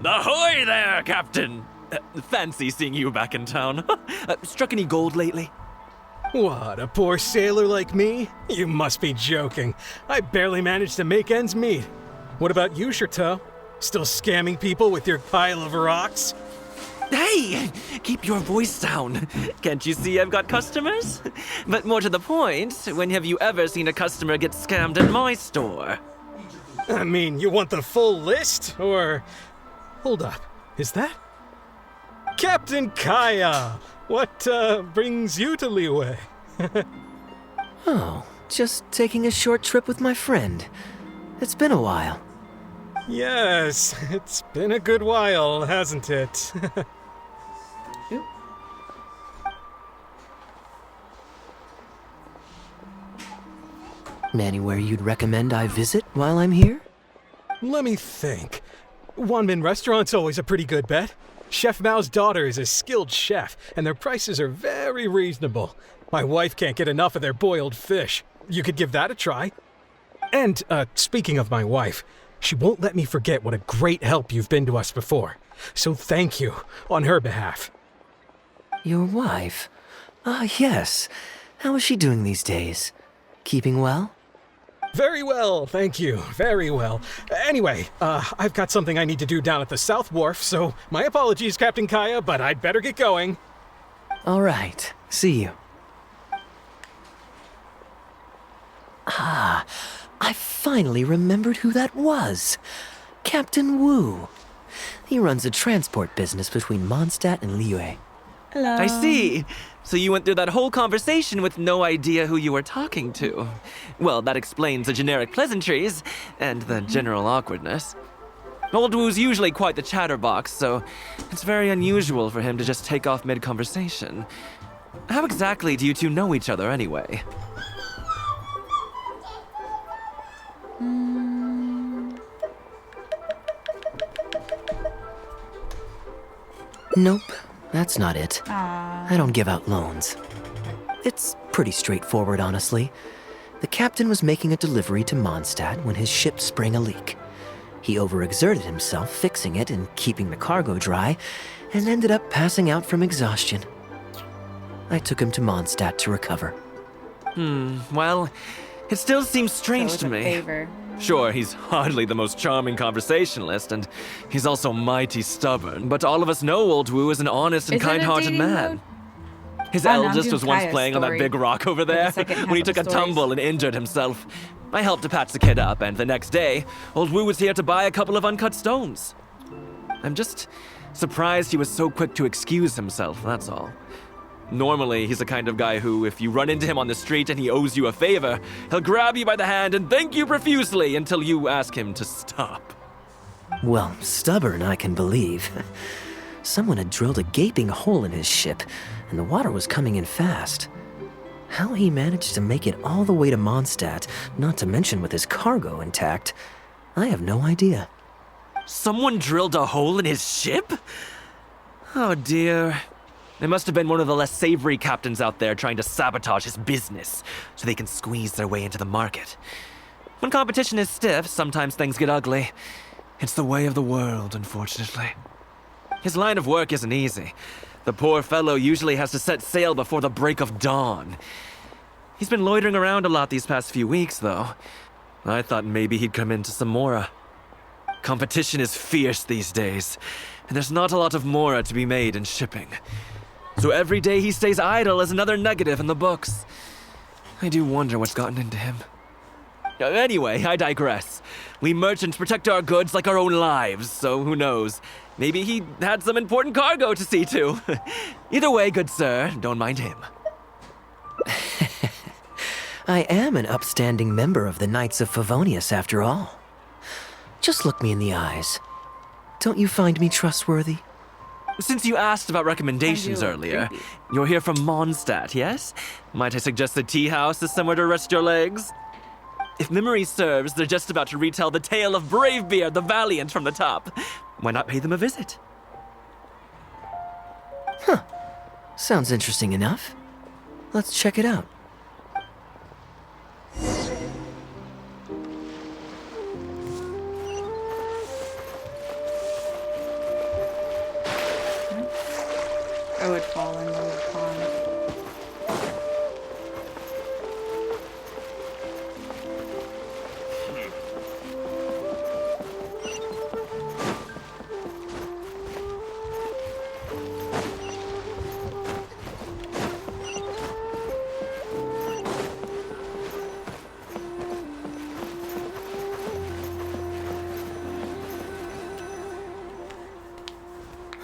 Ahoy there, Captain! Fancy seeing you back in town. Struck any gold lately? What, a poor sailor like me? You must be joking. I barely managed to make ends meet. What about you, Chateau? Still scamming people with your pile of rocks? Hey! Keep your voice down. Can't you see I've got customers? But more to the point, when have you ever seen a customer get scammed at my store? I mean, you want the full list? Or... Hold up. Is that... Captain Kaya! What, brings you to Liyue? Oh, just taking a short trip with my friend. It's been a while. Yes, it's been a good while, hasn't it? Anywhere you'd recommend I visit while I'm here? Let me think. Wanmin Restaurant's always a pretty good bet. Chef Mao's daughter is a skilled chef, and their prices are very reasonable. My wife can't get enough of their boiled fish. You could give that a try. And, speaking of my wife, she won't let me forget what a great help you've been to us before. So thank you, on her behalf. Your wife? Ah, yes. How is she doing these days? Keeping well? Very well, thank you. Very well. Anyway, I've got something I need to do down at the South Wharf, so my apologies, Captain Kaya, but I'd better get going. All right. See you. Ah, I finally remembered who that was. Captain Wu. He runs a transport business between Mondstadt and Liyue. Hello. I see. So you went through that whole conversation with no idea who you were talking to. Well, that explains the generic pleasantries and the general awkwardness. Old Wu's usually quite the chatterbox, so it's very unusual for him to just take off mid-conversation. How exactly do you two know each other anyway? Nope, that's not it. Aww. I don't give out loans. It's pretty straightforward, honestly. The captain was making a delivery to Mondstadt when his ship sprang a leak. He overexerted himself fixing it and keeping the cargo dry, and ended up passing out from exhaustion. I took him to Mondstadt to recover. Well, it still seems strange to me. Favor. Sure, he's hardly the most charming conversationalist, and he's also mighty stubborn, but all of us know Old Wu is an honest and kind-hearted man. His eldest was once playing on that big rock over there when he took a tumble and injured himself. I helped to patch the kid up, and the next day, Old Wu was here to buy a couple of uncut stones. I'm just surprised he was so quick to excuse himself, that's all. Normally, he's the kind of guy who, if you run into him on the street and he owes you a favor, he'll grab you by the hand and thank you profusely until you ask him to stop. Well, stubborn, I can believe. Someone had drilled a gaping hole in his ship, and the water was coming in fast. How he managed to make it all the way to Mondstadt, not to mention with his cargo intact, I have no idea. Someone drilled a hole in his ship? Oh dear. It must have been one of the less savory captains out there trying to sabotage his business so they can squeeze their way into the market. When competition is stiff, sometimes things get ugly. It's the way of the world, unfortunately. His line of work isn't easy. The poor fellow usually has to set sail before the break of dawn. He's been loitering around a lot these past few weeks, though. I thought maybe he'd come into some Mora. Competition is fierce these days, and there's not a lot of Mora to be made in shipping. So every day he stays idle is another negative in the books. I do wonder what's gotten into him. Anyway, I digress. We merchants protect our goods like our own lives, so who knows? Maybe he had some important cargo to see to. Either way, good sir, don't mind him. I am an upstanding member of the Knights of Favonius, after all. Just look me in the eyes. Don't you find me trustworthy? Since you asked about recommendations earlier, you're here from Mondstadt, yes? Might I suggest the tea house is somewhere to rest your legs? If memory serves, they're just about to retell the tale of Bravebeard the Valiant from the top. Why not pay them a visit? Huh. Sounds interesting enough. Let's check it out. I would fall into the pond.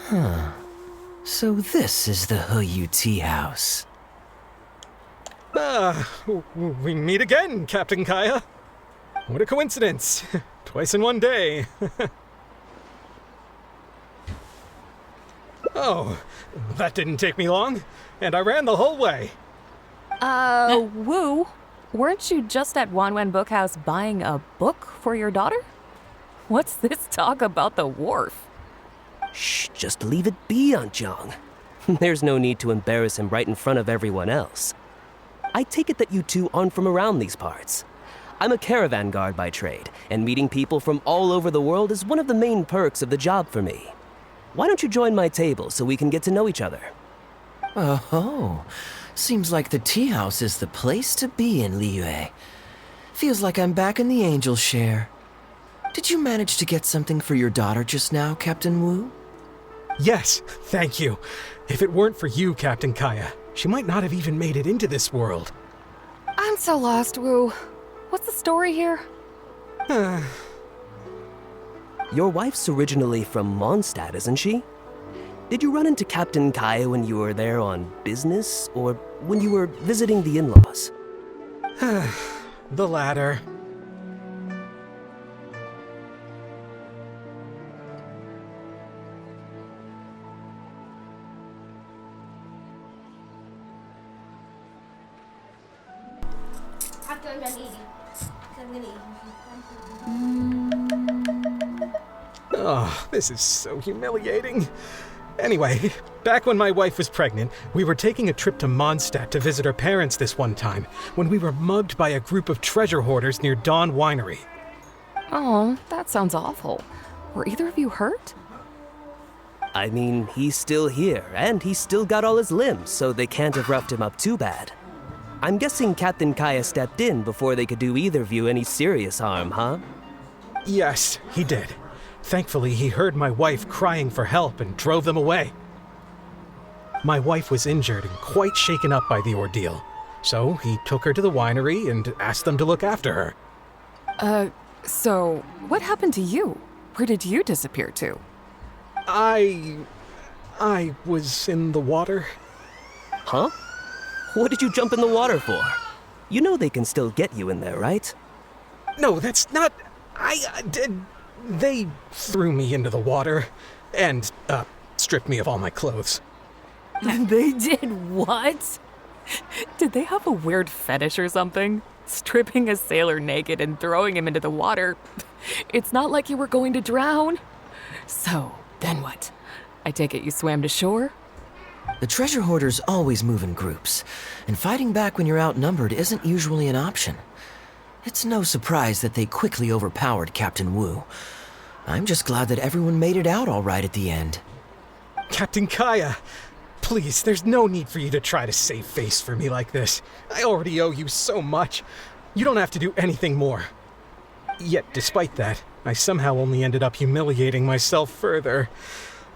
Huh. So this is the Hu Tea House. We meet again, Captain Kaya. What a coincidence. Twice in one day. Oh, that didn't take me long, and I ran the whole way. Wu, weren't you just at Wanwen Bookhouse buying a book for your daughter? What's this talk about the wharf? Shh, just leave it be, Aunt Jong. There's no need to embarrass him right in front of everyone else. I take it that you two aren't from around these parts. I'm a caravan guard by trade, and meeting people from all over the world is one of the main perks of the job for me. Why don't you join my table so we can get to know each other? Oh, seems like the tea house is the place to be in Liyue. Feels like I'm back in the angel share. Did you manage to get something for your daughter just now, Captain Wu? Yes, thank you. If it weren't for you, Captain Kaya, she might not have even made it into this world. I'm so lost, Wu. What's the story here? Your wife's originally from Mondstadt, isn't she? Did you run into Captain Kaya when you were there on business, or when you were visiting the in-laws? The latter. Oh, this is so humiliating. Anyway, back when my wife was pregnant, we were taking a trip to Mondstadt to visit her parents this one time, when we were mugged by a group of treasure hoarders near Dawn Winery. Oh, that sounds awful. Were either of you hurt? I mean, he's still here, and he's still got all his limbs, so they can't have roughed him up too bad. I'm guessing Captain Kaya stepped in before they could do either of you any serious harm, huh? Yes, he did. Thankfully, he heard my wife crying for help and drove them away. My wife was injured and quite shaken up by the ordeal, so he took her to the winery and asked them to look after her. So what happened to you? Where did you disappear to? I was in the water. Huh? What did you jump in the water for? You know they can still get you in there, right? No, that's not... I did... They threw me into the water and, stripped me of all my clothes. They did what? Did they have a weird fetish or something? Stripping a sailor naked and throwing him into the water. It's not like you were going to drown. So, then what? I take it you swam to shore? The treasure hoarders always move in groups, and fighting back when you're outnumbered isn't usually an option. It's no surprise that they quickly overpowered Captain Wu. I'm just glad that everyone made it out all right at the end. Captain Kaya, please, there's no need for you to try to save face for me like this. I already owe you so much. You don't have to do anything more. Yet, despite that, I somehow only ended up humiliating myself further.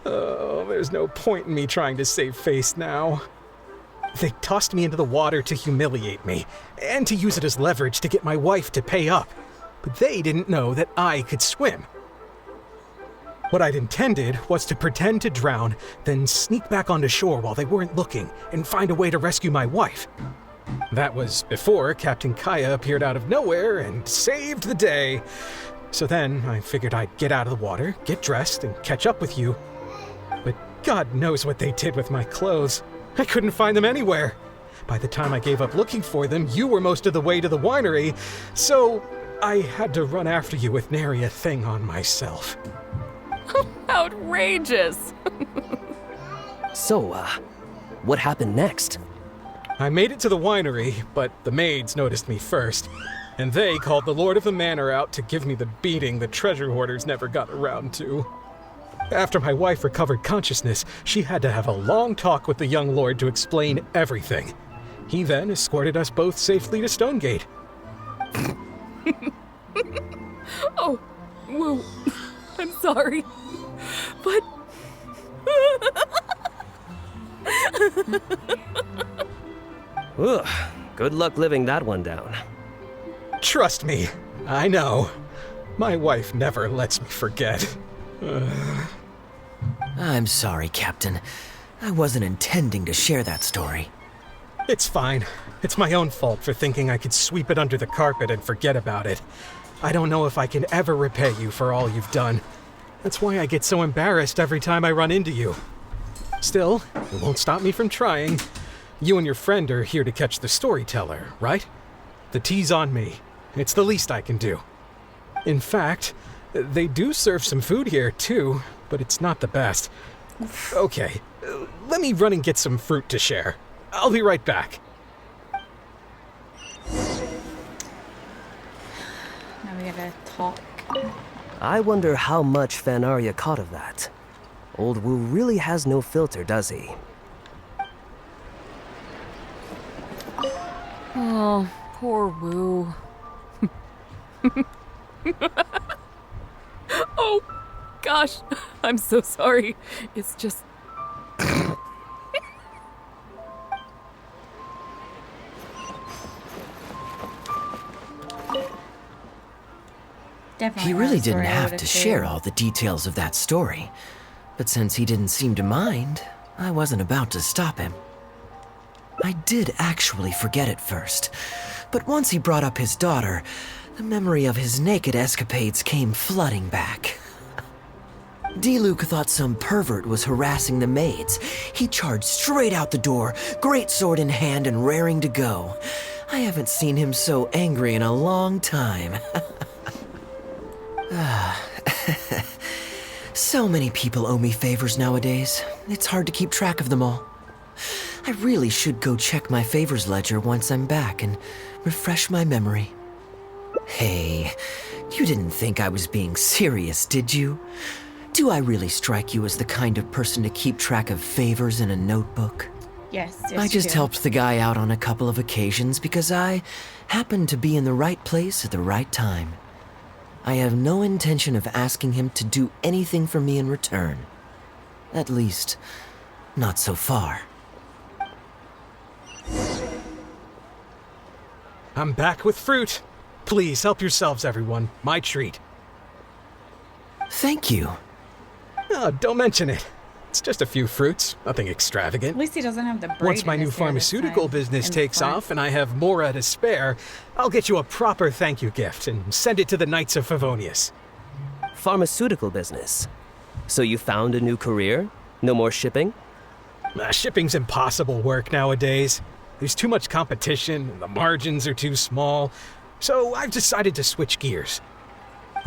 Oh, there's no point in me trying to save face now. They tossed me into the water to humiliate me, and to use it as leverage to get my wife to pay up. But they didn't know that I could swim. What I'd intended was to pretend to drown, then sneak back onto shore while they weren't looking, and find a way to rescue my wife. That was before Captain Kaya appeared out of nowhere and saved the day. So then I figured I'd get out of the water, get dressed, and catch up with you. But God knows what they did with my clothes. I couldn't find them anywhere. By the time I gave up looking for them, you were most of the way to the winery, so I had to run after you with nary a thing on myself. Outrageous! So, what happened next? I made it to the winery, but the maids noticed me first, and they called the Lord of the Manor out to give me the beating the treasure hoarders never got around to. After my wife recovered consciousness, she had to have a long talk with the young lord to explain everything. He then escorted us both safely to Stonegate. Oh, Woo, I'm sorry, but... Ugh, good luck living that one down. Trust me, I know. My wife never lets me forget. I'm sorry, Captain. I wasn't intending to share that story. It's fine. It's my own fault for thinking I could sweep it under the carpet and forget about it. I don't know if I can ever repay you for all you've done. That's why I get so embarrassed every time I run into you. Still, it won't stop me from trying. You and your friend are here to catch the storyteller, right? The tea's on me. It's the least I can do. In fact, they do serve some food here, too, but it's not the best. Okay, let me run and get some fruit to share. I'll be right back. Now we gotta talk. I wonder how much Fanaria caught of that. Old Wu really has no filter, does he? Oh, poor Wu. Oh, gosh, I'm so sorry. It's just... He really didn't have to share all the details of that story. But since he didn't seem to mind, I wasn't about to stop him. I did actually forget at first, but once he brought up his daughter, the memory of his naked escapades came flooding back. D-Luke thought some pervert was harassing the maids. He charged straight out the door, great sword in hand and raring to go. I haven't seen him so angry in a long time. So many people owe me favors nowadays. It's hard to keep track of them all. I really should go check my favors ledger once I'm back and refresh my memory. Hey, you didn't think I was being serious, did you? Do I really strike you as the kind of person to keep track of favors in a notebook? Yes, I just helped the guy out on a couple of occasions because I happened to be in the right place at the right time. I have no intention of asking him to do anything for me in return. At least, not so far. I'm back with fruit. Please help yourselves, everyone. My treat. Thank you. Oh, don't mention it. It's just a few fruits, nothing extravagant. At least he doesn't have the braid Once my in new his hair this pharmaceutical time, business in the takes front. off and I have Mora to spare, I'll get you a proper thank you gift and send it to the Knights of Favonius. Pharmaceutical business. So you found a new career? No more shipping? Shipping's impossible work nowadays. There's too much competition, and the margins are too small. So I've decided to switch gears.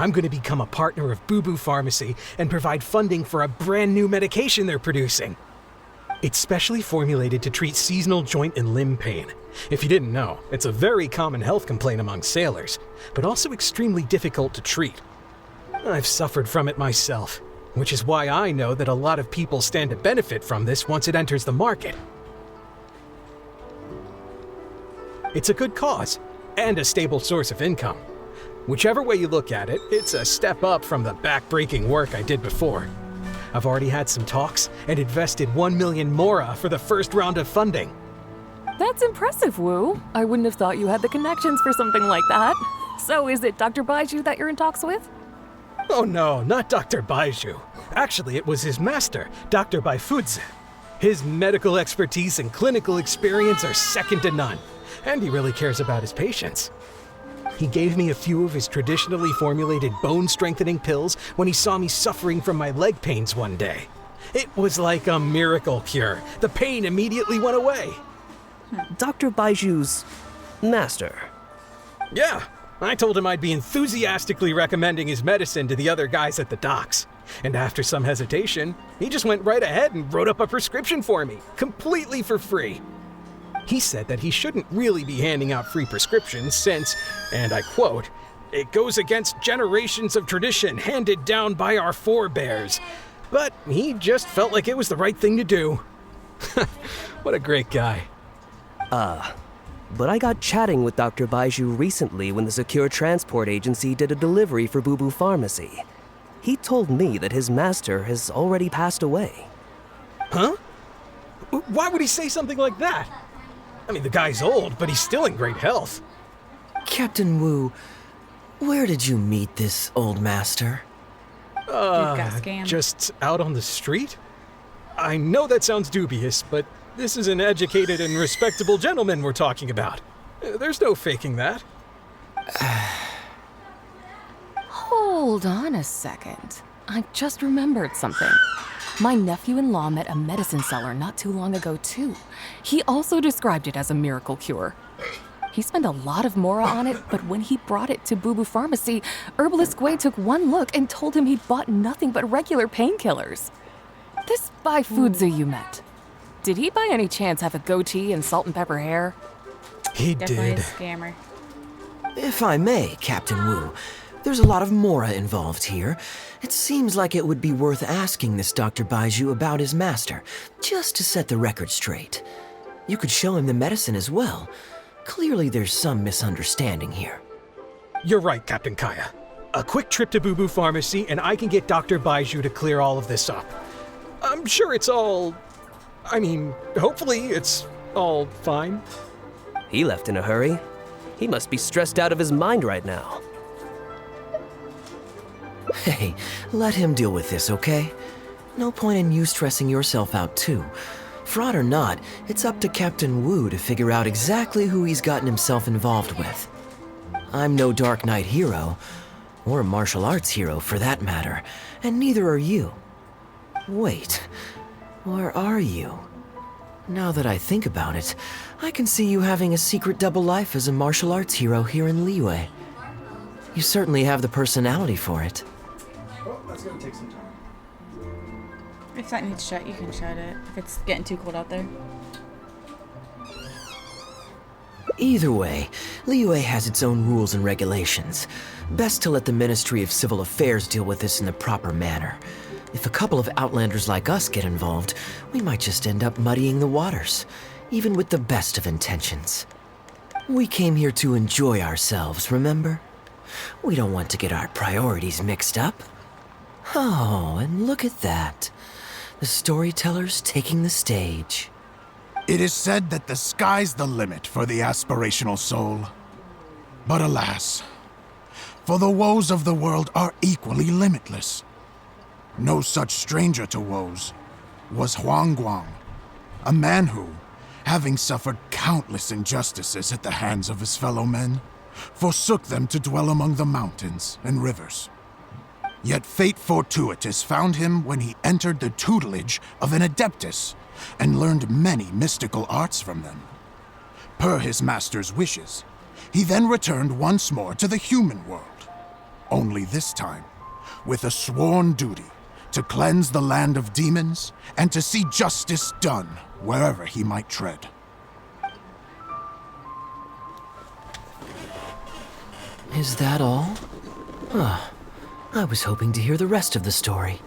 I'm going to become a partner of Boo Boo Pharmacy and provide funding for a brand new medication they're producing. It's specially formulated to treat seasonal joint and limb pain. If you didn't know, it's a very common health complaint among sailors, but also extremely difficult to treat. I've suffered from it myself, which is why I know that a lot of people stand to benefit from this once it enters the market. It's a good cause, and a stable source of income. Whichever way you look at it, it's a step up from the back-breaking work I did before. I've already had some talks and invested 1 million Mora for the first round of funding. That's impressive, Wu. I wouldn't have thought you had the connections for something like that. So is it Dr. Baiju that you're in talks with? Oh no, not Dr. Baiju. Actually, it was his master, Dr. Baifudze. His medical expertise and clinical experience are second to none, and he really cares about his patients. He gave me a few of his traditionally formulated bone-strengthening pills when he saw me suffering from my leg pains one day. It was like a miracle cure. The pain immediately went away. Dr. Baiju's master? Yeah, I told him I'd be enthusiastically recommending his medicine to the other guys at the docks. And after some hesitation, he just went right ahead and wrote up a prescription for me, completely for free. He said that he shouldn't really be handing out free prescriptions since, and I quote, "it goes against generations of tradition handed down by our forebears." But he just felt like it was the right thing to do. What a great guy. But I got chatting with Dr. Baiju recently when the Secure Transport Agency did a delivery for Boo Boo Pharmacy. He told me that his master has already passed away. Huh? Why would he say something like that? I mean, the guy's old, but he's still in great health. Captain Wu, where did you meet this old master? Just out on the street? I know that sounds dubious, but this is an educated and respectable gentleman we're talking about. There's no faking that. Hold on a second. I just remembered something. My nephew-in-law met a medicine seller not too long ago, too. He also described it as a miracle cure. He spent a lot of Mora on it, but when he brought it to Boo Boo Pharmacy, Herbalist Gui took one look and told him he'd bought nothing but regular painkillers. This Baifudze you met, did he by any chance have a goatee and salt and pepper hair? He Definitely did. a scammer. If I may, Captain Wu, there's a lot of Mora involved here. It seems like it would be worth asking this Dr. Baiju about his master, just to set the record straight. You could show him the medicine as well. Clearly there's some misunderstanding here. You're right, Captain Kaya. A quick trip to Boo Boo Pharmacy and I can get Dr. Baiju to clear all of this up. I'm sure it's all... hopefully it's all fine. He left in a hurry. He must be stressed out of his mind right now. Hey, let him deal with this, okay? No point in you stressing yourself out too. Fraud or not, it's up to Captain Wu to figure out exactly who he's gotten himself involved with. I'm no Dark Knight hero, or martial arts hero for that matter, and neither are you. Wait, where are you? Now that I think about it, I can see you having a secret double life as a martial arts hero here in Liyue. You certainly have the personality for it. Well, that's gonna take some time. If that needs shut, you can shut it. If it's getting too cold out there. Either way, Liyue has its own rules and regulations. Best to let the Ministry of Civil Affairs deal with this in the proper manner. If a couple of outlanders like us get involved, we might just end up muddying the waters, even with the best of intentions. We came here to enjoy ourselves, remember? We don't want to get our priorities mixed up. Oh, and look at that. The storyteller's taking the stage. It is said that the sky's the limit for the aspirational soul. But alas, for the woes of the world are equally limitless. No such stranger to woes. was Huang Guang, a man who, having suffered countless injustices at the hands of his fellow men, forsook them to dwell among the mountains and rivers. Yet fate fortuitous found him when he entered the tutelage of an adeptus and learned many mystical arts from them. Per his master's wishes, he then returned once more to the human world, only this time with a sworn duty to cleanse the land of demons and to see justice done wherever he might tread. Is that all? Oh, I was hoping to hear the rest of the story.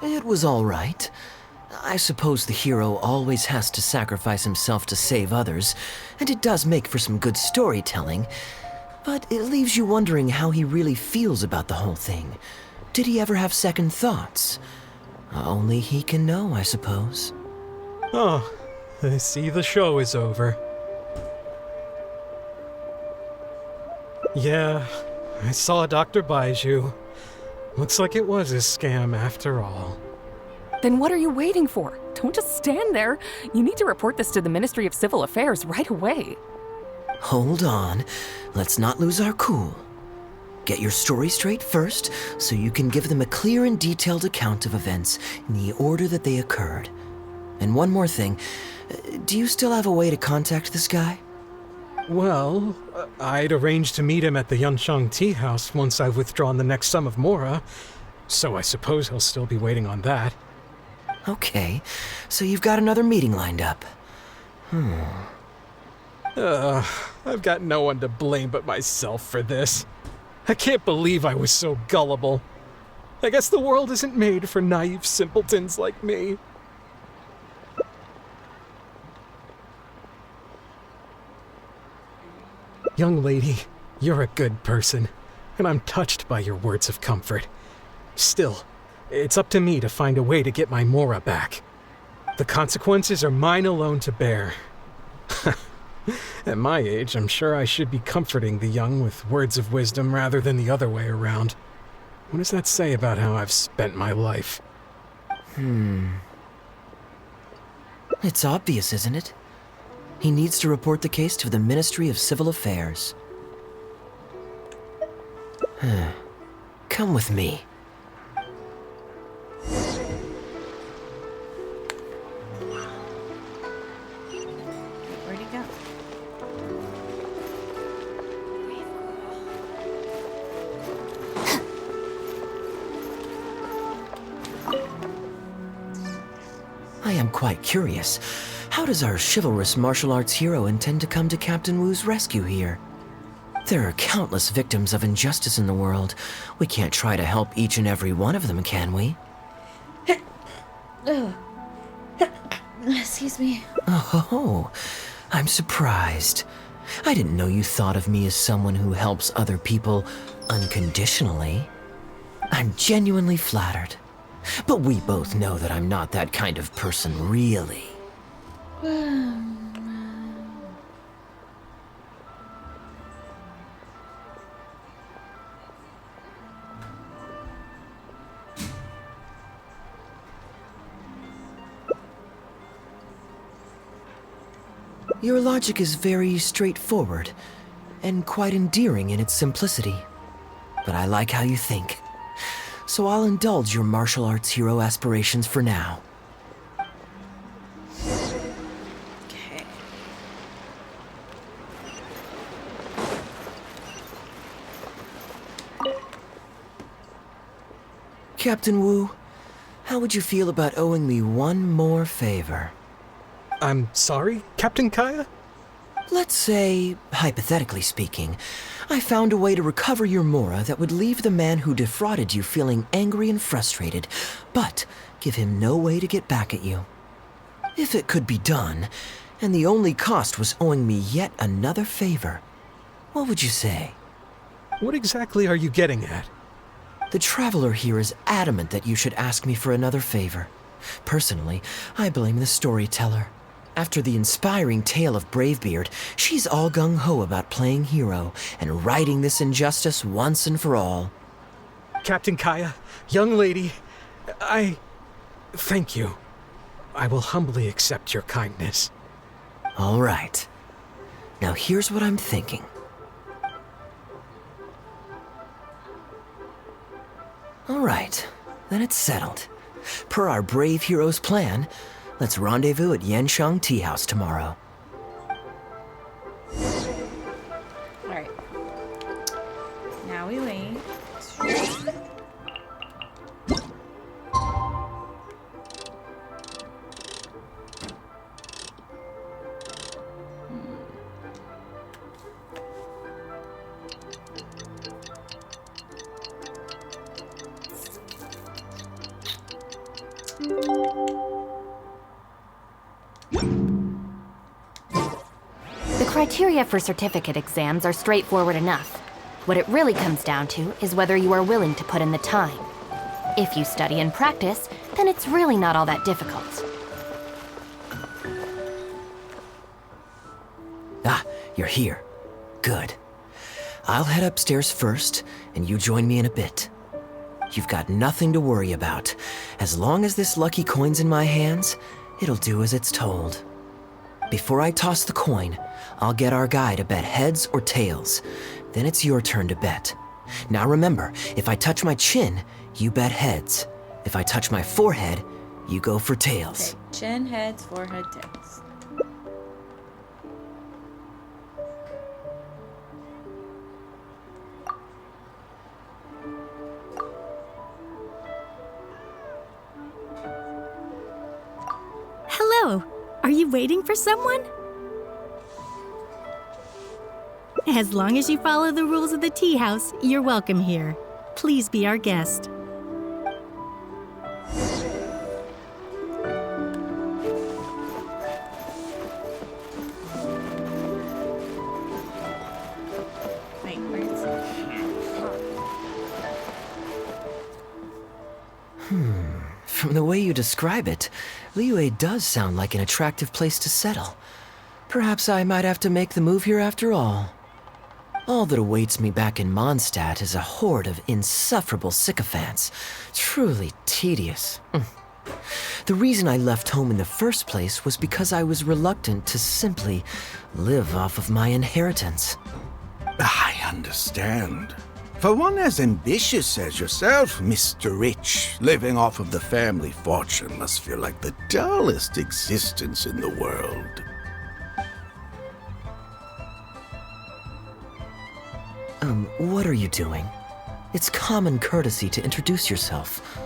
It was all right. I suppose the hero always has to sacrifice himself to save others, and it does make for some good storytelling, but it leaves you wondering how he really feels about the whole thing. Did he ever have second thoughts? Only he can know, I suppose. Oh, I see the show is over. Yeah, I saw Dr. Baiju. Looks like it was a scam after all. Then what are you waiting for? Don't just stand there. You need to report this to the Ministry of Civil Affairs right away. Hold on. Let's not lose our cool. Get your story straight first, so you can give them a clear and detailed account of events in the order that they occurred. And one more thing. Do you still have a way to contact this guy? Well, I'd arranged to meet him at the Yunsheng Tea House once I've withdrawn the next sum of Mora, so I suppose he'll still be waiting on that. Okay, so you've got another meeting lined up. I've got no one to blame but myself for this. I can't believe I was so gullible. I guess the world isn't made for naive simpletons like me. Young lady, you're a good person, and I'm touched by your words of comfort. Still, it's up to me to find a way to get my Mora back. The consequences are mine alone to bear. At my age, I'm sure I should be comforting the young with words of wisdom rather than the other way around. What does that say about how I've spent my life? It's obvious, isn't it? He needs to report the case to the Ministry of Civil Affairs. Come with me. Where'd he go? I am quite curious. How does our chivalrous martial arts hero intend to come to Captain Wu's rescue here? There are countless victims of injustice in the world. We can't try to help each and every one of them, can we? Excuse me. Oh, I'm surprised. I didn't know you thought of me as someone who helps other people unconditionally. I'm genuinely flattered. But we both know that I'm not that kind of person, really. Your logic is very straightforward, and quite endearing in its simplicity. But I like how you think. So I'll indulge your martial arts hero aspirations for now. Okay. Captain Wu, how would you feel about owing me one more favor? I'm sorry, Captain Kaya? Let's say, hypothetically speaking, I found a way to recover your Mora that would leave the man who defrauded you feeling angry and frustrated, but give him no way to get back at you. If it could be done, and the only cost was owing me yet another favor, what would you say? What exactly are you getting at? The Traveler here is adamant that you should ask me for another favor. Personally, I blame the storyteller. After the inspiring tale of Bravebeard, she's all gung-ho about playing hero and righting this injustice once and for all. Captain Kaya, young lady, thank you. I will humbly accept your kindness. All right. Now here's what I'm thinking. All right, then it's settled. Per our brave hero's plan, let's rendezvous at Yanshang Tea House tomorrow. Alright. Now we wait. The criteria for certificate exams are straightforward enough. What it really comes down to is whether you are willing to put in the time. If you study and practice, then it's really not all that difficult. Ah, you're here. Good. I'll head upstairs first, and you join me in a bit. You've got nothing to worry about. As long as this lucky coin's in my hands, it'll do as it's told. Before I toss the coin, I'll get our guy to bet heads or tails. Then it's your turn to bet. Now remember, if I touch my chin, you bet heads. If I touch my forehead, you go for tails. Okay. Chin, heads, forehead, tails. Hello. Are you waiting for someone? As long as you follow the rules of the tea house, you're welcome here. Please be our guest. Wait, where's From the way you describe it, Liyue does sound like an attractive place to settle. Perhaps I might have to make the move here after all. All that awaits me back in Mondstadt is a horde of insufferable sycophants. Truly tedious. The reason I left home in the first place was because I was reluctant to simply live off of my inheritance. I understand. For one as ambitious as yourself, Mr. Rich, living off of the family fortune must feel like the dullest existence in the world. What are you doing? It's common courtesy to introduce yourself.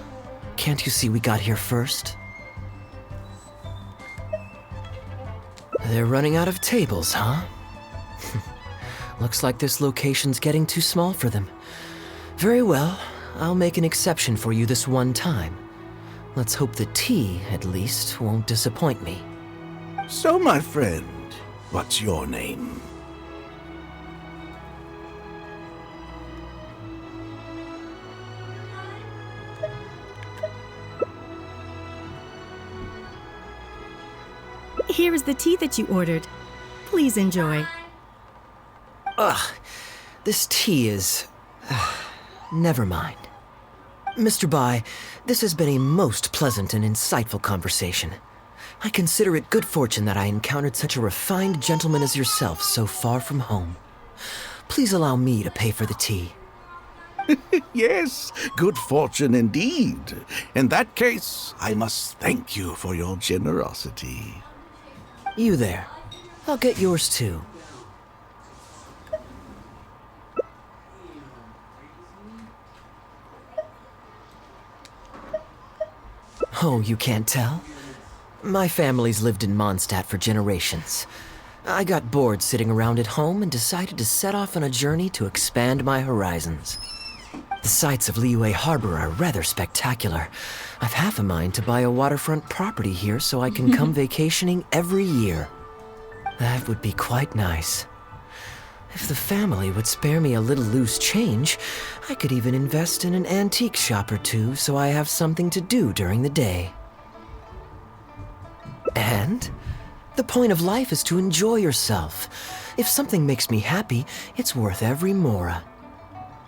Can't you see we got here first? They're running out of tables, huh? Looks like this location's getting too small for them. Very well, I'll make an exception for you this one time. Let's hope the tea, at least, won't disappoint me. So, my friend, what's your name? Here is the tea that you ordered. Please enjoy. Ugh, this tea is... never mind. Mr. Bai, this has been a most pleasant and insightful conversation. I consider it good fortune that I encountered such a refined gentleman as yourself so far from home. Please allow me to pay for the tea. Yes, good fortune indeed. In that case, I must thank you for your generosity. You there. I'll get yours too. Oh, you can't tell? My family's lived in Mondstadt for generations. I got bored sitting around at home and decided to set off on a journey to expand my horizons. The sights of Liyue Harbor are rather spectacular. I've half a mind to buy a waterfront property here so I can come vacationing every year. That would be quite nice. If the family would spare me a little loose change, I could even invest in an antique shop or two so I have something to do during the day. And the point of life is to enjoy yourself. If something makes me happy, it's worth every mora.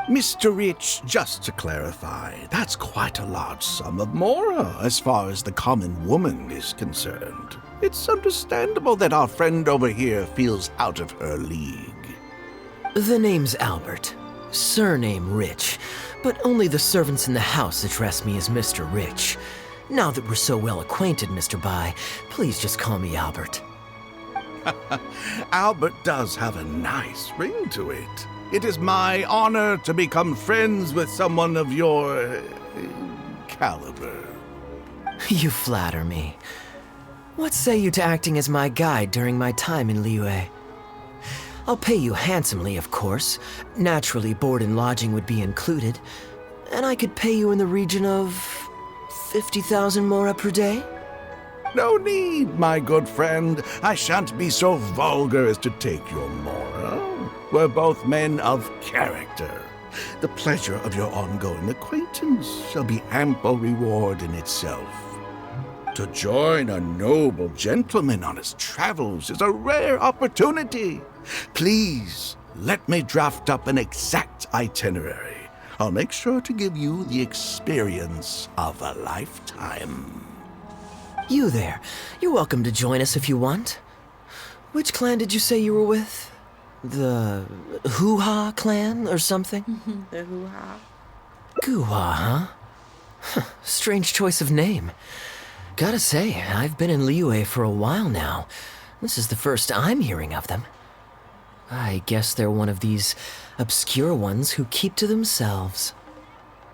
Mr. Rich, just to clarify, that's quite a large sum of mora as far as the common woman is concerned. It's understandable that our friend over here feels out of her league. The name's Albert. Surname Rich. But only the servants in the house address me as Mr. Rich. Now that we're so well acquainted, Mr. Bai, please just call me Albert. Albert does have a nice ring to it. It is my honor to become friends with someone of your caliber. You flatter me. What say you to acting as my guide during my time in Liyue? I'll pay you handsomely, of course. Naturally, board and lodging would be included. And I could pay you in the region of 50,000 mora per day? No need, my good friend. I shan't be so vulgar as to take your mora. We're both men of character. The pleasure of your ongoing acquaintance shall be ample reward in itself. To join a noble gentleman on his travels is a rare opportunity. Please, let me draft up an exact itinerary. I'll make sure to give you the experience of a lifetime. You there. You're welcome to join us if you want. Which clan did you say you were with? The Hoo-Ha clan or something? The Hoo-Ha. Goo-Ha, huh? Strange choice of name. Gotta say, I've been in Liyue for a while now. This is the first I'm hearing of them. I guess they're one of these obscure ones who keep to themselves.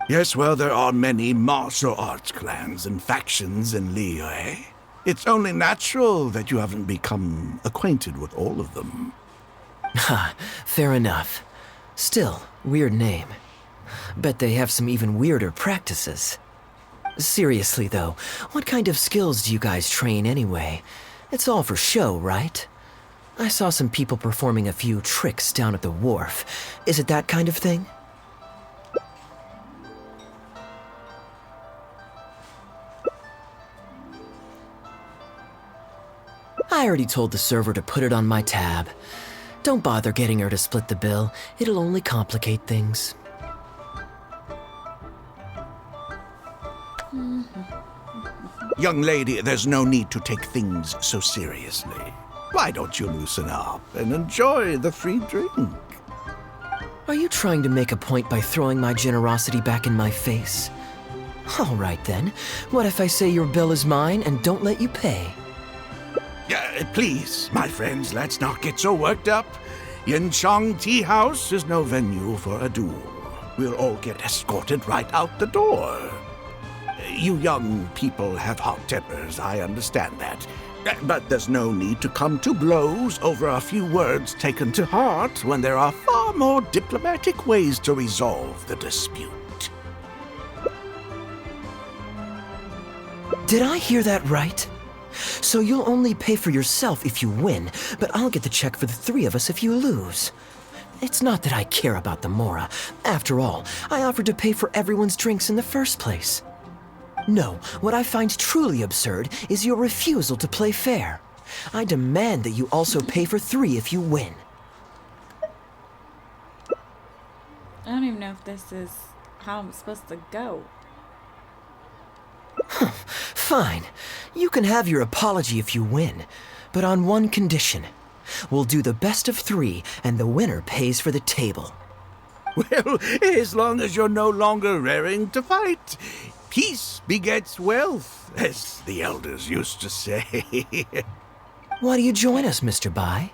Yes, well, there are many martial arts clans and factions in Liyue. It's only natural that you haven't become acquainted with all of them. Ha, fair enough. Still, weird name. Bet they have some even weirder practices. Seriously though, what kind of skills do you guys train anyway? It's all for show, right? I saw some people performing a few tricks down at the wharf. Is it that kind of thing? I already told the server to put it on my tab. Don't bother getting her to split the bill. It'll only complicate things. Young lady, there's no need to take things so seriously. Why don't you loosen up and enjoy the free drink? Are you trying to make a point by throwing my generosity back in my face? All right then. What if I say your bill is mine and don't let you pay? Please, my friends, let's not get so worked up. Yinchang Tea House is no venue for a duel. We'll all get escorted right out the door. You young people have hot tempers, I understand that. But there's no need to come to blows over a few words taken to heart when there are far more diplomatic ways to resolve the dispute. Did I hear that right? So you'll only pay for yourself if you win, but I'll get the check for the three of us if you lose. It's not that I care about the mora. After all, I offered to pay for everyone's drinks in the first place. No, what I find truly absurd is your refusal to play fair. I demand that you also pay for three if you win. I don't even know if this is how I'm supposed to go. Fine. You can have your apology if you win, but on one condition. We'll do the best of three, and the winner pays for the table. Well, as long as you're no longer raring to fight. Peace begets wealth, as the elders used to say. Why do you join us, Mr. Bai?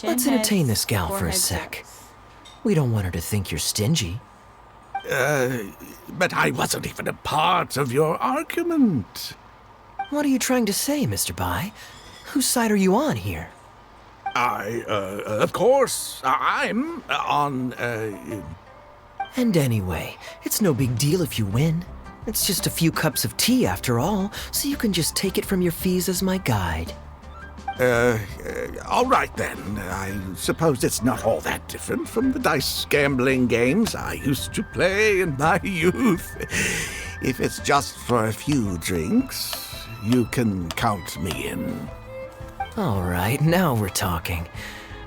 Let's entertain this gal for a forehead sec. We don't want her to think you're stingy. But I wasn't even a part of your argument. What are you trying to say, Mr. Bai? Whose side are you on here? Of course, I'm on, And anyway, it's no big deal if you win. It's just a few cups of tea after all, so you can just take it from your fees as my guide. All right then. I suppose it's not all that different from the dice gambling games I used to play in my youth. If it's just for a few drinks, you can count me in. All right, now we're talking.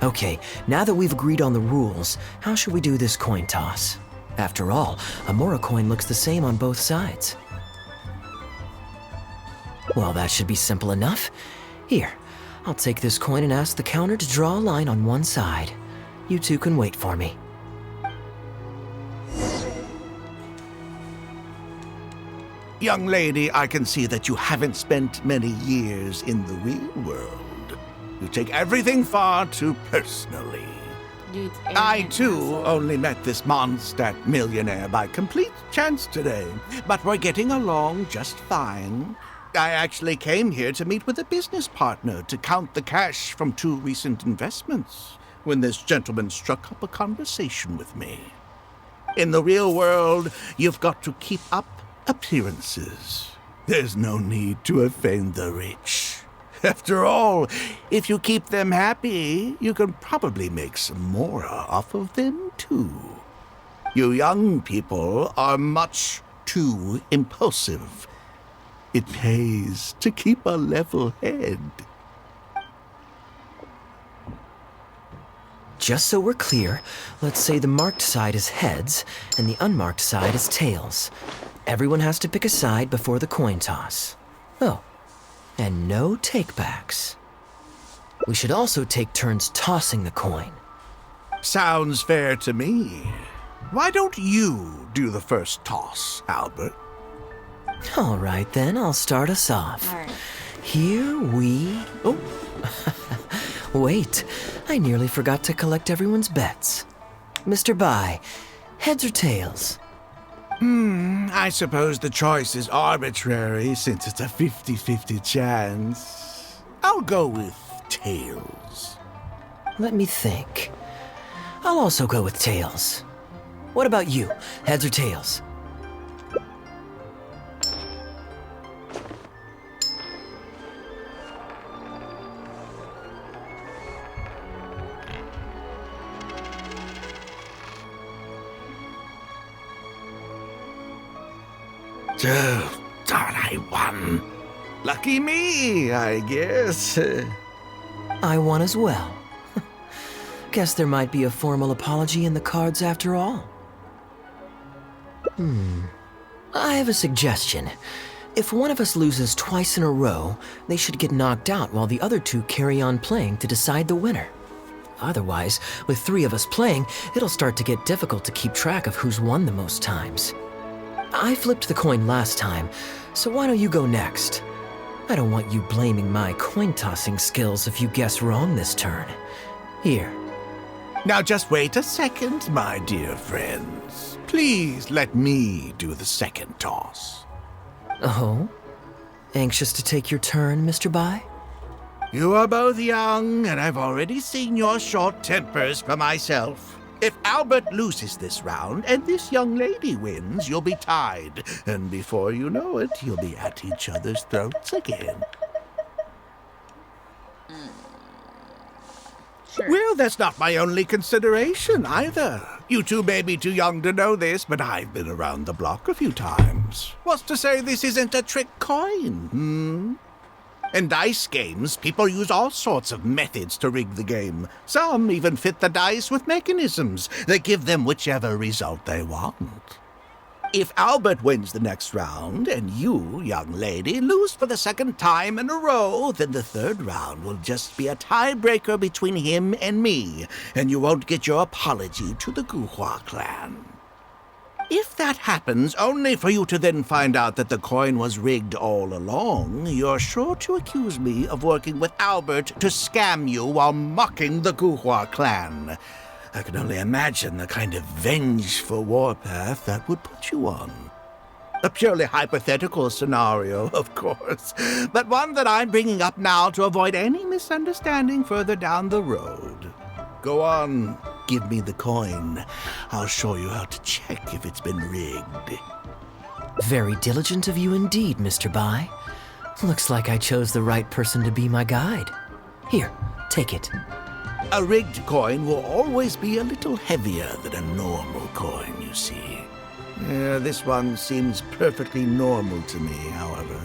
Okay, now that we've agreed on the rules, how should we do this coin toss? After all, a Mora coin looks the same on both sides. Well, that should be simple enough. Here, I'll take this coin and ask the counter to draw a line on one side. You two can wait for me. Young lady, I can see that you haven't spent many years in the real world. You take everything far too personally. Dude, I, too, only met this Mondstadt millionaire by complete chance today, but we're getting along just fine. I actually came here to meet with a business partner to count the cash from 2 recent investments, when this gentleman struck up a conversation with me. In the real world, you've got to keep up appearances. There's no need to offend the rich. After all, if you keep them happy, you can probably make some more off of them, too. You young people are much too impulsive. It pays to keep a level head. Just so we're clear, let's say the marked side is heads and the unmarked side is tails. Everyone has to pick a side before the coin toss. Oh, and no takebacks. We should also take turns tossing the coin. Sounds fair to me. Why don't you do the first toss, Albert? All right, then, I'll start us off. All right. Here we... Oh, wait, I nearly forgot to collect everyone's bets. Mr. Bai, heads or tails? I suppose the choice is arbitrary since it's a 50-50 chance. I'll go with tails. Let me think. I'll also go with tails. What about you, heads or tails? Oh, darn, I won. Lucky me, I guess. I won as well. Guess there might be a formal apology in the cards after all. I have a suggestion. If one of us loses twice in a row, they should get knocked out while the other 2 carry on playing to decide the winner. Otherwise, with 3 of us playing, it'll start to get difficult to keep track of who's won the most times. I flipped the coin last time, so why don't you go next? I don't want you blaming my coin-tossing skills if you guess wrong this turn. Here. Now just wait a second, my dear friends. Please let me do the second toss. Oh? Anxious to take your turn, Mr. Bai? You are both young, and I've already seen your short tempers for myself. If Albert loses this round and this young lady wins, you'll be tied. And before you know it, you'll be at each other's throats again. Sure. Well, that's not my only consideration either. You two may be too young to know this, but I've been around the block a few times. What's to say this isn't a trick coin, In dice games, people use all sorts of methods to rig the game. Some even fit the dice with mechanisms that give them whichever result they want. If Albert wins the next round, and you, young lady, lose for the 2nd time in a row, then the 3rd round will just be a tiebreaker between him and me, and you won't get your apology to the Guhua clan. If that happens, only for you to then find out that the coin was rigged all along, you're sure to accuse me of working with Albert to scam you while mocking the Guhua clan. I can only imagine the kind of vengeful warpath that would put you on. A purely hypothetical scenario, of course, but one that I'm bringing up now to avoid any misunderstanding further down the road. Go on, give me the coin. I'll show you how to check if it's been rigged. Very diligent of you indeed, Mr. Bai. Looks like I chose the right person to be my guide. Here, take it. A rigged coin will always be a little heavier than a normal coin, you see. This one seems perfectly normal to me, however.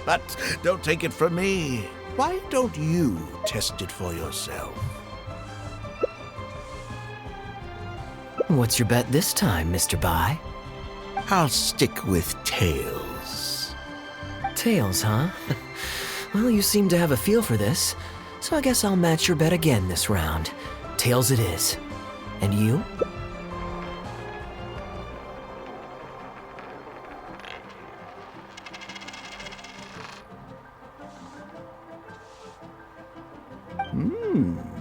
But don't take it from me. Why don't you test it for yourself? What's your bet this time, Mr. Bai? I'll stick with tails. Tails, huh? Well, you seem to have a feel for this, so I guess I'll match your bet again this round. Tails it is. And you?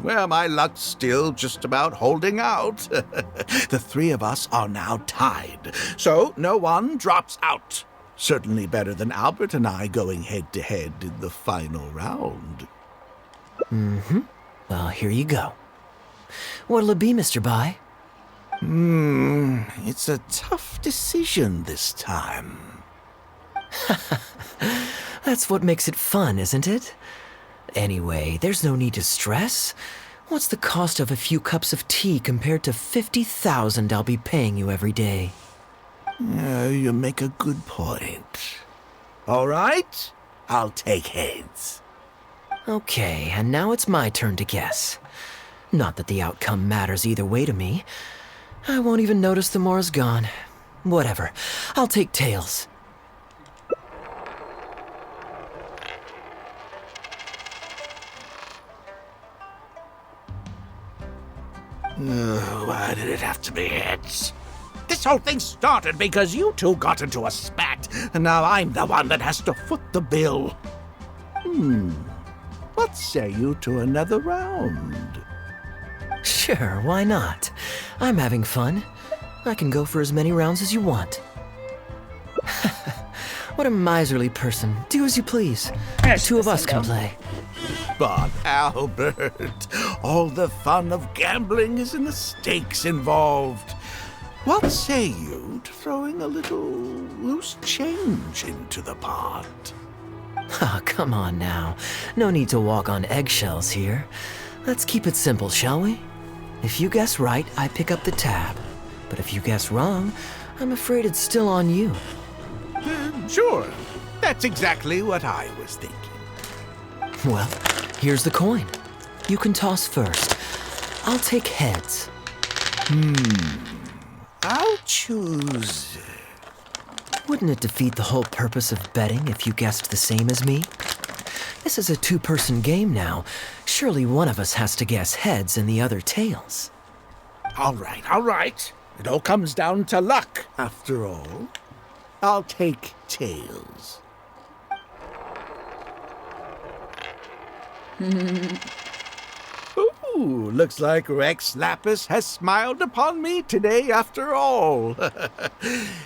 Well, my luck's still just about holding out. The three of us are now tied, so no one drops out. Certainly better than Albert and I going head-to-head in the final round. Mm-hmm. Well, here you go. What'll it be, Mr. Bai? It's a tough decision this time. That's what makes it fun, isn't it? Anyway, there's no need to stress. What's the cost of a few cups of tea compared to 50,000 I'll be paying you every day? You make a good point. All right, I'll take heads. Okay, and now it's my turn to guess. Not that the outcome matters either way to me. I won't even notice the more's gone. Whatever, I'll take tails. Why did it have to be heads? This whole thing started because you two got into a spat, and now I'm the one that has to foot the bill. What say you to another round? Sure, why not? I'm having fun. I can go for as many rounds as you want. What a miserly person. Do as you please. The two of us can play. But Albert, all the fun of gambling is in the stakes involved. What say you to throwing a little loose change into the pot? Ah, come on now. No need to walk on eggshells here. Let's keep it simple, shall we? If you guess right, I pick up the tab. But if you guess wrong, I'm afraid it's still on you. Sure. That's exactly what I was thinking. Well, here's the coin. You can toss first. I'll take heads. I'll choose. Wouldn't it defeat the whole purpose of betting if you guessed the same as me? This is a two-person game now. Surely one of us has to guess heads and the other tails. All right. It all comes down to luck, after all. I'll take tails. Ooh, looks like Rex Lapis has smiled upon me today after all.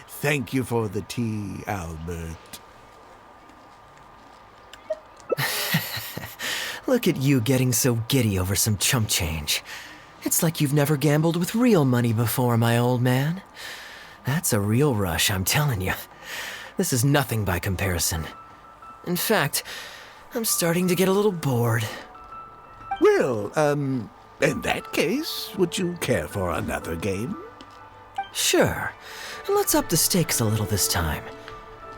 Thank you for the tea, Albert. Look at you getting so giddy over some chump change. It's like you've never gambled with real money before, my old man. That's a real rush, I'm telling you. This is nothing by comparison. In fact, I'm starting to get a little bored. Well, in that case, would you care for another game? Sure. And let's up the stakes a little this time.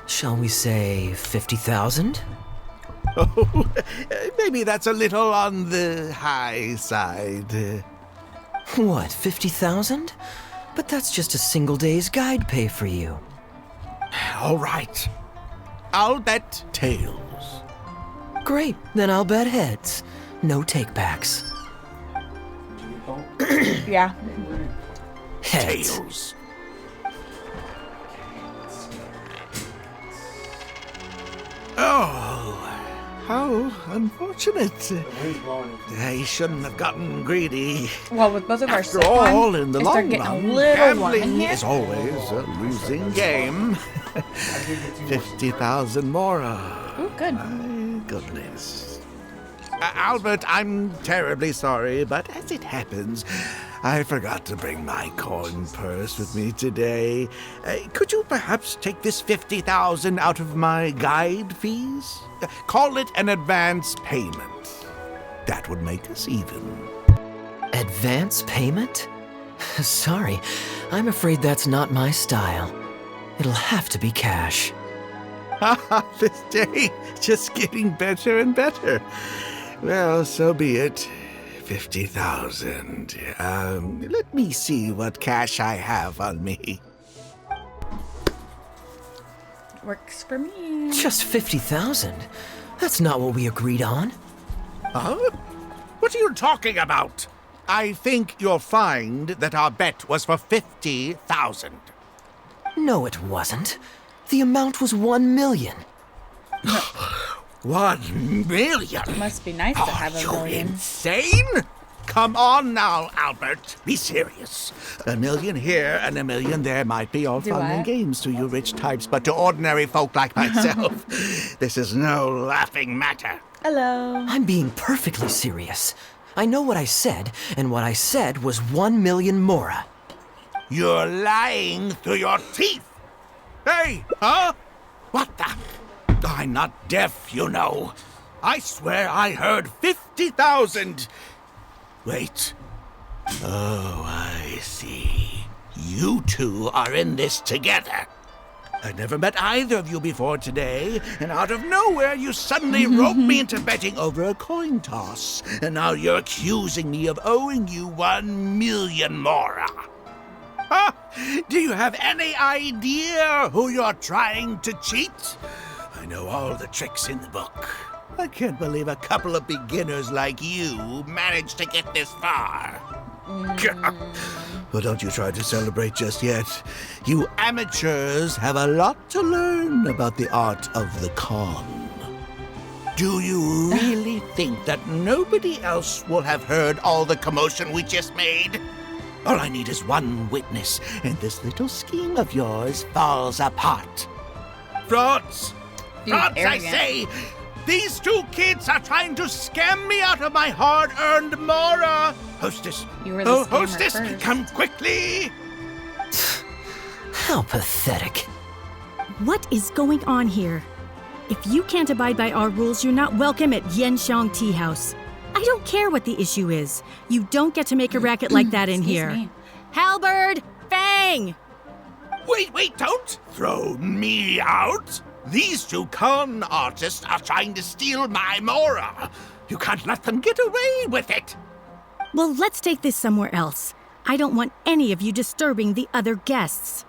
Shall we say 50,000? Oh, maybe that's a little on the high side. What, 50,000? But that's just a single day's guide pay for you. All right. I'll bet tails. Great, then I'll bet heads. No takebacks. Yeah. Heads. Tails. Oh, how unfortunate. I shouldn't have gotten greedy. Well, with both of our After all, in the they start long getting a run, little warm in gambling here. is always a losing game. 50,000 more. Oh, good. My goodness. Albert, I'm terribly sorry, but as it happens, I forgot to bring my coin purse with me today. Could you perhaps take this 50,000 out of my guide fees? Call it an advance payment. That would make us even. Advance payment? Sorry, I'm afraid that's not my style. It'll have to be cash. This day just getting better and better. Well, so be it. 50,000. Let me see what cash I have on me. Works for me. Just 50,000? That's not what we agreed on. Huh? What are you talking about? I think you'll find that our bet was for 50,000. No, it wasn't. The amount was 1 million. 1 million? Must be nice to have a million. Insane? Come on now, Albert. Be serious. A million here and a million there might be all fun and games to you rich types, but to ordinary folk like myself, this is no laughing matter. Hello. I'm being perfectly serious. I know what I said, and what I said was 1 million mora. You're lying through your teeth. Hey, huh? What the? I'm not deaf, you know. I swear I heard 50,000. Wait. Oh, I see. You two are in this together. I never met either of you before today, and out of nowhere you suddenly roped me into betting over a coin toss, and now you're accusing me of owing you 1 million mora. Huh? Do you have any idea who you're trying to cheat? I know all the tricks in the book. I can't believe a couple of beginners like you managed to get this far. Well, don't you try to celebrate just yet. You amateurs have a lot to learn about the art of the con. Do you really think that nobody else will have heard all the commotion we just made? All I need is one witness, and this little scheme of yours falls apart. Frauds! Frauds, I say! These two kids are trying to scam me out of my hard-earned mora! Hostess! You were the scammer hostess! first. Come quickly! How pathetic. What is going on here? If you can't abide by our rules, you're not welcome at Yenshang Tea House. I don't care what the issue is. You don't get to make a racket like that in here. me. Halberd! Fang! Wait, don't throw me out! These two con artists are trying to steal my mora. You can't let them get away with it. Well, let's take this somewhere else. I don't want any of you disturbing the other guests.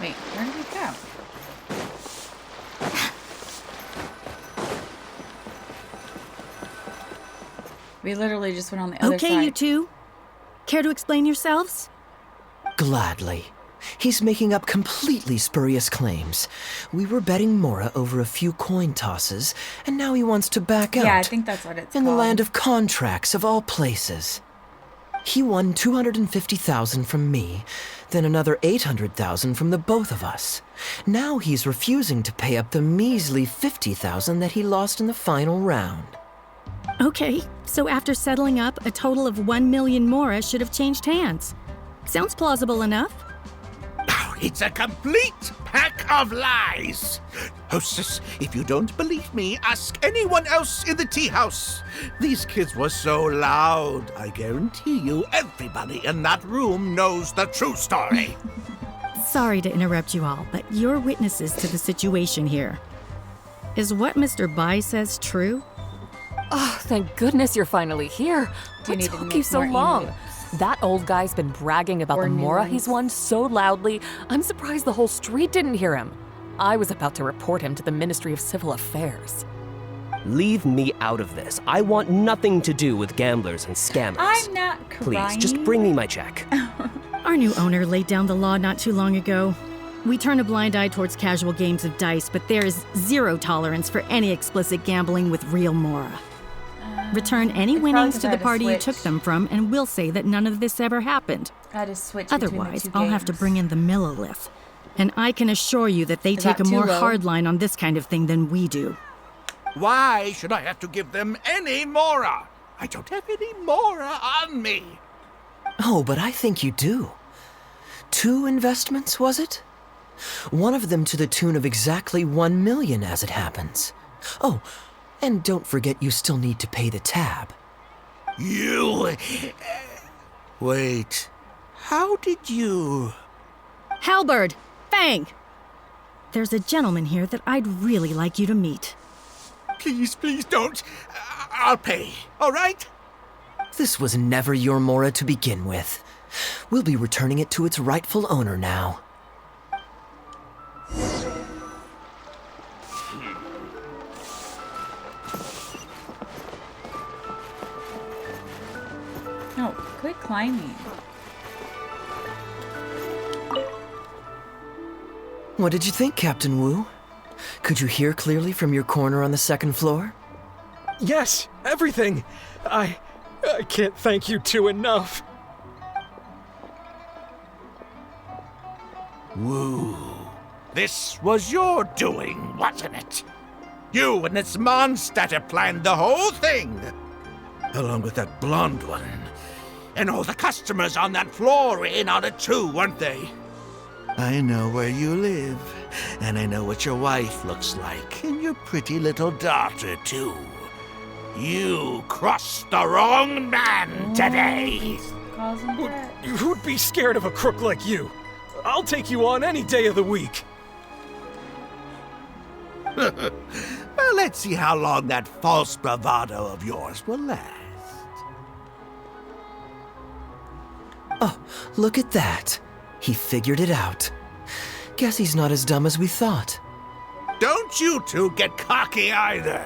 Wait, where did we go? We literally just went on the other side. Okay, you two. Care to explain yourselves? Gladly. He's making up completely spurious claims. We were betting mora over a few coin tosses, and now he wants to back out. Yeah, I think that's what it's In called. the land of contracts, of all places. He won 250,000 from me, then another 800,000 from the both of us. Now he's refusing to pay up the measly 50,000 that he lost in the final round. Okay, so after settling up, a total of 1 million mora should have changed hands. Sounds plausible enough. It's a complete pack of lies. Hostess, if you don't believe me, ask anyone else in the tea house. These kids were so loud. I guarantee you everybody in that room knows the true story. Sorry to interrupt you all, but you're witnesses to the situation here. Is what Mr. Bai says true? Oh, thank goodness you're finally here. Do you What need to took make you so more long? emotes? That old guy's been bragging about Or the new mora ones. he's won so loudly, I'm surprised the whole street didn't hear him. I was about to report him to the Ministry of Civil Affairs. Leave me out of this. I want nothing to do with gamblers and scammers. I'm not crying. Please, just bring me my check. Our new owner laid down the law not too long ago. We turn a blind eye towards casual games of dice, but there is zero tolerance for any explicit gambling with real mora. Return any it's winnings probably 'cause to I the had to party you switch. took them from, and we'll say that none of this ever happened. I had to switch between the Otherwise, two I'll have to games. bring in the Millilith. And I can assure you that they Is take that a too more low? hard line on this kind of thing than we do. Why should I have to give them any mora? I don't have any mora on me. Oh, but I think you do. 2 investments, was it? One of them to the tune of exactly 1 million as it happens. Oh, and don't forget you still need to pay the tab. You... Wait. How did you... Halberd! Fang! There's a gentleman here that I'd really like you to meet. Please, please don't. I'll pay, all right? This was never your Mora to begin with. We'll be returning it to its rightful owner now. No, quit climbing. What did you think, Captain Wu? Could you hear clearly from your corner on the second floor? Yes, everything. I can't thank you two enough. Woo. This was your doing, wasn't it? You and this Mondstatter planned the whole thing. Along with that blonde one. And all the customers on that floor in on it too, weren't they? I know where you live. And I know what your wife looks like. And your pretty little daughter, too. You crossed the wrong man today. Who'd be scared of a crook like you? I'll take you on any day of the week. Well, let's see how long that false bravado of yours will last. Oh, look at that. He figured it out. Guess he's not as dumb as we thought. Don't you two get cocky either.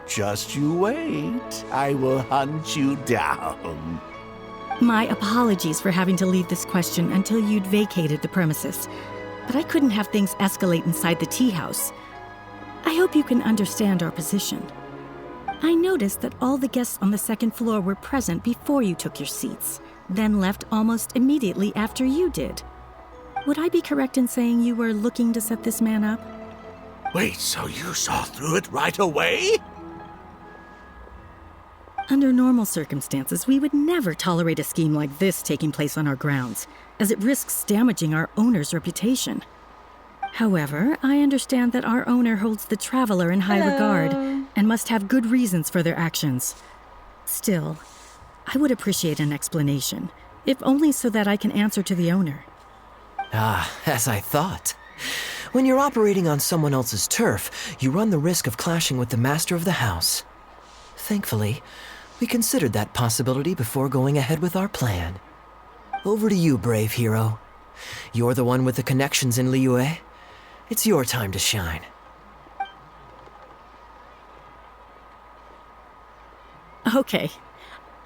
Just you wait. I will hunt you down. My apologies for having to leave this question until you'd vacated the premises. But I couldn't have things escalate inside the tea house. I hope you can understand our position. I noticed that all the guests on the second floor were present before you took your seats, then left almost immediately after you did. Would I be correct in saying you were looking to set this man up? Wait, so you saw through it right away? Under normal circumstances, we would never tolerate a scheme like this taking place on our grounds, as it risks damaging our owner's reputation. However, I understand that our owner holds the traveler in high regard and must have good reasons for their actions. Still, I would appreciate an explanation, if only so that I can answer to the owner. Ah, as I thought. When you're operating on someone else's turf, you run the risk of clashing with the master of the house. Thankfully, we considered that possibility before going ahead with our plan. Over to you, brave hero. You're the one with the connections in Liyue. It's your time to shine. Okay,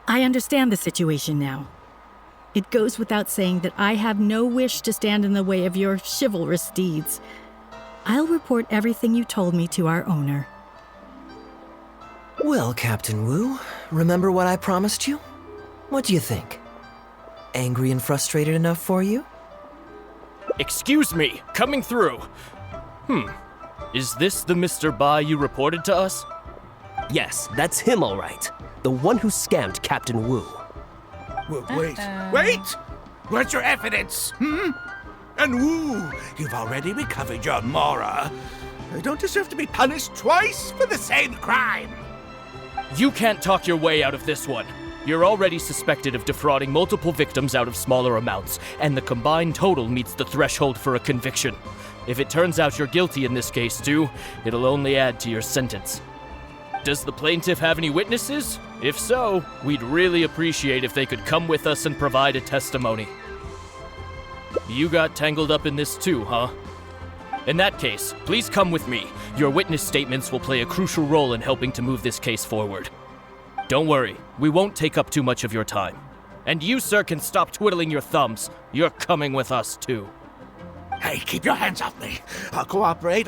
I understand the situation now. It goes without saying that I have no wish to stand in the way of your chivalrous deeds. I'll report everything you told me to our owner. Well, Captain Wu, remember what I promised you? What do you think? Angry and frustrated enough for you? Excuse me, coming through. Is this the Mr. Bai you reported to us? Yes, that's him all right. The one who scammed Captain Wu. Wait! Where's your evidence, And Wu, you've already recovered your Mora. I don't deserve to be punished twice for the same crime. You can't talk your way out of this one. You're already suspected of defrauding multiple victims out of smaller amounts, and the combined total meets the threshold for a conviction. If it turns out you're guilty in this case too, it'll only add to your sentence. Does the plaintiff have any witnesses? If so, we'd really appreciate if they could come with us and provide a testimony. You got tangled up in this too, huh? In that case, please come with me. Your witness statements will play a crucial role in helping to move this case forward. Don't worry, we won't take up too much of your time. And you, sir, can stop twiddling your thumbs. You're coming with us too. Hey, keep your hands off me. I'll cooperate.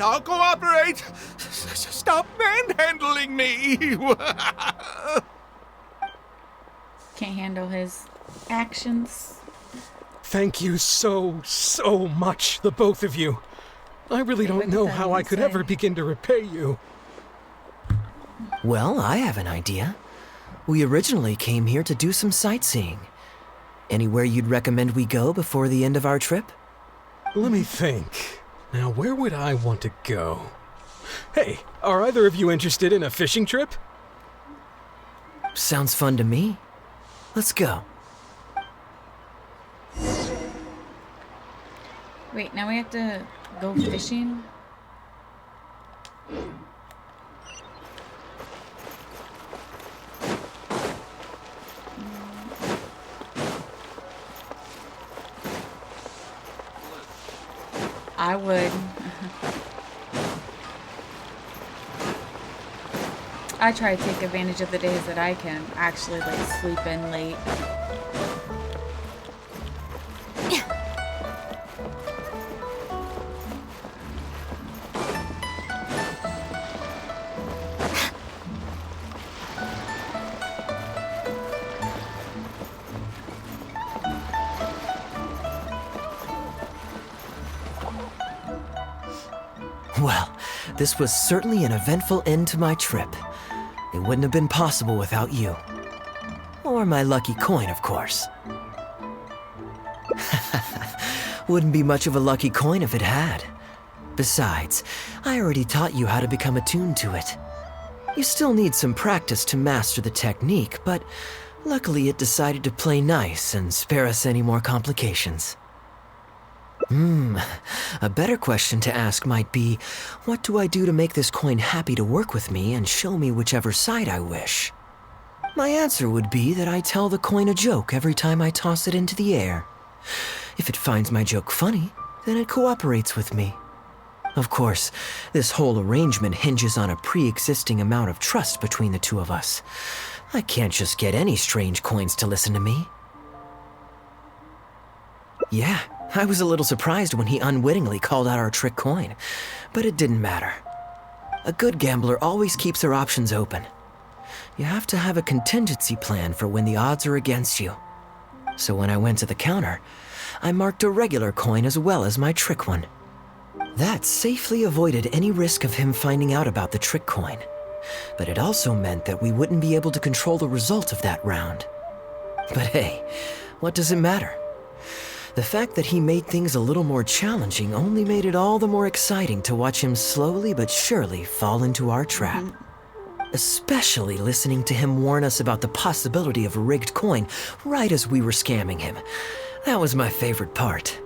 Stop manhandling me. Can't handle his actions. Thank you so much, the both of you. I really don't know how I could ever begin to repay you. Well, I have an idea. We originally came here to do some sightseeing. Anywhere you'd recommend we go before the end of our trip? Let me think. Now, where would I want to go? Hey, are either of you interested in a fishing trip? Sounds fun to me. Let's go. Wait, now we have to go fishing? I would. I try to take advantage of the days that I can actually like sleep in late. Well, this was certainly an eventful end to my trip. It wouldn't have been possible without you. Or my lucky coin, of course. Wouldn't be much of a lucky coin if it had. Besides, I already taught you how to become attuned to it. You still need some practice to master the technique, but luckily it decided to play nice and spare us any more complications. A better question to ask might be, what do I do to make this coin happy to work with me and show me whichever side I wish? My answer would be that I tell the coin a joke every time I toss it into the air. If it finds my joke funny, then it cooperates with me. Of course, this whole arrangement hinges on a pre-existing amount of trust between the two of us. I can't just get any strange coins to listen to me. Yeah, I was a little surprised when he unwittingly called out our trick coin, but it didn't matter. A good gambler always keeps their options open. You have to have a contingency plan for when the odds are against you. So when I went to the counter, I marked a regular coin as well as my trick one. That safely avoided any risk of him finding out about the trick coin, but it also meant that we wouldn't be able to control the result of that round. But hey, what does it matter? The fact that he made things a little more challenging only made it all the more exciting to watch him slowly but surely fall into our trap. Especially listening to him warn us about the possibility of a rigged coin right as we were scamming him. That was my favorite part.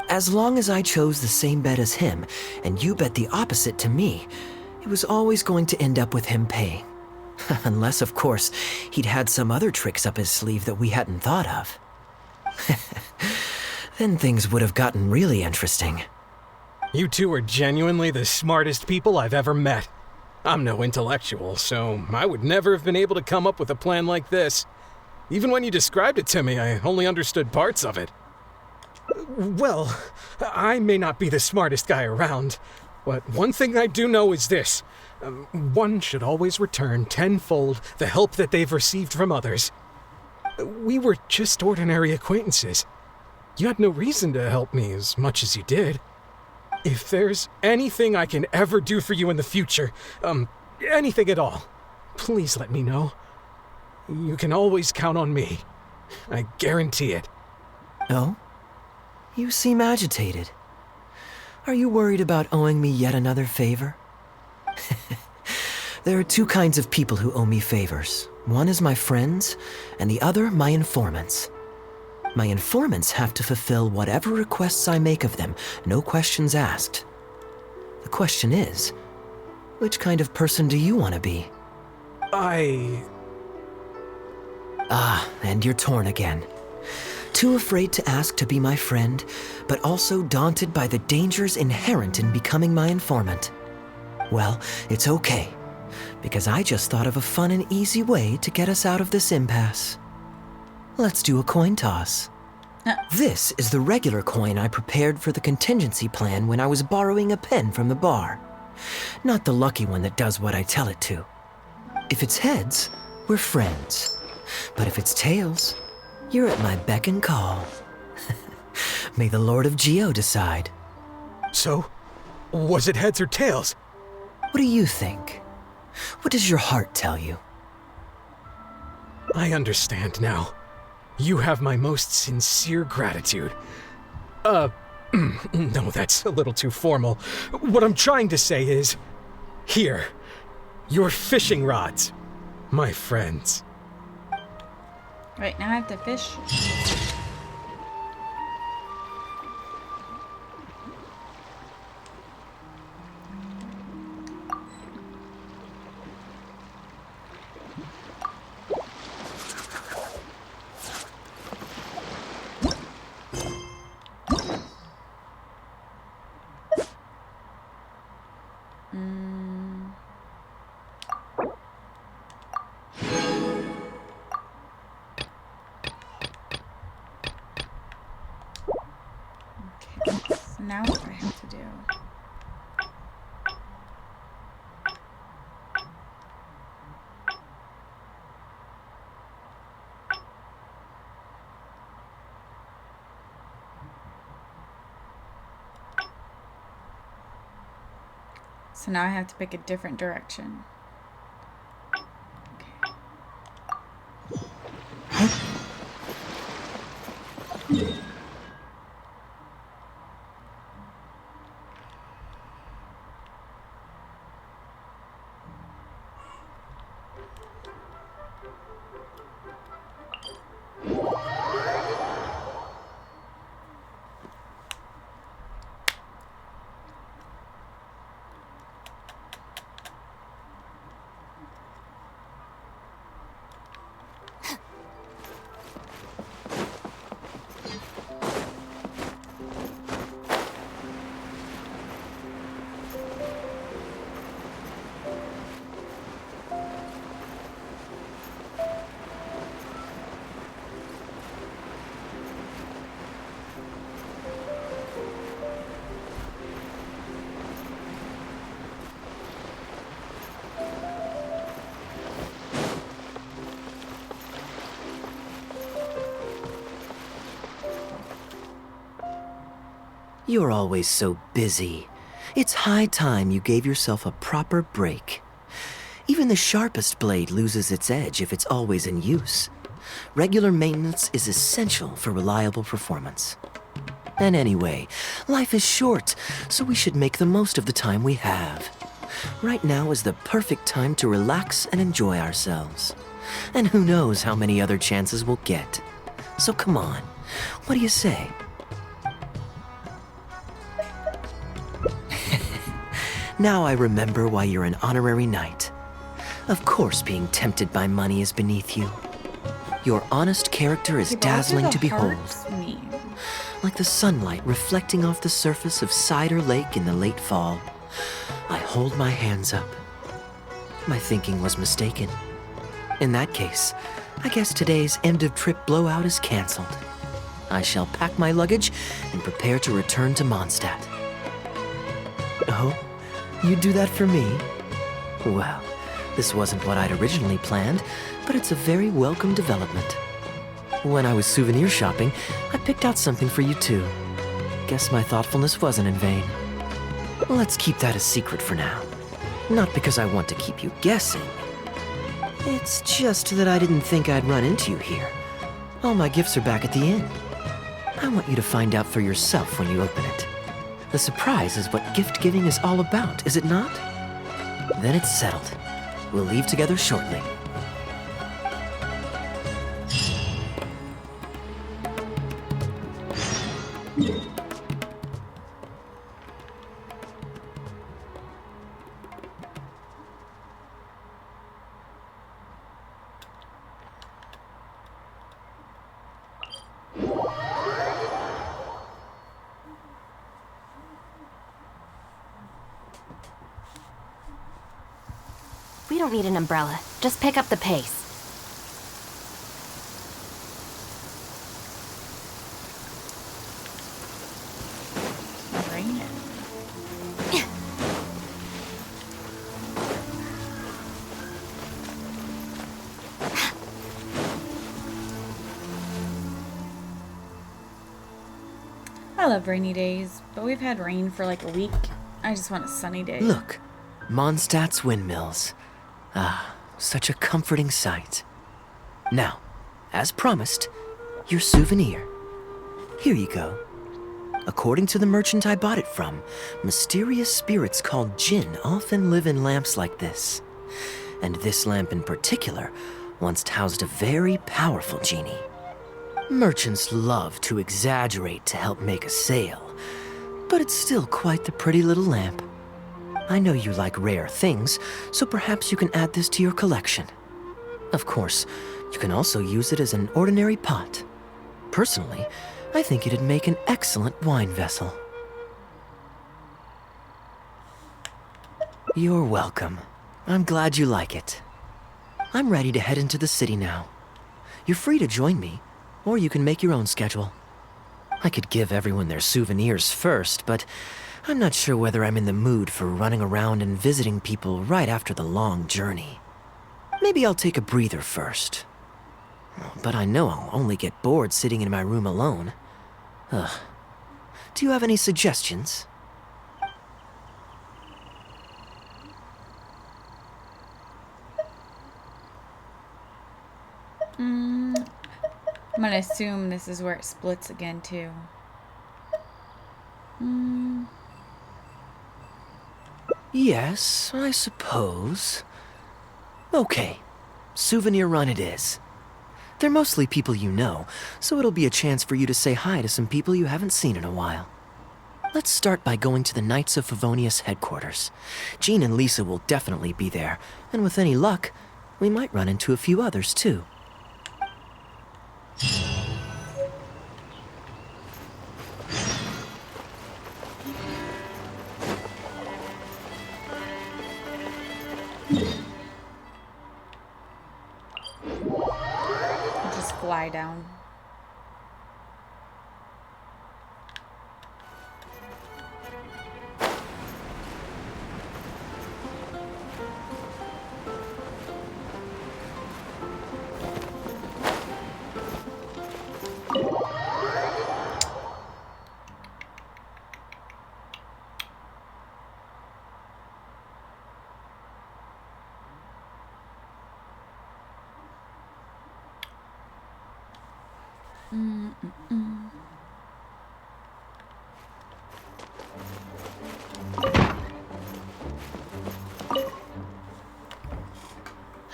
As long as I chose the same bet as him, and you bet the opposite to me, it was always going to end up with him paying. Unless, of course, he'd had some other tricks up his sleeve that we hadn't thought of. Then things would have gotten really interesting. You two are genuinely the smartest people I've ever met. I'm no intellectual, so I would never have been able to come up with a plan like this. Even when you described it to me, I only understood parts of it. Well, I may not be the smartest guy around, but one thing I do know is this. One should always return tenfold the help that they've received from others. We were just ordinary acquaintances. You had no reason to help me as much as you did. If there's anything I can ever do for you in the future, anything at all, please let me know. You can always count on me. I guarantee it. Oh? You seem agitated. Are you worried about owing me yet another favor? There are two kinds of people who owe me favors. One is my friends, and the other my informants. My informants have to fulfill whatever requests I make of them, no questions asked. The question is, which kind of person do you want to be? And you're torn again. Too afraid to ask to be my friend, but also daunted by the dangers inherent in becoming my informant. Well, it's okay, because I just thought of a fun and easy way to get us out of this impasse. Let's do a coin toss. This is the regular coin I prepared for the contingency plan when I was borrowing a pen from the bar. Not the lucky one that does what I tell it to. If it's heads, we're friends. But if it's tails, you're at my beck and call. May the Lord of Geo decide. So, was it heads or tails? What do you think? What does your heart tell you? I understand now. You have my most sincere gratitude. No, that's a little too formal. What I'm trying to say is, here, your fishing rods, my friends. Right, now I have to fish. So now what do I have to do? So now I have to pick a different direction. You're always so busy. It's high time you gave yourself a proper break. Even the sharpest blade loses its edge if it's always in use. Regular maintenance is essential for reliable performance. And anyway, life is short, so we should make the most of the time we have. Right now is the perfect time to relax and enjoy ourselves. And who knows how many other chances we'll get. So come on, what do you say? Now I remember why you're an honorary knight. Of course being tempted by money is beneath you. Your honest character is dazzling to behold. Like the sunlight reflecting off the surface of Cider Lake in the late fall. I hold my hands up. My thinking was mistaken. In that case, I guess today's end-of-trip blowout is cancelled. I shall pack my luggage and prepare to return to Mondstadt. Oh? You'd do that for me? Well, this wasn't what I'd originally planned, but it's a very welcome development. When I was souvenir shopping, I picked out something for you too. Guess my thoughtfulness wasn't in vain. Let's keep that a secret for now. Not because I want to keep you guessing. It's just that I didn't think I'd run into you here. All my gifts are back at the inn. I want you to find out for yourself when you open it. The surprise is what gift giving is all about, is it not? Then it's settled. We'll leave together shortly. We don't need an umbrella. Just pick up the pace. Raining. I love rainy days, but we've had rain for like a week. I just want a sunny day. Look, Mondstadt's windmills. Ah, such a comforting sight. Now, as promised, your souvenir. Here you go. According to the merchant I bought it from, mysterious spirits called Jinn often live in lamps like this. And this lamp in particular once housed a very powerful genie. Merchants love to exaggerate to help make a sale, but it's still quite the pretty little lamp. I know you like rare things, so perhaps you can add this to your collection. Of course, you can also use it as an ordinary pot. Personally, I think it'd make an excellent wine vessel. You're welcome. I'm glad you like it. I'm ready to head into the city now. You're free to join me, or you can make your own schedule. I could give everyone their souvenirs first, but I'm not sure whether I'm in the mood for running around and visiting people right after the long journey. Maybe I'll take a breather first. But I know I'll only get bored sitting in my room alone. Ugh. Do you have any suggestions? I'm gonna assume this is where it splits again, too. Yes, I suppose. Okay, souvenir run it is. They're mostly people you know, so it'll be a chance for you to say hi to some people you haven't seen in a while. Let's start by going to the Knights of Favonius headquarters. Jean and Lisa will definitely be there, and with any luck, we might run into a few others too. Just fly down.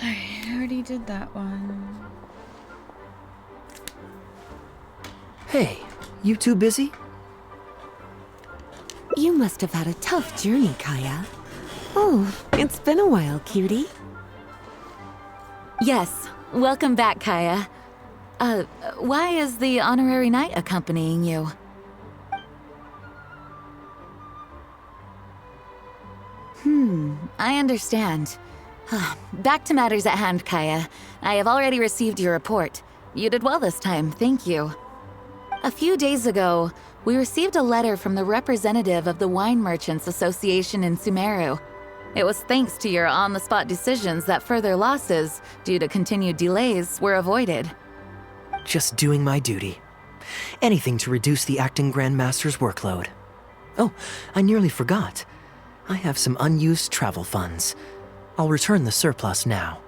I already did that one. Hey, you two busy? You must have had a tough journey, Kaya. Oh, it's been a while, cutie. Yes, welcome back, Kaya. Why is the honorary knight accompanying you? I understand. Back to matters at hand, Kaya. I have already received your report. You did well this time, thank you. A few days ago, we received a letter from the representative of the Wine Merchants Association in Sumeru. It was thanks to your on-the-spot decisions that further losses, due to continued delays, were avoided. Just doing my duty. Anything to reduce the acting Grandmaster's workload. Oh, I nearly forgot. I have some unused travel funds. I'll return the surplus now.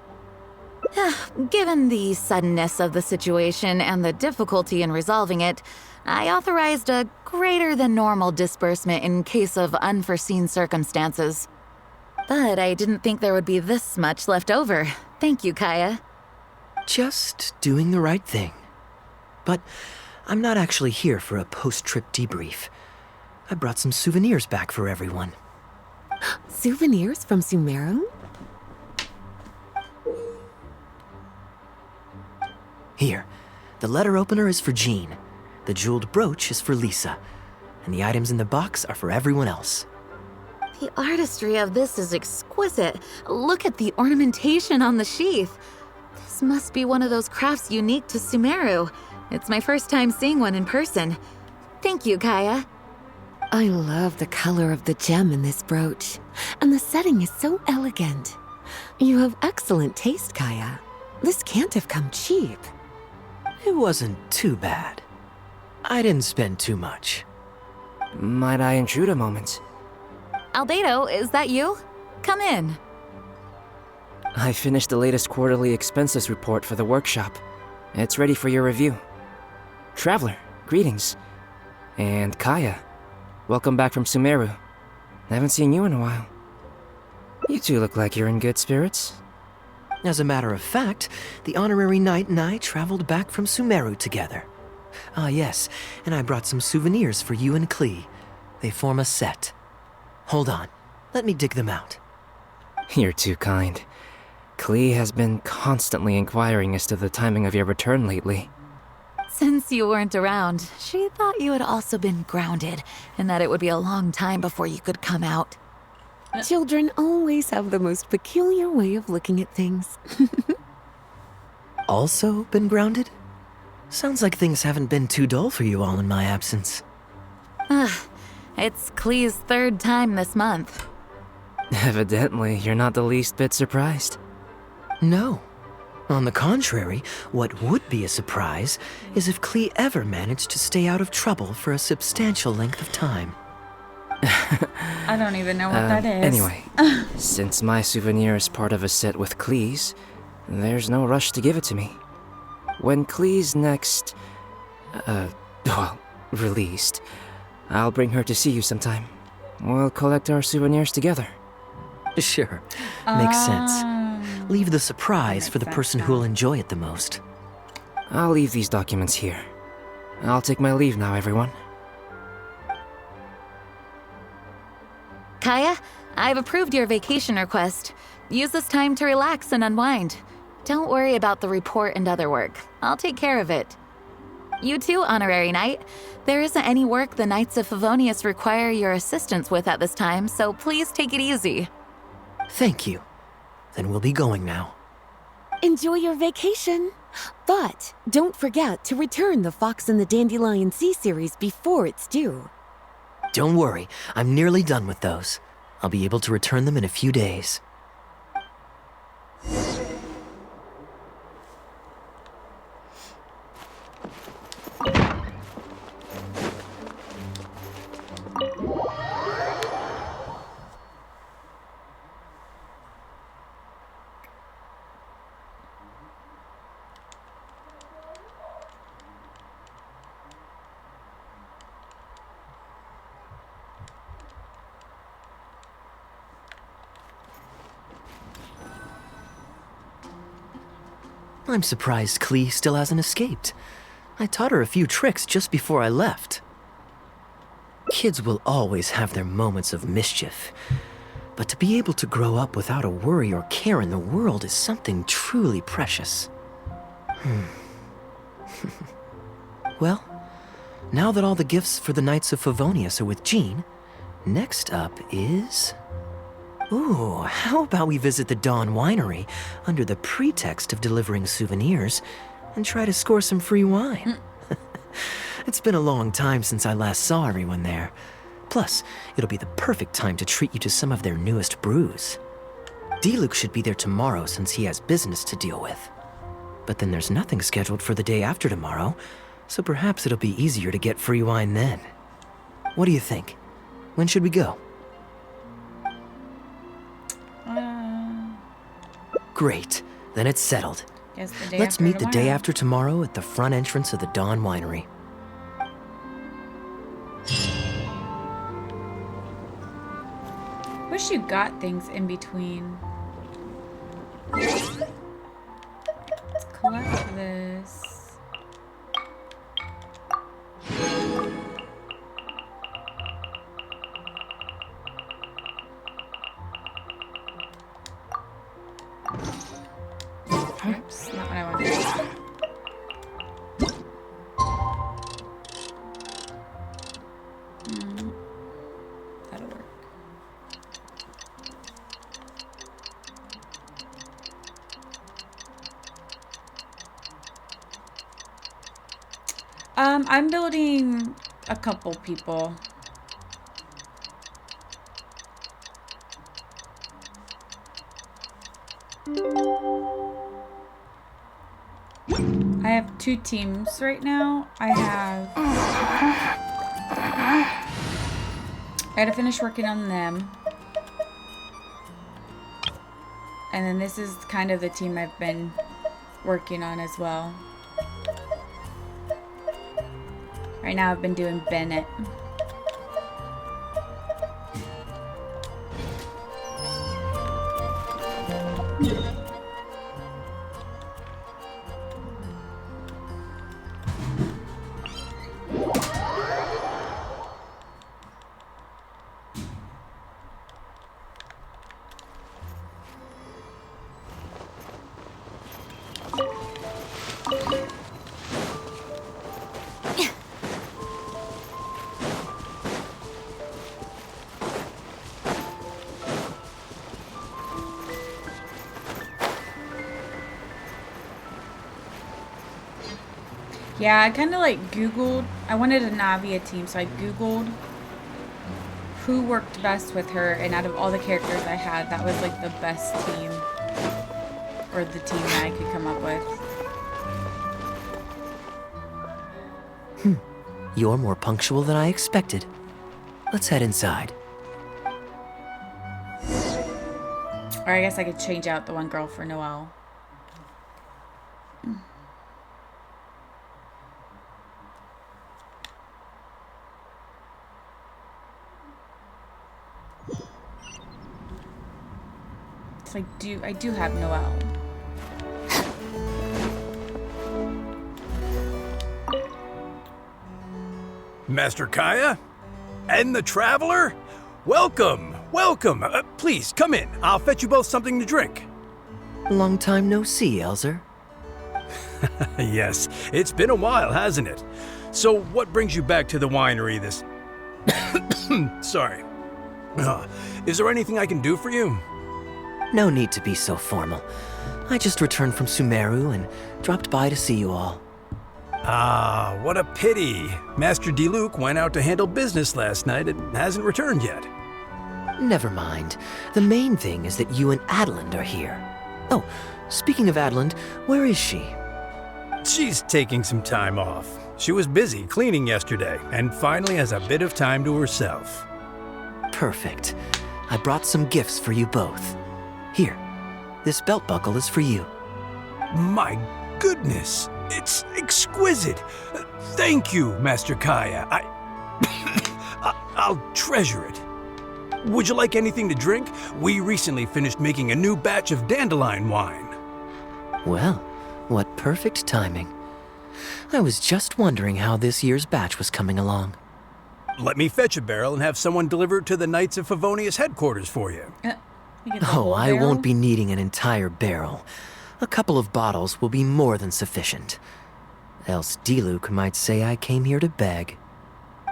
Given the suddenness of the situation and the difficulty in resolving it, I authorized a greater than normal disbursement in case of unforeseen circumstances. But I didn't think there would be this much left over. Thank you, Kaya. Just doing the right thing. But I'm not actually here for a post-trip debrief. I brought some souvenirs back for everyone. Souvenirs from Sumeru? Here, the letter opener is for Jean, the jeweled brooch is for Lisa, and the items in the box are for everyone else. The artistry of this is exquisite. Look at the ornamentation on the sheath. This must be one of those crafts unique to Sumeru. It's my first time seeing one in person. Thank you, Kaya. I love the color of the gem in this brooch, and the setting is so elegant. You have excellent taste, Kaya. This can't have come cheap. It wasn't too bad. I didn't spend too much. Might I intrude a moment? Albedo, is that you? Come in. I finished the latest quarterly expenses report for the workshop. It's ready for your review. Traveler, greetings. And Kaya, welcome back from Sumeru. I haven't seen you in a while. You two look like you're in good spirits. As a matter of fact, the honorary knight and I traveled back from Sumeru together. Ah, yes, and I brought some souvenirs for you and Klee. They form a set. Hold on, let me dig them out. You're too kind. Klee has been constantly inquiring as to the timing of your return lately. Since you weren't around, she thought you had also been grounded, and that it would be a long time before you could come out. Children always have the most peculiar way of looking at things. Also been grounded? Sounds like things haven't been too dull for you all in my absence. It's Klee's third time this month. Evidently, you're not the least bit surprised. No. On the contrary, what would be a surprise is if Klee ever managed to stay out of trouble for a substantial length of time. I don't even know what that is. Anyway, since my souvenir is part of a set with Klee's, there's no rush to give it to me. When Klee's next, released, I'll bring her to see you sometime. We'll collect our souvenirs together. Sure. Makes sense. Leave the surprise for the person who'll enjoy it the most. I'll leave these documents here. I'll take my leave now, everyone. Kaya, I've approved your vacation request. Use this time to relax and unwind. Don't worry about the report and other work. I'll take care of it. You too, Honorary Knight. There isn't any work the Knights of Favonius require your assistance with at this time, so please take it easy. Thank you. Then we'll be going now. Enjoy your vacation. But don't forget to return the Fox and the Dandelion Sea series before it's due. Don't worry, I'm nearly done with those. I'll be able to return them in a few days. I'm surprised Klee still hasn't escaped. I taught her a few tricks just before I left. Kids will always have their moments of mischief, but to be able to grow up without a worry or care in the world is something truly precious. Well, now that all the gifts for the Knights of Favonius are with Jean, next up is... Ooh, how about we visit the Dawn Winery under the pretext of delivering souvenirs and try to score some free wine? It's been a long time since I last saw everyone there. Plus, it'll be the perfect time to treat you to some of their newest brews. Diluc should be there tomorrow since he has business to deal with. But then there's nothing scheduled for the day after tomorrow, so perhaps it'll be easier to get free wine then. What do you think? When should we go? Great. Then it's settled. Let's meet the day after tomorrow at the front entrance of the Dawn Winery. Wish you got things in between. Let's collect this. Oops, not what I wanted. That'll work. I'm building a couple people. I have 2 teams right now. I gotta finish working on them. And then this is kind of the team I've been working on as well. Right now I've been doing Bennett. Yeah, I kind of like Googled. I wanted a Navia team, so I Googled who worked best with her, and out of all the characters I had, that was like the best team. Or the team that I could come up with. You're more punctual than I expected. Let's head inside. Or I guess I could change out the one girl for Noelle. So I do have Noelle. Master Kaya? And the Traveler? Welcome, welcome. Please, come in. I'll fetch you both something to drink. Long time no see, Elzer. Yes, it's been a while, hasn't it? So what brings you back to the winery this... Sorry. Is there anything I can do for you? No need to be so formal. I just returned from Sumeru and dropped by to see you all. Ah, what a pity. Master Diluc went out to handle business last night and hasn't returned yet. Never mind. The main thing is that you and Adeland are here. Oh, speaking of Adeland, where is she? She's taking some time off. She was busy cleaning yesterday and finally has a bit of time to herself. Perfect. I brought some gifts for you both. Here, this belt buckle is for you. My goodness, it's exquisite. Thank you, Master Kaya. I'll treasure it. Would you like anything to drink? We recently finished making a new batch of dandelion wine. Well, what perfect timing. I was just wondering how this year's batch was coming along. Let me fetch a barrel and have someone deliver it to the Knights of Favonius headquarters for you. Oh, I won't be needing an entire barrel. A couple of bottles will be more than sufficient. Else Diluc might say I came here to beg.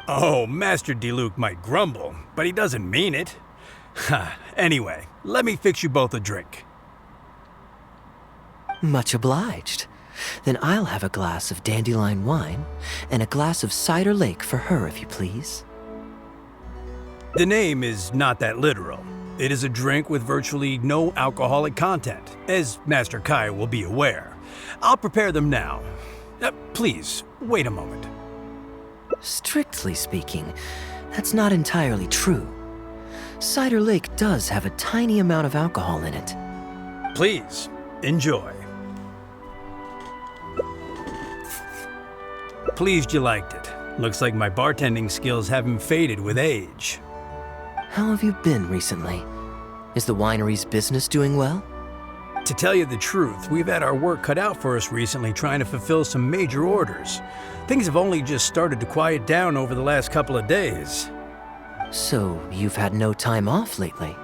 Oh, Master Diluc might grumble, but he doesn't mean it. Anyway, let me fix you both a drink. Much obliged. Then I'll have a glass of dandelion wine and a glass of cider lake for her, if you please. The name is not that literal. It is a drink with virtually no alcoholic content, as Master Kai will be aware. I'll prepare them now. Please, wait a moment. Strictly speaking, that's not entirely true. Cider Lake does have a tiny amount of alcohol in it. Please, enjoy. Pleased you liked it. Looks like my bartending skills haven't faded with age. How have you been recently? Is the winery's business doing well? To tell you the truth, we've had our work cut out for us recently trying to fulfill some major orders. Things have only just started to quiet down over the last couple of days. So, you've had no time off lately?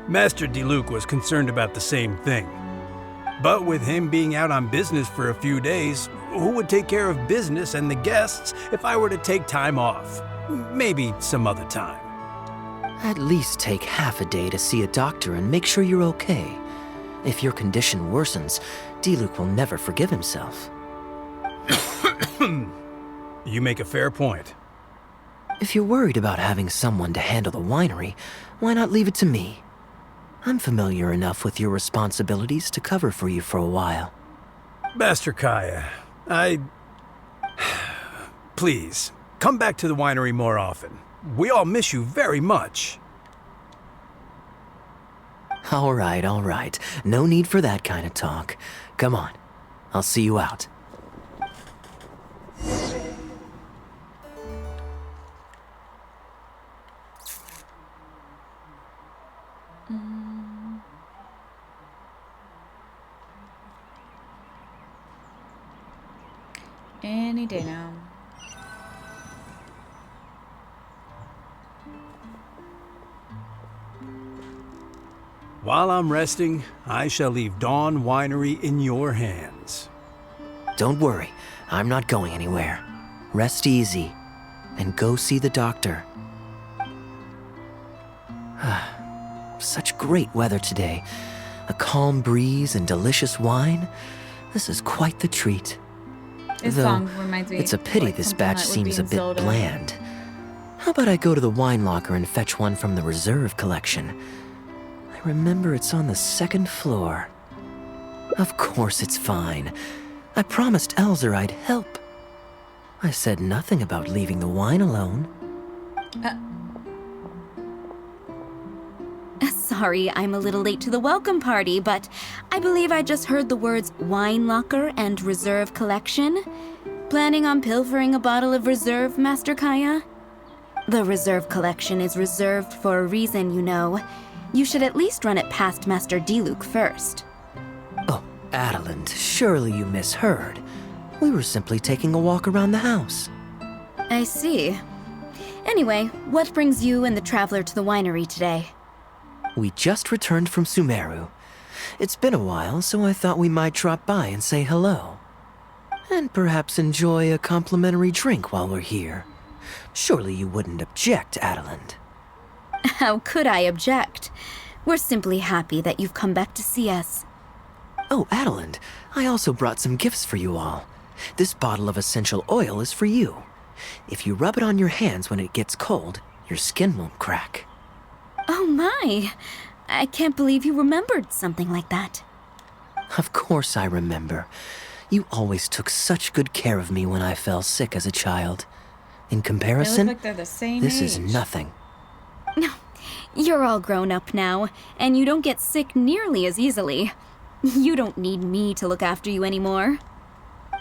Master Diluc was concerned about the same thing. But with him being out on business for a few days, who would take care of business and the guests if I were to take time off? Maybe some other time. At least take half a day to see a doctor and make sure you're okay. If your condition worsens, Diluc will never forgive himself. You make a fair point. If you're worried about having someone to handle the winery, why not leave it to me? I'm familiar enough with your responsibilities to cover for you for a while. Master Kaya, Please, come back to the winery more often. We all miss you very much. All right. No need for that kind of talk. Come on, I'll see you out. Any day now. While I'm resting, I shall leave Dawn Winery in your hands. Don't worry, I'm not going anywhere. Rest easy, and go see the doctor. Such great weather today. A calm breeze and delicious wine. This is quite the treat. This Though, song reminds me it's a of, pity like, this something batch that would be seems a in bit Zelda. bland. How about I go to the wine locker and fetch one from the reserve collection? I remember it's on the second floor. Of course it's fine. I promised Elzer I'd help. I said nothing about leaving the wine alone. Sorry, I'm a little late to the welcome party, but I believe I just heard the words wine locker and reserve collection. Planning on pilfering a bottle of reserve, Master Kaya? The reserve collection is reserved for a reason, you know. You should at least run it past Master Diluc first. Oh, Adeland, surely you misheard. We were simply taking a walk around the house. I see. Anyway, what brings you and the traveler to the winery today? We just returned from Sumeru. It's been a while, so I thought we might drop by and say hello. And perhaps enjoy a complimentary drink while we're here. Surely you wouldn't object, Adeland. How could I object? We're simply happy that you've come back to see us. Oh, Adeland, I also brought some gifts for you all. This bottle of essential oil is for you. If you rub it on your hands when it gets cold, your skin won't crack. Oh my! I can't believe you remembered something like that. Of course I remember. You always took such good care of me when I fell sick as a child. In comparison, They look like they're the same this is age. nothing. You're all grown up now, and you don't get sick nearly as easily. You don't need me to look after you anymore.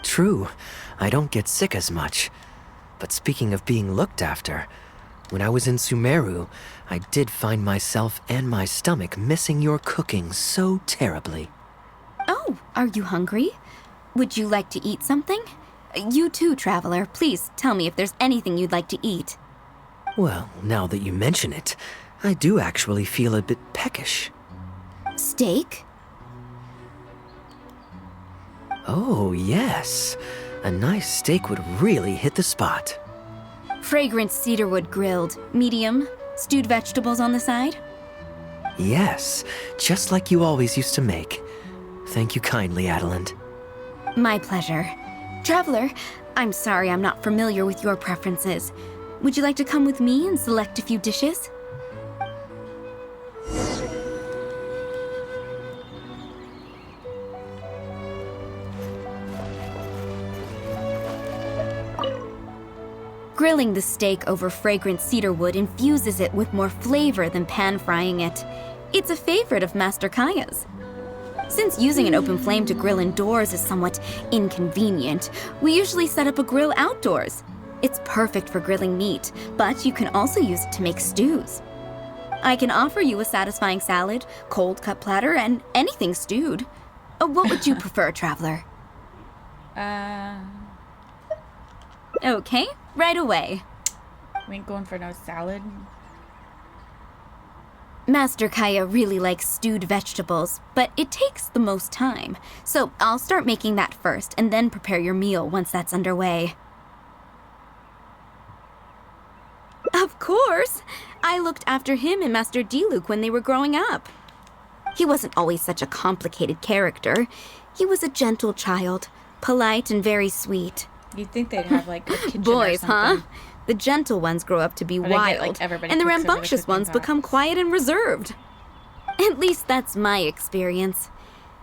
True, I don't get sick as much. But speaking of being looked after, when I was in Sumeru, I did find myself and my stomach missing your cooking so terribly. Oh, are you hungry? Would you like to eat something? You too, traveler. Please tell me if there's anything you'd like to eat. Well, now that you mention it, I do actually feel a bit peckish. Steak? Oh, yes. A nice steak would really hit the spot. Fragrant cedarwood grilled, medium, stewed vegetables on the side? Yes, just like you always used to make. Thank you kindly, Adeland. My pleasure. Traveler, I'm sorry I'm not familiar with your preferences. Would you like to come with me and select a few dishes? Grilling the steak over fragrant cedarwood infuses it with more flavor than pan-frying it. It's a favorite of Master Kaya's. Since using an open flame to grill indoors is somewhat inconvenient, we usually set up a grill outdoors. It's perfect for grilling meat, but you can also use it to make stews. I can offer you a satisfying salad, cold cut platter, and anything stewed. What would you prefer, traveler? Okay, right away. We ain't going for no salad. Master Kaya really likes stewed vegetables, but it takes the most time. So I'll start making that first, and then prepare your meal once that's underway. Of course! I looked after him and Master Diluc when they were growing up. He wasn't always such a complicated character. He was a gentle child, polite and very sweet. You'd think they'd have like a kitchen Boys, or huh? something. The gentle ones grow up to be Or they get, wild, like, everybody and the cooks over the rambunctious cooking ones pot. become quiet and reserved. At least that's my experience.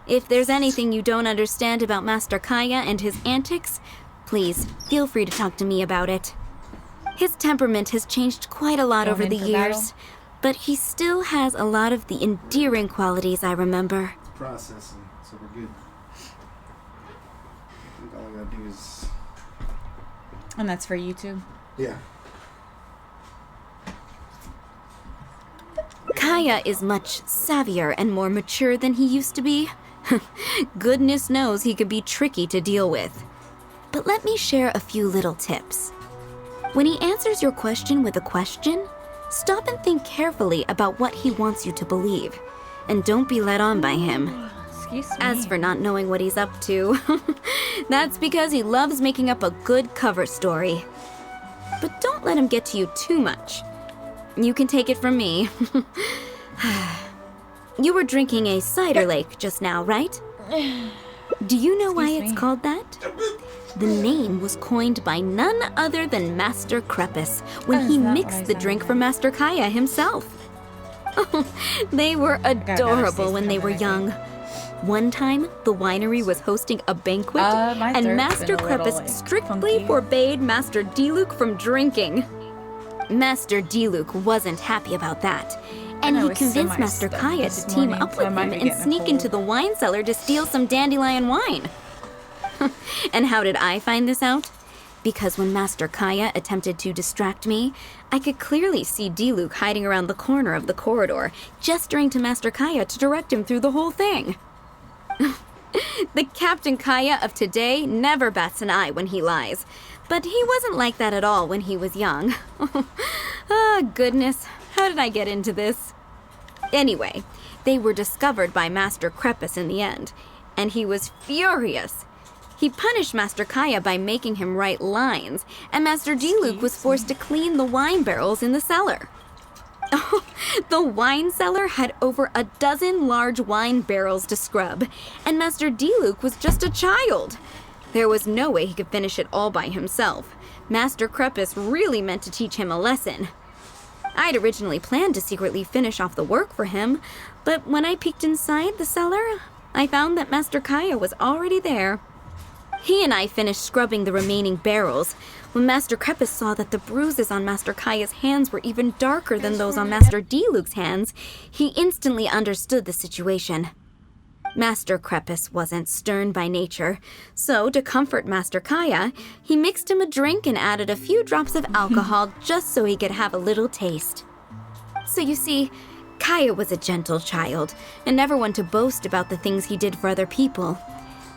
If there's anything you don't understand about Master Kaya and his antics, please feel free to talk to me about it. His temperament has changed quite a lot Going over in the for years, battle? but he still has a lot of the endearing qualities I remember. It's processing, so we're good. I think all I gotta do is... And that's for YouTube. Yeah. Kaya is much savvier and more mature than he used to be. Goodness knows he could be tricky to deal with. But let me share a few little tips. When he answers your question with a question, stop and think carefully about what he wants you to believe. And don't be led on by him. Excuse me. As for not knowing what he's up to, that's because he loves making up a good cover story. But don't let him get to you too much. You can take it from me. You were drinking a cider lake just now, right? Do you know why Excuse it's me. called that? The name was coined by none other than Master Krepus when That he is not what mixed I the said. drink for Master Kaya himself. They were never adorable cease when to they come were back. young. One time, the winery was hosting a banquet, My and throat's Master been a little, Krepus like, strictly funky. forbade Master Diluc from drinking. Master Diluc wasn't happy about that, and know he it's convinced semi Master stuck Kaya this to team morning, up so I with might him be and getting a sneak into cold. the wine cellar to steal some dandelion wine. And how did I find this out? Because when Master Kaya attempted to distract me, I could clearly see Diluc hiding around the corner of the corridor, gesturing to Master Kaya to direct him through the whole thing. The Captain Kaya of today never bats an eye when he lies, but he wasn't like that at all when he was young. Ah, goodness, how did I get into this? Anyway, they were discovered by Master Krepus in the end, and he was furious. He punished Master Kaya by making him write lines, and Master Diluc was forced to clean the wine barrels in the cellar. The wine cellar had over a dozen large wine barrels to scrub, and Master Diluc was just a child. There was no way he could finish it all by himself. Master Krepus really meant to teach him a lesson. I'd originally planned to secretly finish off the work for him, but when I peeked inside the cellar, I found that Master Kaya was already there. He and I finished scrubbing the remaining barrels when Master Krepus saw that the bruises on Master Kaya's hands were even darker than those on Master Diluc's hands. He instantly understood the situation. Master Krepus wasn't stern by nature, so to comfort Master Kaya, he mixed him a drink and added a few drops of alcohol just so he could have a little taste. So you see, Kaya was a gentle child and never one to boast about the things he did for other people.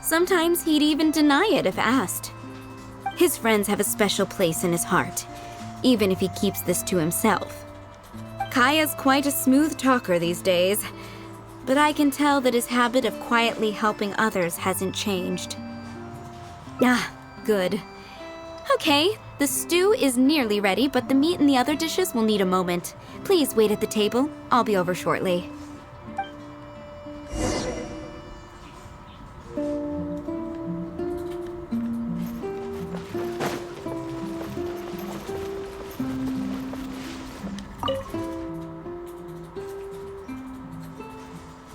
Sometimes he'd even deny it if asked. His friends have a special place in his heart, even if he keeps this to himself. Kaya's quite a smooth talker these days, but I can tell that his habit of quietly helping others hasn't changed. Ah, good. Okay, the stew is nearly ready, but the meat and the other dishes will need a moment. Please wait at the table. I'll be over shortly.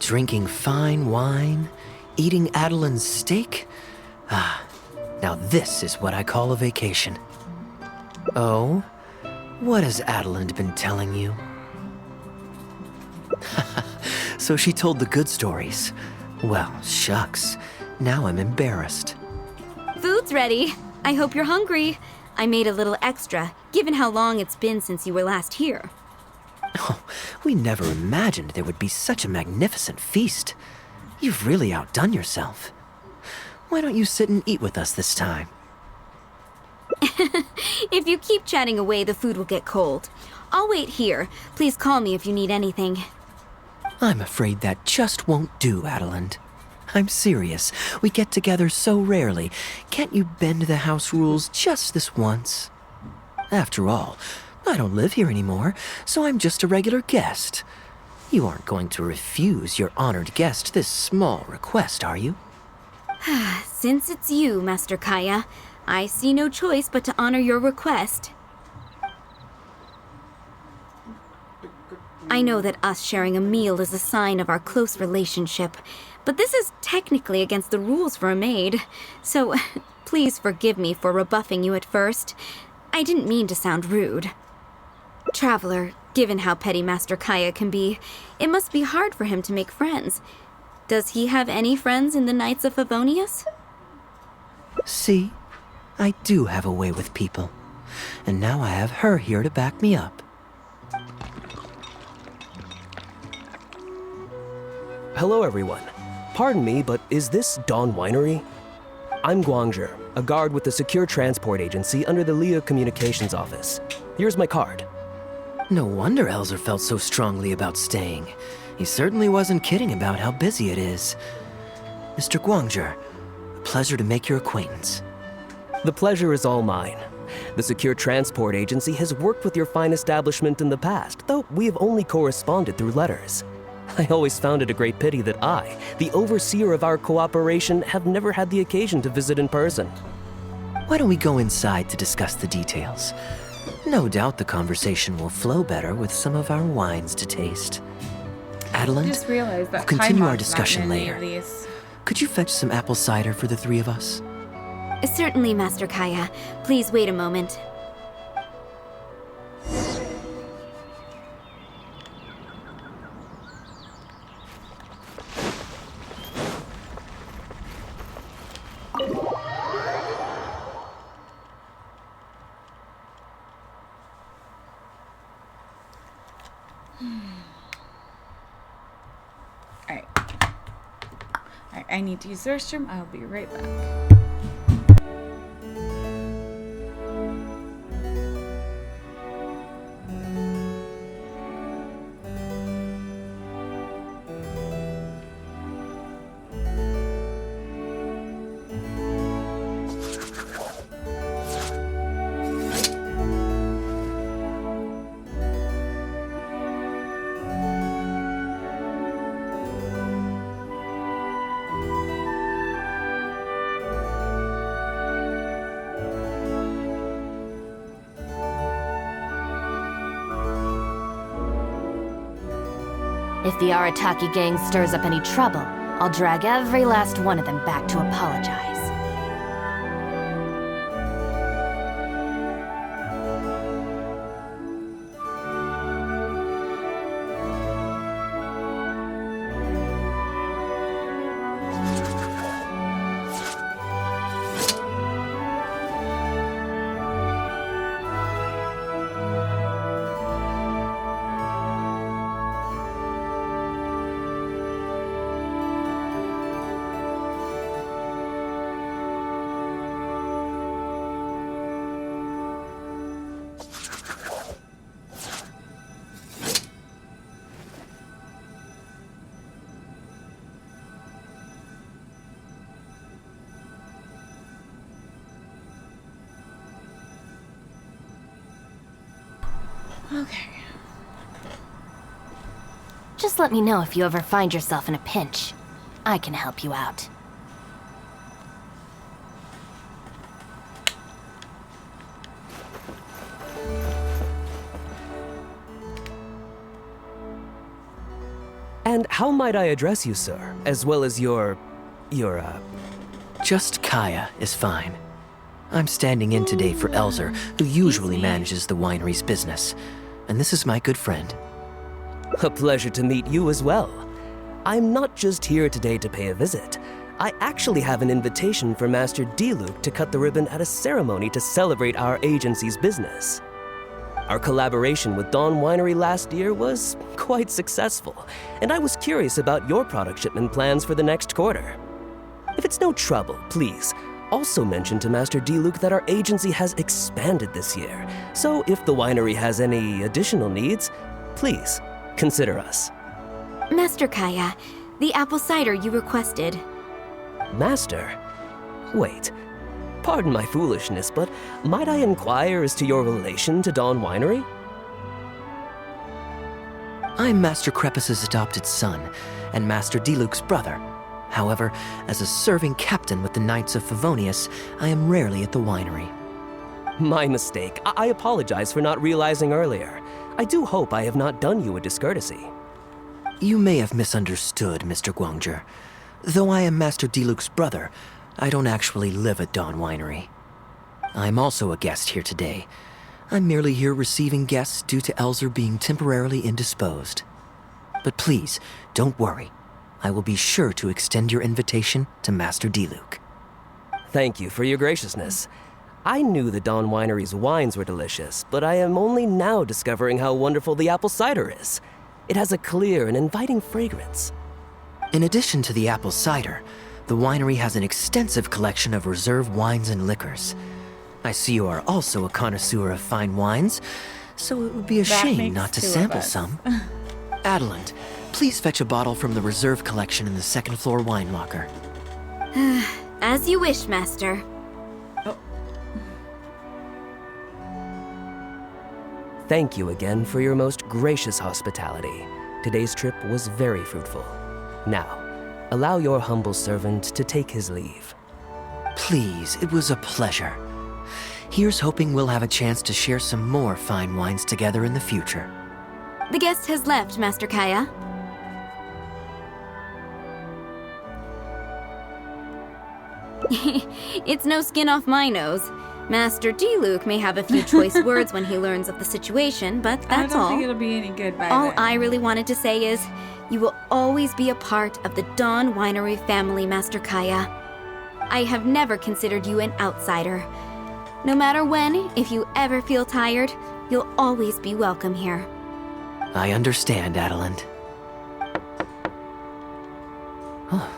Drinking fine wine, eating Adeline's steak? Ah, now this is what I call a vacation. Oh? What has Adeline been telling you? So she told the good stories. Well, shucks. Now I'm embarrassed. Food's ready. I hope you're hungry. I made a little extra, given how long it's been since you were last here. Oh, we never imagined there would be such a magnificent feast. You've really outdone yourself. Why don't you sit and eat with us this time? If you keep chatting away, the food will get cold. I'll wait here. Please call me if you need anything. I'm afraid that just won't do, Adeline. I'm serious. We get together so rarely. Can't you bend the house rules just this once? After all, I don't live here anymore, so I'm just a regular guest. You aren't going to refuse your honored guest this small request, are you? Since it's you, Master Kaya, I see no choice but to honor your request. I know that us sharing a meal is a sign of our close relationship, but this is technically against the rules for a maid, so please forgive me for rebuffing you at first. I didn't mean to sound rude. Traveler, given how petty Master Kaya can be, it must be hard for him to make friends. Does he have any friends in the Knights of Favonius? See? I do have a way with people. And now I have her here to back me up. Hello, everyone. Pardon me, but is this Dawn Winery? I'm Guangzhi, a guard with the Secure Transport Agency under the Leo Communications Office. Here's my card. No wonder Elzer felt so strongly about staying. He certainly wasn't kidding about how busy it is. Mr. Guangzhi, a pleasure to make your acquaintance. The pleasure is all mine. The Secure Transport Agency has worked with your fine establishment in the past, though we have only corresponded through letters. I always found it a great pity that I, the overseer of our cooperation, have never had the occasion to visit in person. Why don't we go inside to discuss the details? No doubt the conversation will flow better with some of our wines to taste. I Adeline, just realized that we'll continue our Kaimak's discussion not in any of later. these. Could you fetch some apple cider for the three of us? Certainly, Master Kaya. Please wait a moment. Alright. Alright, I need to use the restroom. I'll be right back. If the Arataki gang stirs up any trouble, I'll drag every last one of them back to apologize. Okay. Just let me know if you ever find yourself in a pinch. I can help you out. And how might I address you, sir, as well as your... Just Kaya is fine. I'm standing in today for Elzer, who usually manages the winery's business. And this is my good friend. A pleasure to meet you as well. I'm not just here today to pay a visit. I actually have an invitation for Master D-Luke to cut the ribbon at a ceremony to celebrate our agency's business. Our collaboration with Dawn Winery last year was quite successful, and I was curious about your product shipment plans for the next quarter. If it's no trouble, please, also mention to Master D-Luke that our agency has expanded this year, so if the winery has any additional needs, please consider us. Master Kaya, the apple cider you requested. Master? Wait. Pardon my foolishness, but might I inquire as to your relation to Dawn Winery? I'm Master Crepus's adopted son, and Master D-Luke's brother. However, as a serving captain with the Knights of Favonius, I am rarely at the winery. My mistake. I apologize for not realizing earlier. I do hope I have not done you a discourtesy. You may have misunderstood, Mr. Guangzhe. Though I am Master D-Luke's brother, I don't actually live at Dawn Winery. I'm also a guest here today. I'm merely here receiving guests due to Elzer being temporarily indisposed. But please, don't worry. I will be sure to extend your invitation to Master D-Luke. Thank you for your graciousness. I knew the Dawn Winery's wines were delicious, but I am only now discovering how wonderful the apple cider is. It has a clear and inviting fragrance. In addition to the apple cider, the winery has an extensive collection of reserve wines and liquors. I see you are also a connoisseur of fine wines, so it would be a shame not to sample some. Adeline, please fetch a bottle from the reserve collection in the second floor wine locker. As you wish, Master. Thank you again for your most gracious hospitality. Today's trip was very fruitful. Now, allow your humble servant to take his leave. Please, it was a pleasure. Here's hoping we'll have a chance to share some more fine wines together in the future. The guest has left, Master Kaya. It's no skin off my nose. Master Diluc may have a few choice words when he learns of the situation, but that's all. I don't think it'll be any good by All then. I really wanted to say is, you will always be a part of the Dawn Winery family, Master Kaya. I have never considered you an outsider. No matter when, if you ever feel tired, you'll always be welcome here. I understand, Adelind. Oh,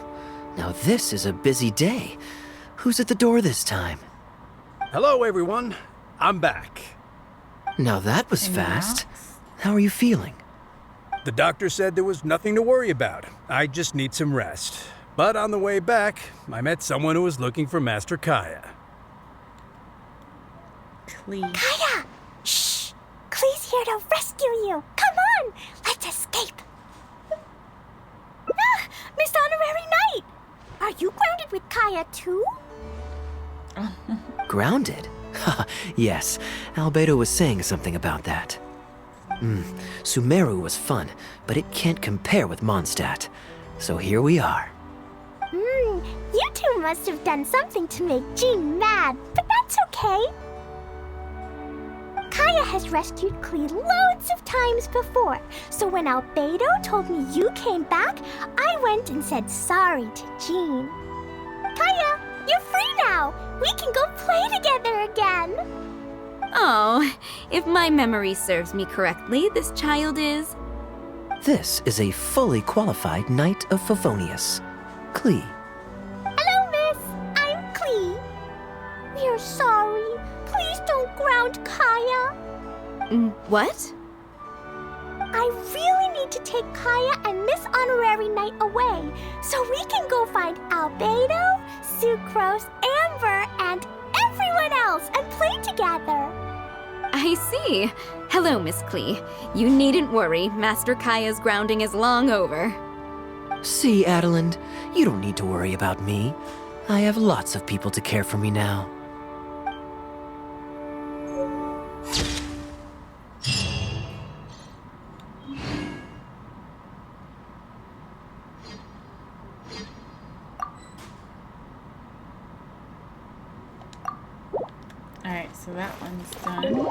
now this is a busy day. Who's at the door this time? Hello, everyone. I'm back. Now that was fast. How are you feeling? The doctor said there was nothing to worry about. I just need some rest. But on the way back, I met someone who was looking for Master Kaya. Kaya! Shh! Klee's here to rescue you! Come on! Let's escape! Ah! Miss Honorary Knight! Are you grounded with Kaya too? Grounded? Yes, Albedo was saying something about that. Sumeru was fun, but it can't compare with Mondstadt. So here we are. You two must have done something to make Jean mad, but that's okay. Kaya has rescued Klee loads of times before, so when Albedo told me you came back, I went and said sorry to Jean. Kaya, you're free now! We can go play together again! Oh, if my memory serves me correctly, this child is... This is a fully qualified Knight of Favonius, Klee. Hello, miss. I'm Klee. We're sorry. Please don't ground Kaya. What? I really need to take Kaya and Miss Honorary Knight away so we can go find Albedo, Sucrose, Amber, and everyone else and play together. I see. Hello, Miss Klee. You needn't worry. Master Kaya's grounding is long over. See, Adelind, you don't need to worry about me. I have lots of people to care for me now. Alright, so that one's done.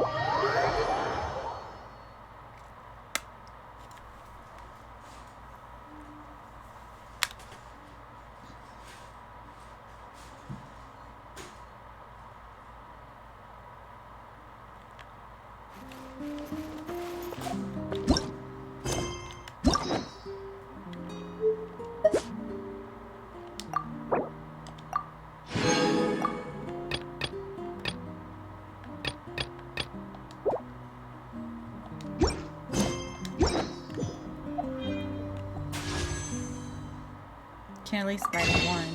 Can at least buy one.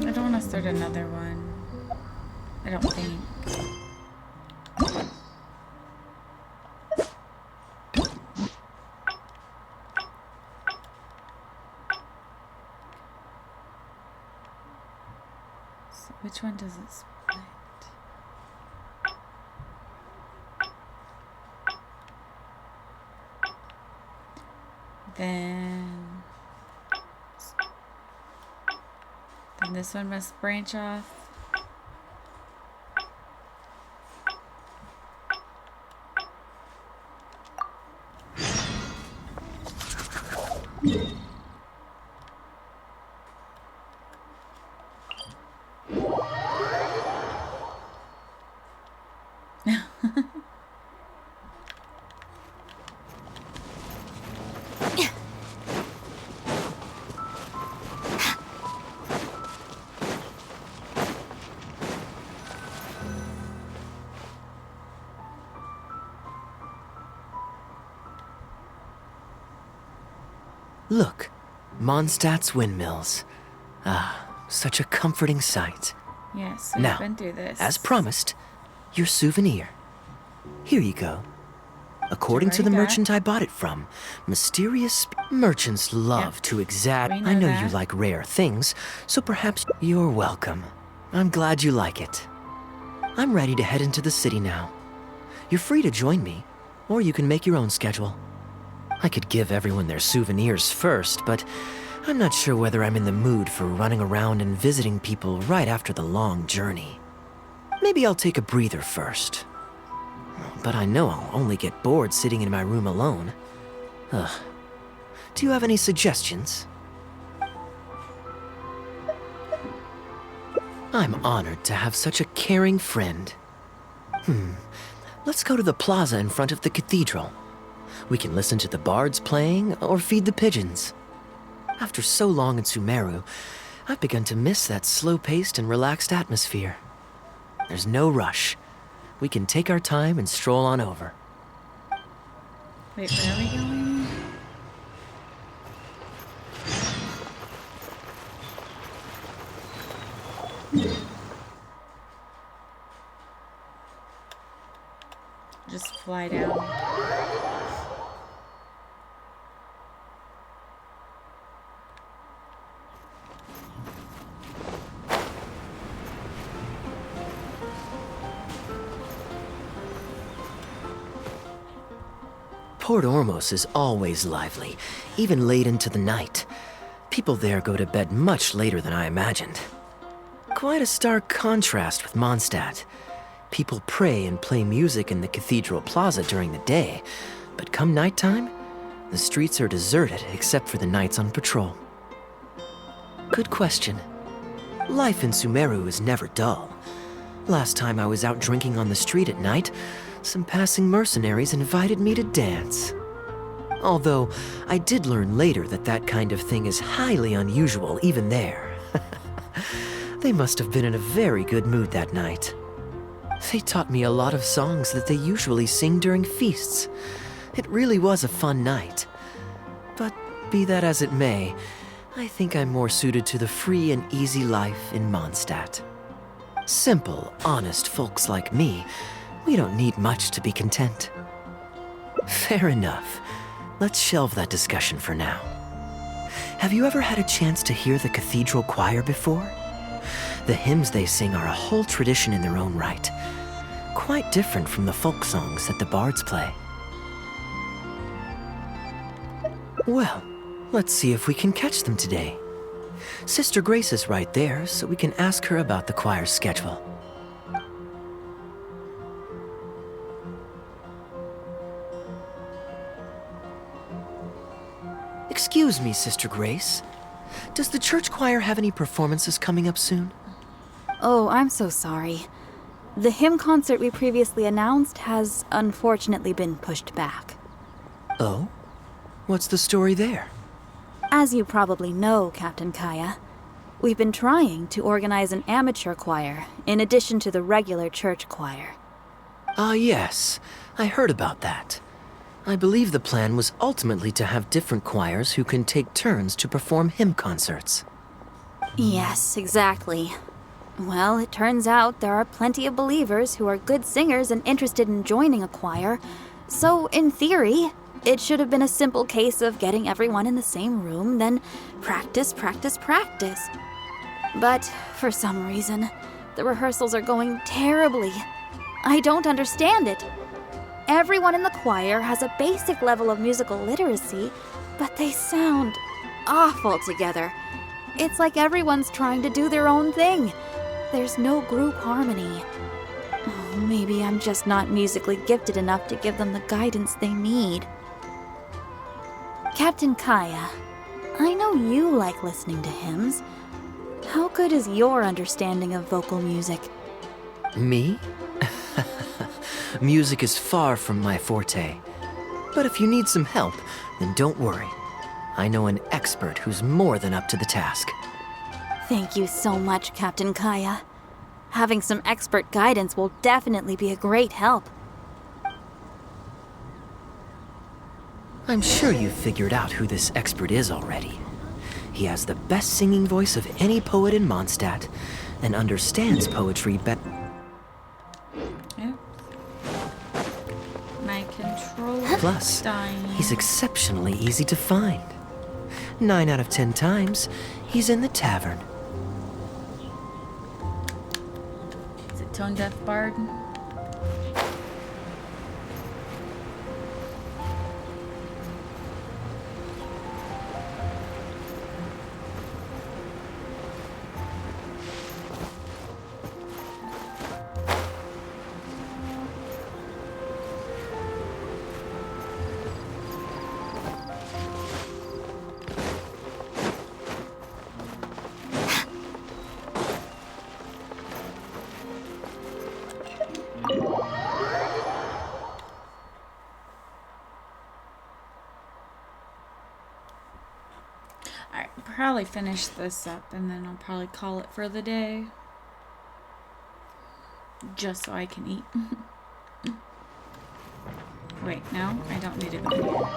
I don't want to start another one. I don't think. Which one does it split? Then this one must branch off. Look, Mondstadt's windmills. Ah, such a comforting sight. Yes, we've Now, been through this. as promised, your souvenir. Here you go. According to the Already got. merchant I bought it from, merchants love to We know I know that. you like rare things, so perhaps you're welcome. I'm glad you like it. I'm ready to head into the city now. You're free to join me, or you can make your own schedule. I could give everyone their souvenirs first, but I'm not sure whether I'm in the mood for running around and visiting people right after the long journey. Maybe I'll take a breather first. But I know I'll only get bored sitting in my room alone. Ugh. Do you have any suggestions? I'm honored to have such a caring friend. Let's go to the plaza in front of the cathedral. We can listen to the bards playing or feed the pigeons. After so long in Sumeru, I've begun to miss that slow-paced and relaxed atmosphere. There's no rush. We can take our time and stroll on over. Wait, where are we going? Just fly down. Port Ormos is always lively, even late into the night. People there go to bed much later than I imagined. Quite a stark contrast with Mondstadt. People pray and play music in the cathedral plaza during the day, but come nighttime, the streets are deserted except for the knights on patrol. Good question. Life in Sumeru is never dull. Last time I was out drinking on the street at night, some passing mercenaries invited me to dance. Although, I did learn later that that kind of thing is highly unusual even there. They must have been in a very good mood that night. They taught me a lot of songs that they usually sing during feasts. It really was a fun night. But be that as it may, I think I'm more suited to the free and easy life in Mondstadt. Simple, honest folks like me, we don't need much to be content. Fair enough. Let's shelve that discussion for now. Have you ever had a chance to hear the cathedral choir before? The hymns they sing are a whole tradition in their own right. Quite different from the folk songs that the bards play. Well, let's see if we can catch them today. Sister Grace is right there, so we can ask her about the choir's schedule. Excuse me, Sister Grace. Does the church choir have any performances coming up soon? Oh, I'm so sorry. The hymn concert we previously announced has unfortunately been pushed back. Oh? What's the story there? As you probably know, Captain Kaya, we've been trying to organize an amateur choir in addition to the regular church choir. Ah, yes. I heard about that. I believe the plan was ultimately to have different choirs who can take turns to perform hymn concerts. Yes, exactly. Well, it turns out there are plenty of believers who are good singers and interested in joining a choir, so in theory, it should have been a simple case of getting everyone in the same room, then practice, practice, practice. But for some reason, the rehearsals are going terribly. I don't understand it. Everyone in the choir has a basic level of musical literacy, but they sound awful together. It's like everyone's trying to do their own thing. There's no group harmony. Oh, maybe I'm just not musically gifted enough to give them the guidance they need. Captain Kaya, I know you like listening to hymns. How good is your understanding of vocal music? Me? Music is far from my forte. But if you need some help, then don't worry. I know an expert who's more than up to the task. Thank you so much, Captain Kaya. Having some expert guidance will definitely be a great help. I'm sure you've figured out who this expert is already. He has the best singing voice of any poet in Mondstadt, and understands poetry My controller. Plus, he's exceptionally easy to find. 9 out of 10 times, he's in the tavern. Is it Tone Deaf Bard? Alright, probably finish this up and then I'll probably call it for the day. Just so I can eat. Wait, no, I don't need to go here.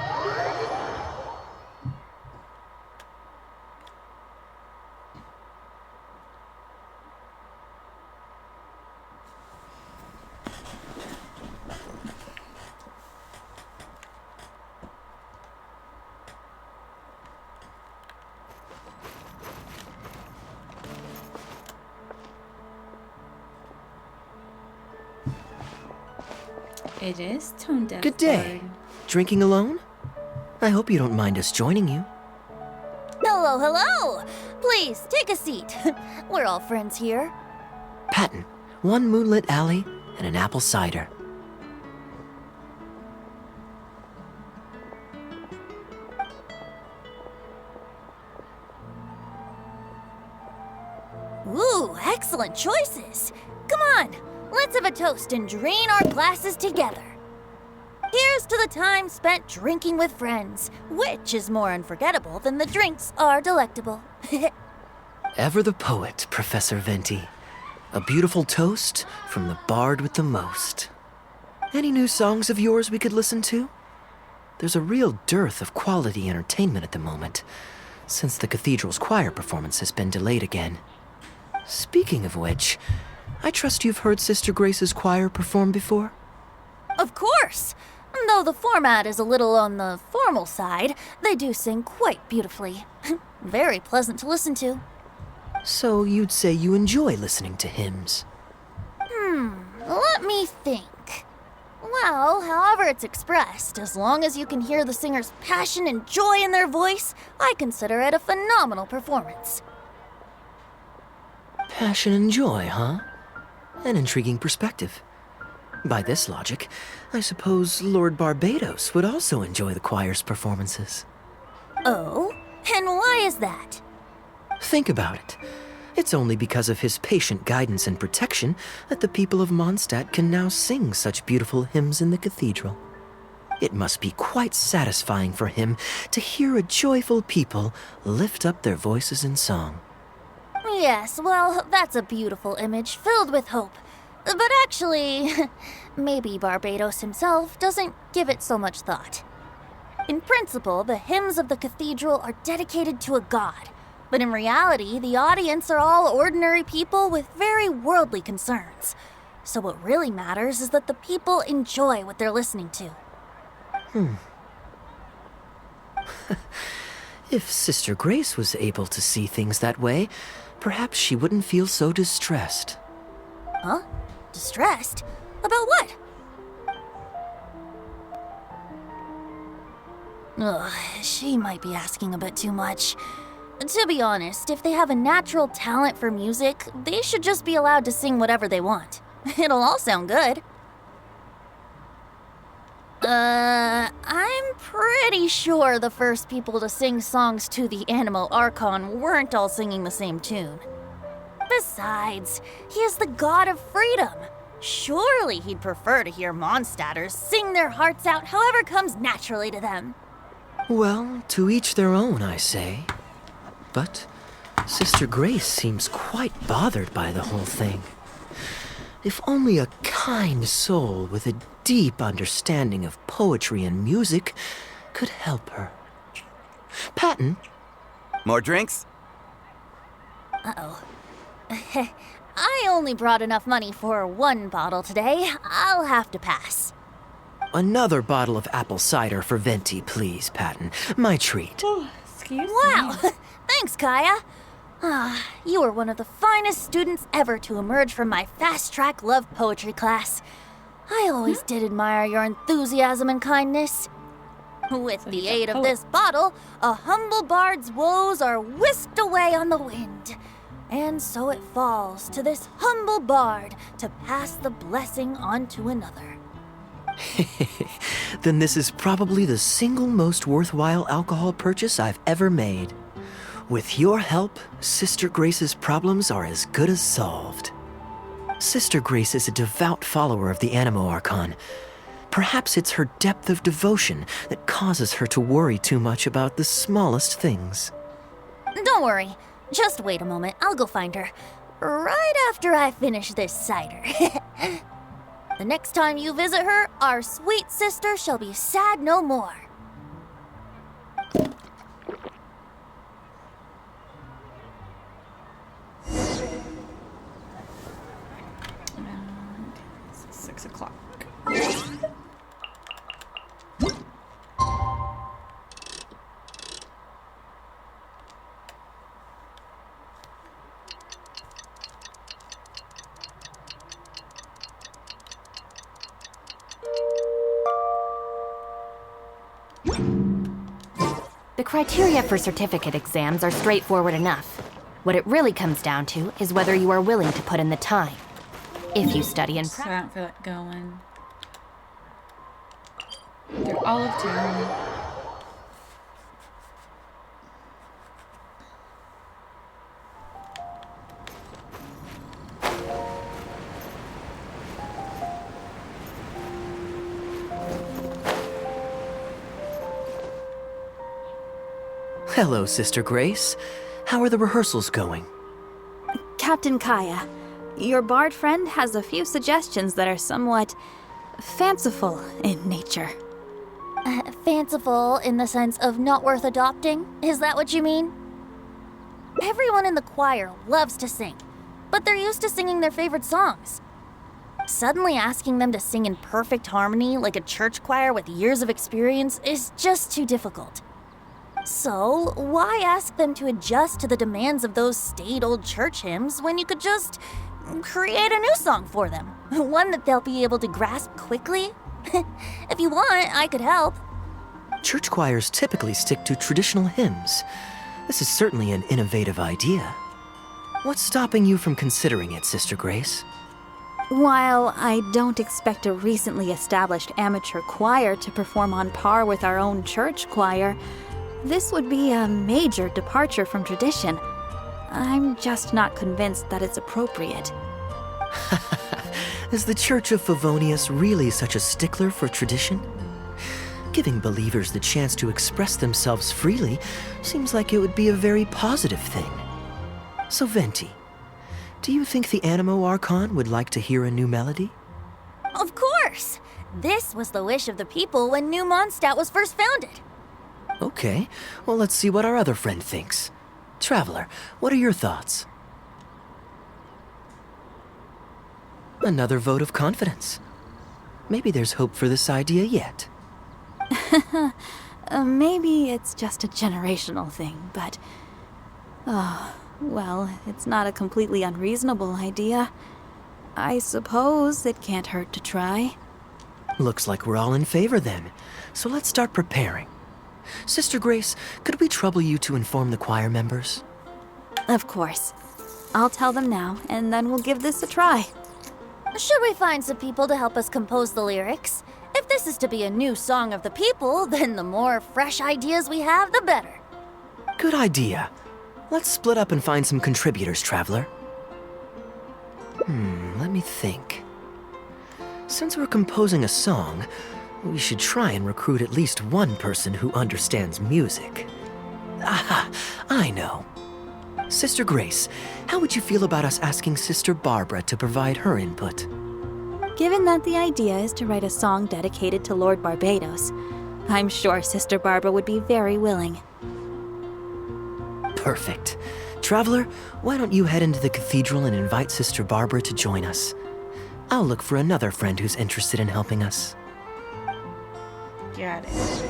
It is Tone Deaf. Good day. Drinking alone? I hope you don't mind us joining you. Hello, hello! Please, take a seat. We're all friends here. Patton, 1 moonlit alley and an apple cider. Ooh, excellent choices. Come on, let's have a toast and drain our glasses together. Here's to the time spent drinking with friends, which is more unforgettable than the drinks are delectable. Ever the poet, Professor Venti. A beautiful toast from the bard with the most. Any new songs of yours we could listen to? There's a real dearth of quality entertainment at the moment, since the cathedral's choir performance has been delayed again. Speaking of which, I trust you've heard Sister Grace's choir perform before? Of course! Though the format is a little on the formal side, they do sing quite beautifully. Very pleasant to listen to. So you'd say you enjoy listening to hymns? Let me think. Well, however it's expressed, as long as you can hear the singer's passion and joy in their voice, I consider it a phenomenal performance. Passion and joy, huh? An intriguing perspective. By this logic, I suppose Lord Barbados would also enjoy the choir's performances. Oh? And why is that? Think about it. It's only because of his patient guidance and protection that the people of Mondstadt can now sing such beautiful hymns in the cathedral. It must be quite satisfying for him to hear a joyful people lift up their voices in song. Yes, well, that's a beautiful image filled with hope. But actually, maybe Barbados himself doesn't give it so much thought. In principle, the hymns of the cathedral are dedicated to a god. But in reality, the audience are all ordinary people with very worldly concerns. So what really matters is that the people enjoy what they're listening to. If Sister Grace was able to see things that way, perhaps she wouldn't feel so distressed. Huh? Distressed? About what? Ugh, she might be asking a bit too much. To be honest, if they have a natural talent for music, they should just be allowed to sing whatever they want. It'll all sound good. I'm pretty sure the first people to sing songs to the Animal Archon weren't all singing the same tune. Besides, he is the god of freedom. Surely he'd prefer to hear Mondstadters sing their hearts out however comes naturally to them. Well, to each their own, I say. But Sister Grace seems quite bothered by the whole thing. If only a kind soul with a deep understanding of poetry and music could help her. Patton? More drinks? Uh-oh. I only brought enough money for one bottle today. I'll have to pass. Another bottle of apple cider for Venti, please, Patton. My treat. Excuse Wow! Thanks, Kaya. You are one of the finest students ever to emerge from my fast-track love poetry class. I always did admire your enthusiasm and kindness. With the aid of this bottle, a humble bard's woes are whisked away on the wind. And so it falls to this humble bard to pass the blessing on to another. Then this is probably the single most worthwhile alcohol purchase I've ever made. With your help, Sister Grace's problems are as good as solved. Sister Grace is a devout follower of the Animo Archon. Perhaps it's her depth of devotion that causes her to worry too much about the smallest things. Don't worry. Just wait a moment. I'll go find her. Right after I finish this cider. The next time you visit her, our sweet sister shall be sad no more. It's 6 o'clock. The criteria for certificate exams are straightforward enough. What it really comes down to is whether you are willing to put in the time. If you study and So I don't feel like going. They're all of town. Hello, Sister Grace. How are the rehearsals going? Captain Kaya, your bard friend has a few suggestions that are somewhat fanciful in nature. Fanciful in the sense of not worth adopting? Is that what you mean? Everyone in the choir loves to sing, but they're used to singing their favorite songs. Suddenly asking them to sing in perfect harmony like a church choir with years of experience is just too difficult. So, why ask them to adjust to the demands of those staid old church hymns when you could just create a new song for them? One that they'll be able to grasp quickly? If you want, I could help. Church choirs typically stick to traditional hymns. This is certainly an innovative idea. What's stopping you from considering it, Sister Grace? While I don't expect a recently established amateur choir to perform on par with our own church choir, this would be a major departure from tradition. I'm just not convinced that it's appropriate. Is the Church of Favonius really such a stickler for tradition? Giving believers the chance to express themselves freely seems like it would be a very positive thing. So, Venti, do you think the Animo Archon would like to hear a new melody? Of course! This was the wish of the people when New Mondstadt was first founded. Okay, well, let's see what our other friend thinks. Traveler, what are your thoughts? Another vote of confidence. Maybe there's hope for this idea yet. Maybe it's just a generational thing, but... Oh, well, it's not a completely unreasonable idea. I suppose it can't hurt to try. Looks like we're all in favor then, so let's start preparing. Sister Grace, could we trouble you to inform the choir members? Of course. I'll tell them now, and then we'll give this a try. Should we find some people to help us compose the lyrics? If this is to be a new song of the people, then the more fresh ideas we have, the better. Good idea. Let's split up and find some contributors, Traveler. Let me think. Since we're composing a song, we should try and recruit at least one person who understands music. Aha, I know. Sister Grace, how would you feel about us asking Sister Barbara to provide her input? Given that the idea is to write a song dedicated to Lord Barbados, I'm sure Sister Barbara would be very willing. Perfect. Traveler, why don't you head into the cathedral and invite Sister Barbara to join us? I'll look for another friend who's interested in helping us. Got it.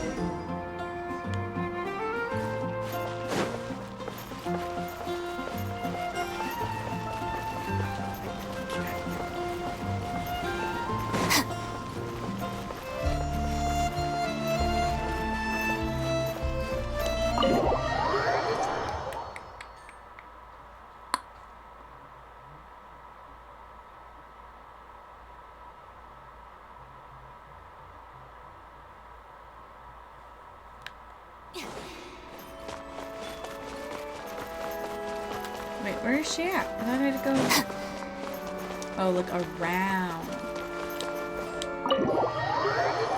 Wait, where is she at? I thought I had to go. Oh, look around.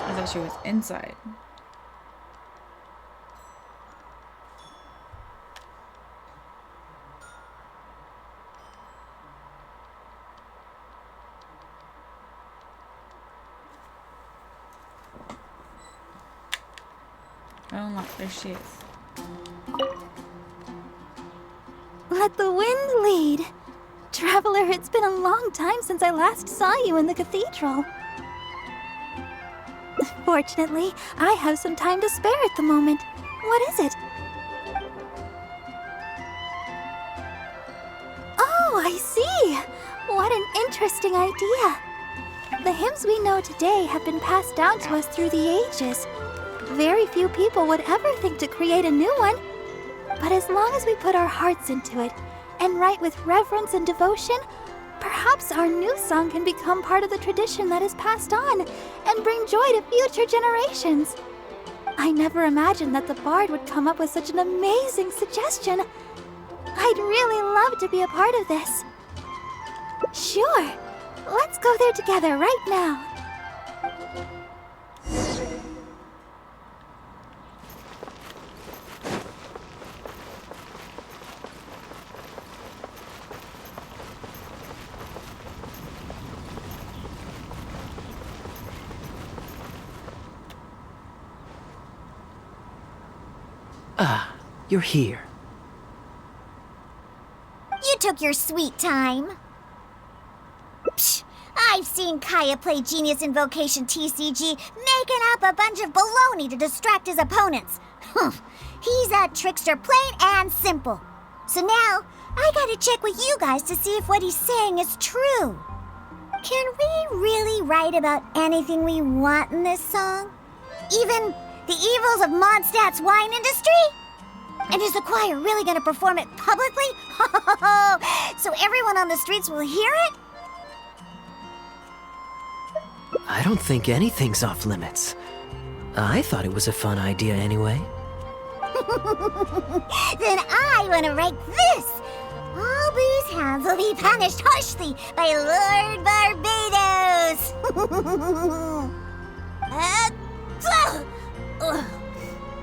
I thought she was inside. Oh, look, there she is. Let the wind lead. Traveler, it's been a long time since I last saw you in the cathedral. Fortunately, I have some time to spare at the moment. What is it? Oh, I see. What an interesting idea. The hymns we know today have been passed down to us through the ages. Very few people would ever think to create a new one. But as long as we put our hearts into it and write with reverence and devotion, perhaps our new song can become part of the tradition that is passed on and bring joy to future generations. I never imagined that the bard would come up with such an amazing suggestion. I'd really love to be a part of this. Sure. Let's go there together right now. Ah, you're here. You took your sweet time. Psh, I've seen Kaya play Genius Invocation TCG, making up a bunch of baloney to distract his opponents. He's a trickster, plain and simple. So now, I gotta check with you guys to see if what he's saying is true. Can we really write about anything we want in this song? Even the evils of Mondstadt's wine industry? And is the choir really gonna perform it publicly? So everyone on the streets will hear it? I don't think anything's off limits. I thought it was a fun idea anyway. Then I want to write this. All booze hounds will be punished harshly by Lord Barbados.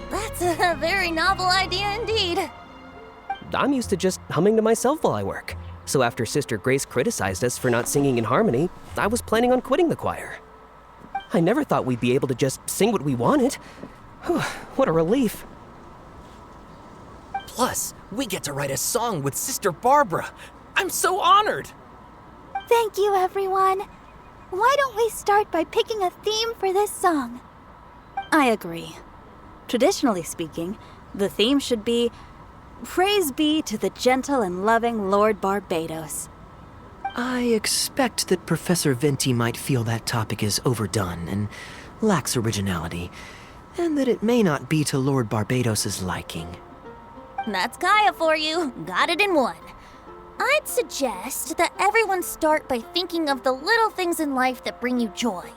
That's a very novel idea indeed. I'm used to just humming to myself while I work. So after Sister Grace criticized us for not singing in harmony, I was planning on quitting the choir. I never thought we'd be able to just sing what we wanted. What a relief. Plus, we get to write a song with Sister Barbara. I'm so honored. Thank you, everyone. Why don't we start by picking a theme for this song? I agree. Traditionally speaking, the theme should be Praise be to the gentle and loving Lord Barbados. I expect that Professor Venti might feel that topic is overdone and lacks originality, and that it may not be to Lord Barbados's liking. That's Kaya for you. Got it in one. I'd suggest that everyone start by thinking of the little things in life that bring you joy.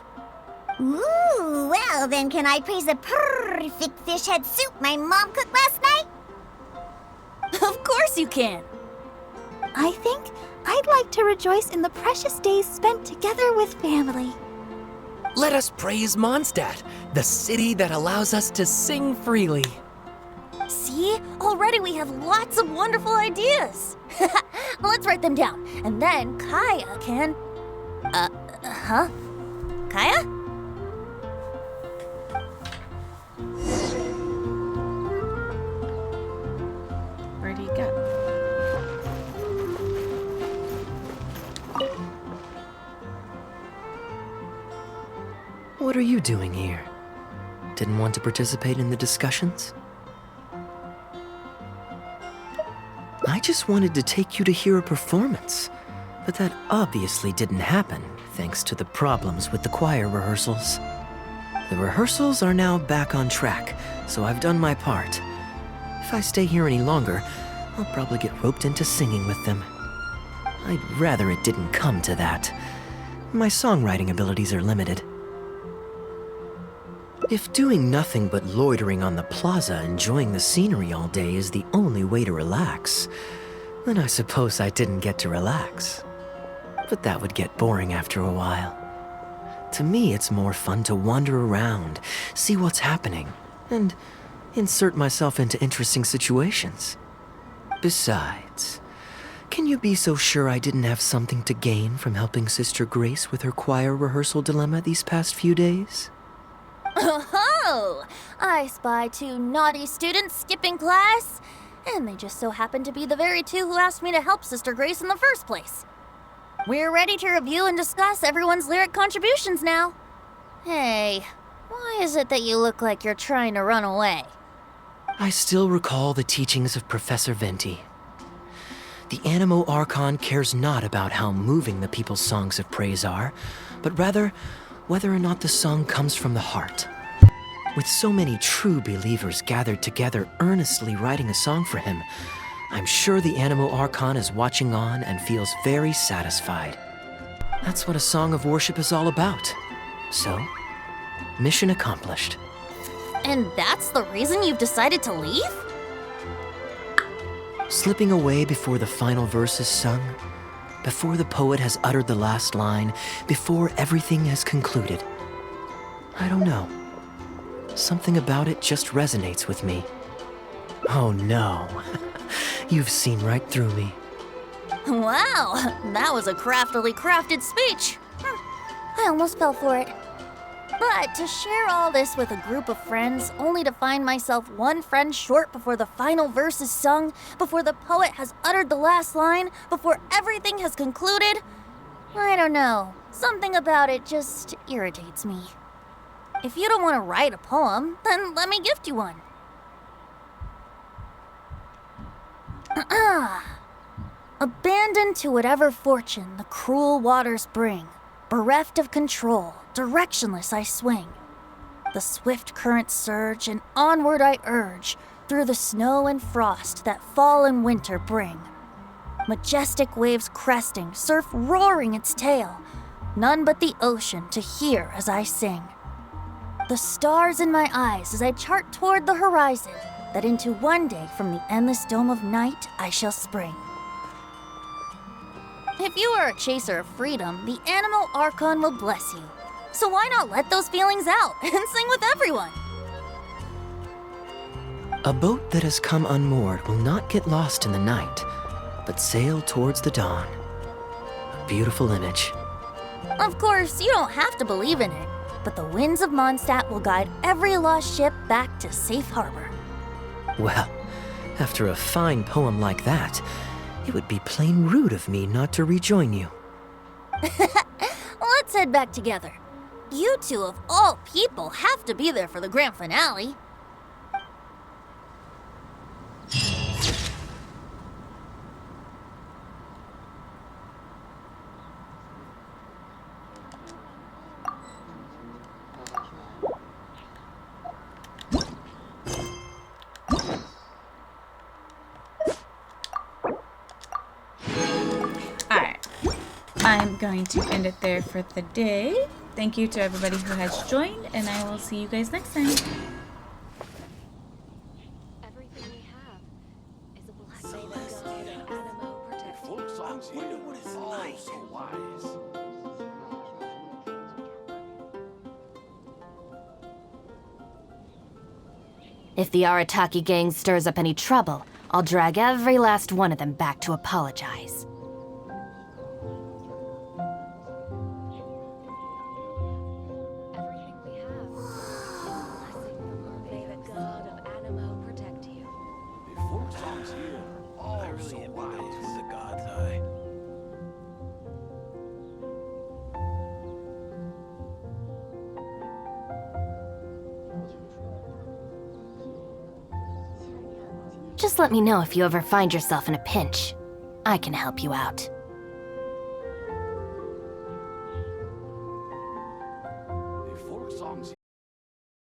Ooh, well then can I praise the perfect fish head soup my mom cooked last night? Of course you can. I think I'd like to rejoice in the precious days spent together with family. Let us praise Mondstadt, the city that allows us to sing freely. See? Already we have lots of wonderful ideas. Let's write them down, and then Kaya can... Kaya? are you doing here? Didn't want to participate in the discussions? I just wanted to take you to hear a performance, but that obviously didn't happen thanks to the problems with the choir rehearsals. The rehearsals are now back on track, so I've done my part. If I stay here any longer, I'll probably get roped into singing with them. I'd rather it didn't come to that. My songwriting abilities are limited. If doing nothing but loitering on the plaza enjoying the scenery all day is the only way to relax, then I suppose I didn't get to relax. But that would get boring after a while. To me, it's more fun to wander around, see what's happening, and insert myself into interesting situations. Besides, can you be so sure I didn't have something to gain from helping Sister Grace with her choir rehearsal dilemma these past few days? Oh, I spy 2 naughty students skipping class, and they just so happen to be the very 2 who asked me to help Sister Grace in the first place. We're ready to review and discuss everyone's lyric contributions now. Hey, why is it that you look like you're trying to run away? I still recall the teachings of Professor Venti. The Animo Archon cares not about how moving the people's songs of praise are, but rather whether or not the song comes from the heart. With so many true believers gathered together earnestly writing a song for him, I'm sure the Animo Archon is watching on and feels very satisfied. That's what a song of worship is all about. So, mission accomplished. And that's the reason you've decided to leave? Slipping away before the final verse is sung, before the poet has uttered the last line, before everything has concluded. I don't know. Something about it just resonates with me. Oh no. You've seen right through me. Wow, that was a craftily crafted speech. I almost fell for it. But to share all this with a group of friends, only to find myself one friend short before the final verse is sung, before the poet has uttered the last line, before everything has concluded, I don't know. Something about it just irritates me. If you don't want to write a poem, then let me gift you one. Abandoned to whatever fortune the cruel waters bring, bereft of control, directionless I swing. The swift currents surge, and onward I urge, through the snow and frost that fall and winter bring. Majestic waves cresting, surf roaring its tail, none but the ocean to hear as I sing. The stars in my eyes as I chart toward the horizon, that into one day from the endless dome of night I shall spring. If you are a chaser of freedom, the Animo Archon will bless you. So why not let those feelings out and sing with everyone? A boat that has come unmoored will not get lost in the night, but sail towards the dawn. A beautiful image. Of course, you don't have to believe in it, but the winds of Mondstadt will guide every lost ship back to safe harbor. Well, after a fine poem like that, it would be plain rude of me not to rejoin you. Let's head back together. You 2 of all people have to be there for the grand finale. I'm going to end it there for the day. Thank you to everybody who has joined, and I will see you guys next time. If the Arataki gang stirs up any trouble, I'll drag every last one of them back to apologize. Just let me know if you ever find yourself in a pinch. I can help you out.